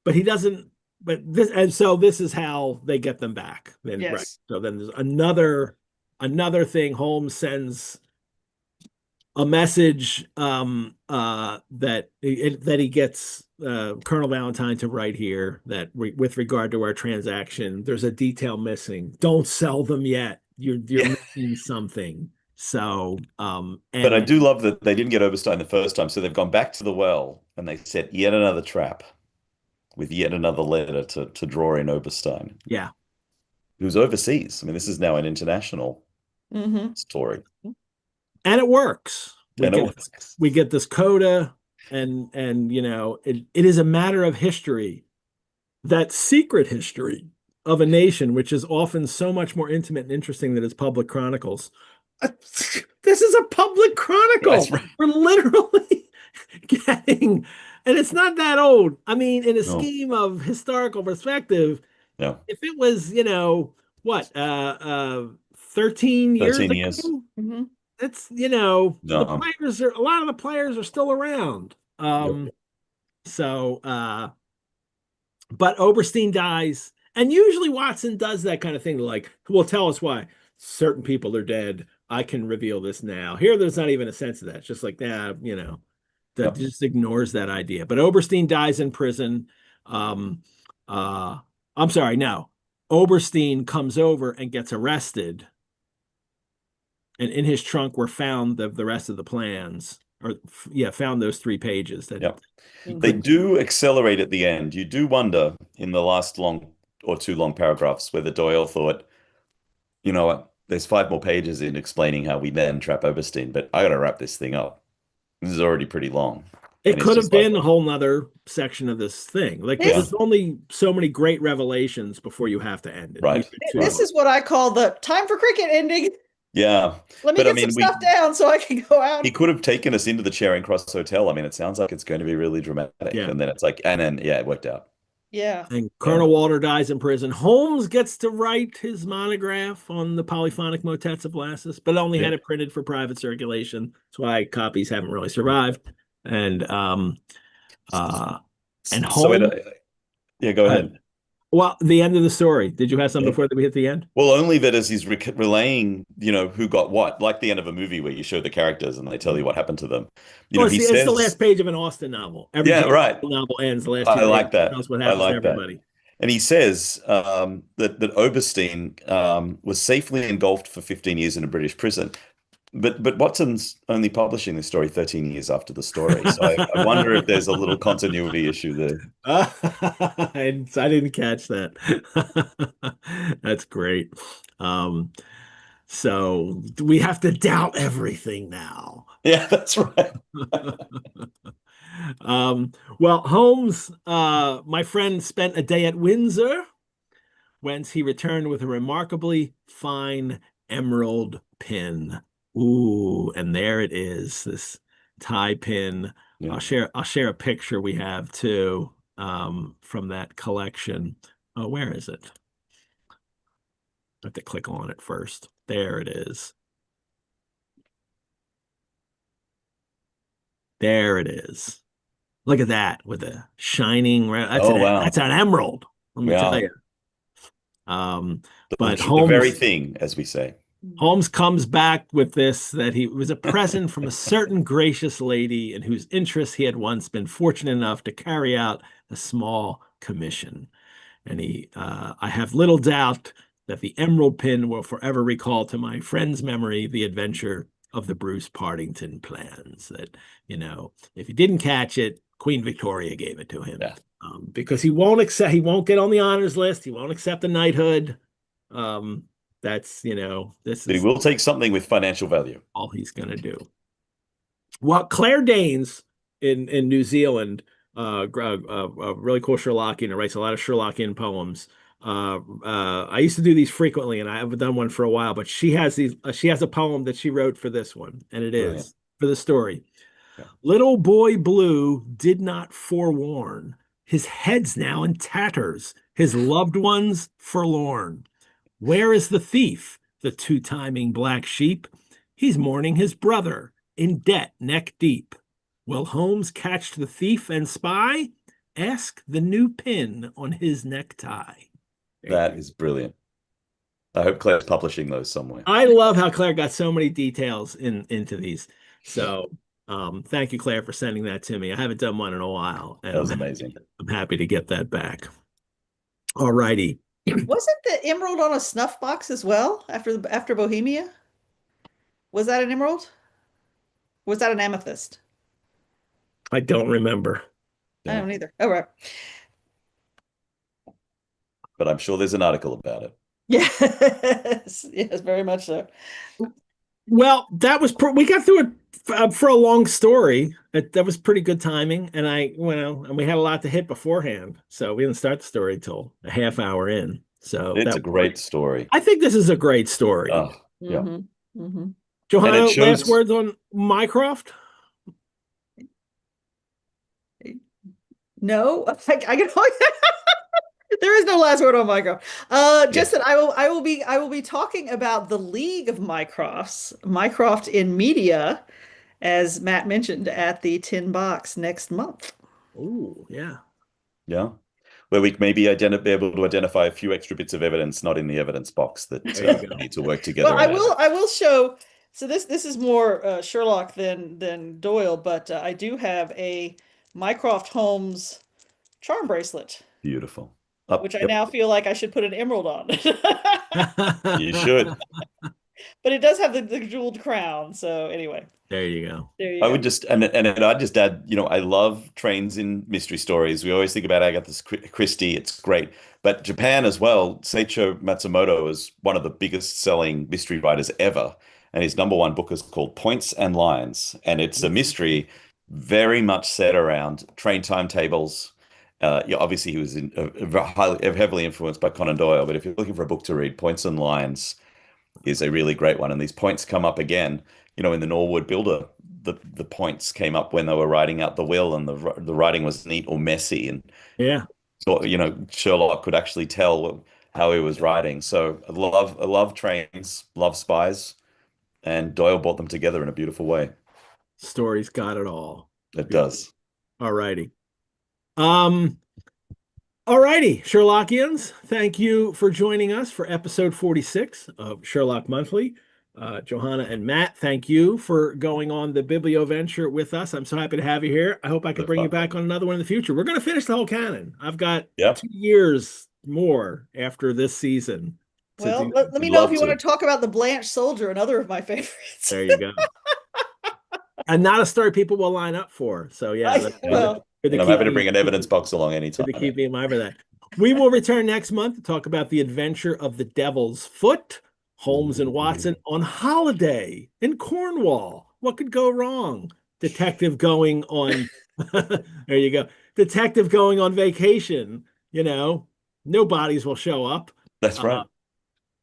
But this, and so this is how they get them back. Then right. So then there's another thing. Holmes sends a message that he gets Colonel Valentine to write here that with regard to our transaction, there's a detail missing. Don't sell them yet. You're missing something. So, but I do love that they didn't get Oberstein the first time, so they've gone back to the well and they set yet another trap with yet another letter to draw in Oberstein. Yeah, who's overseas. I mean, this is now an international story, and it works. We get this coda, and it is a matter of history, that secret history of a nation, which is often so much more intimate and interesting than its public chronicles. This is a public chronicle. That's right. We're literally getting, and it's not that old. I mean, in a scheme of historical perspective, if it was, 13 years ago, it's, the players a lot of the players are still around. But Oberstein dies, and usually Watson does that kind of thing, like, well, tell us why certain people are dead. I can reveal this now. Here, there's not even a sense of that. It's just like, that just ignores that idea. But Oberstein dies in prison. I'm sorry, no. Oberstein comes over and gets arrested. And in his trunk were found the rest of the plans. Found those 3 pages. They do accelerate at the end. You do wonder in the last long or two long paragraphs where the Doyle thought, you know what, there's 5 more pages in explaining how we then trap Oberstein, but I got to wrap this thing up. This is already pretty long. It And it's could have just like, been a whole nother section of this thing. Like This- there's only so many great revelations before you have to end it. Right. This is what I call the time for cricket ending. yeah. Let me But I get some mean, stuff down so I can go out. he could have taken us into the Charing Cross Hotel. I mean, it sounds like it's going to be really dramatic. Yeah. And then it's like, and then, yeah, it worked out. Yeah. And Colonel Walter dies in prison. Holmes gets to write his monograph on the Polyphonic Motets of Lassus, but only had it printed for private circulation. That's why copies haven't really survived. And Holmes. Yeah, go ahead. Well, the end of the story. Did you have something before that we hit the end? Well, only that as he's relaying, who got what, like the end of a movie where you show the characters and they tell you what happened to them. It's the last page of an Austen novel. Every right. novel ends. The last I like that. Tells what happens to everybody. And he says that Oberstein was safely engulfed for 15 years in a British prison. But Watson's only publishing this story 13 years after the story. So I wonder if there's a little continuity issue there. I didn't catch that. That's great. So we have to doubt everything now. Yeah, that's right. Well, Holmes, my friend, spent a day at Windsor, whence he returned with a remarkably fine emerald pin. Ooh, and there it is, this tie pin. Yeah. I'll share a picture we have too, from that collection. Oh, where is it? I have to click on it first. There it is. There it is. Look at that with a shining. That's an emerald. Let me tell you. But Holmes, the very thing, as we say. Holmes comes back with this, that he was a present from a certain gracious lady in whose interest he had once been fortunate enough to carry out a small commission. And I have little doubt that the emerald pin will forever recall to my friend's memory the adventure of the Bruce-Partington Plans. That, if he didn't catch it, Queen Victoria gave it to him. Yeah. Because he won't get on the honors list. He won't accept a knighthood. That's, this but he will take something with financial value. All he's going to do. Well, Claire Danes in New Zealand, a really cool Sherlockian, who writes a lot of Sherlockian poems. I used to do these frequently, and I haven't done one for a while, but she has a poem that she wrote for this one, and it is for the story. Yeah. Little boy blue did not forewarn. His head's now in tatters, his loved ones forlorn. Where is the thief, the two-timing black sheep? He's mourning his brother, in debt neck deep. Will Holmes catch the thief and spy? Ask the new pin on his necktie. That is brilliant. I hope Claire's publishing those somewhere. I love how Claire got so many details into these. So thank you, Claire, for sending that to me. I haven't done one in a while. And that was amazing. I'm happy to get that back. All righty. Wasn't the emerald on a snuff box as well after Bohemia? Was that an emerald? Was that an amethyst? I don't remember. I don't either. Oh, right. But I'm sure there's an article about it. Yes, very much so. Well, that was we got through it for a long story. That was pretty good timing, and and we had a lot to hit beforehand, so we didn't start the story till a half hour in. So it's a great story. I think this is a great story. Oh, yeah. Mm-hmm. Mm-hmm. Johanna, last words on Mycroft? No, I can. There is no last word on Mycroft. Just that I will be talking about the League of Mycrofts, Mycroft in Media, as Matt mentioned, at the Tin Box next month. Oh, yeah. Yeah. Where we maybe be able to identify a few extra bits of evidence not in the evidence box that need to work together. Well, I will show. So this is more Sherlock than Doyle, but I do have a Mycroft Holmes charm bracelet. Beautiful. Which I now feel like I should put an emerald on. You should. But it does have the jeweled crown. So anyway, There you go. there you I go. would just and I'd just add, I love trains in mystery stories. We always think about Agatha Christie. It's great. But Japan as well, Seicho Matsumoto is one of the biggest selling mystery writers ever. And his number one book is called Points and Lines. And it's a mystery very much set around train timetables. Yeah, obviously he was heavily influenced by Conan Doyle, but if you're looking for a book to read, Points and Lines is a really great one. And these points come up again, in the Norwood Builder, the points came up when they were writing out the will, and the writing was neat or messy, and Yeah. so Sherlock could actually tell how he was writing. So I love trains, love spies, and Doyle brought them together in a beautiful way. Story's got it all. It does. All righty. All righty, Sherlockians, thank you for joining us for episode 46 of Sherlock Monthly. Johanna and Matt, thank you for going on the Biblio venture with us. I'm so happy to have you here. I hope I can bring you back on another one in the future. We're going to finish the whole canon. I've got 2 years more after this season. Well, let me know if you want to talk about the Blanche Soldier, another of my favorites. There you go. And not a story people will line up for. So yeah. I'm happy to bring an evidence box along anytime. To keep me in mind for that. We will return next month to talk about the adventure of the Devil's Foot, Holmes and Watson on holiday in Cornwall. What could go wrong? Detective going on, there you go. Detective going on vacation, no bodies will show up. That's right.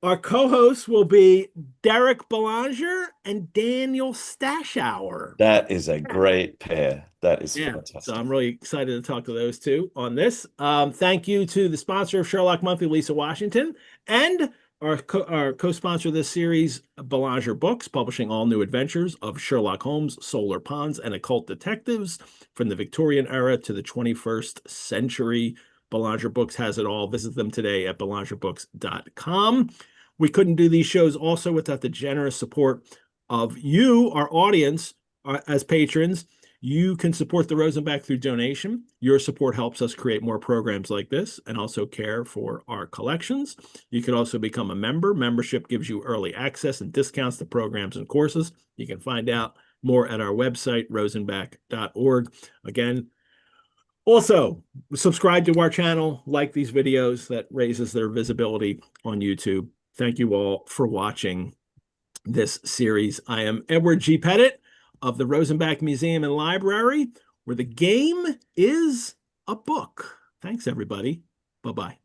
Our co-hosts will be Derek Belanger and Daniel Stashower. That is a great pair. That is fantastic. So I'm really excited to talk to those two on this. Thank you to the sponsor of Sherlock Monthly, Lisa Washington, and our co-sponsor of this series, Belanger Books, publishing all new adventures of Sherlock Holmes, Solar Ponds, and occult detectives from the Victorian era to the 21st century. Belanger Books has it all. Visit them today at belangerbooks.com. We couldn't do these shows also without the generous support of you, our audience, as patrons. You can support the Rosenbach through donation. Your support helps us create more programs like this and also care for our collections. You can also become a member. Membership gives you early access and discounts to programs and courses. You can find out more at our website, rosenbach.org. Again, also, subscribe to our channel, like these videos. That raises their visibility on YouTube. Thank you all for watching this series. I am Edward G. Pettit of the Rosenbach Museum and Library, where the game is a book. Thanks, everybody. Bye-bye.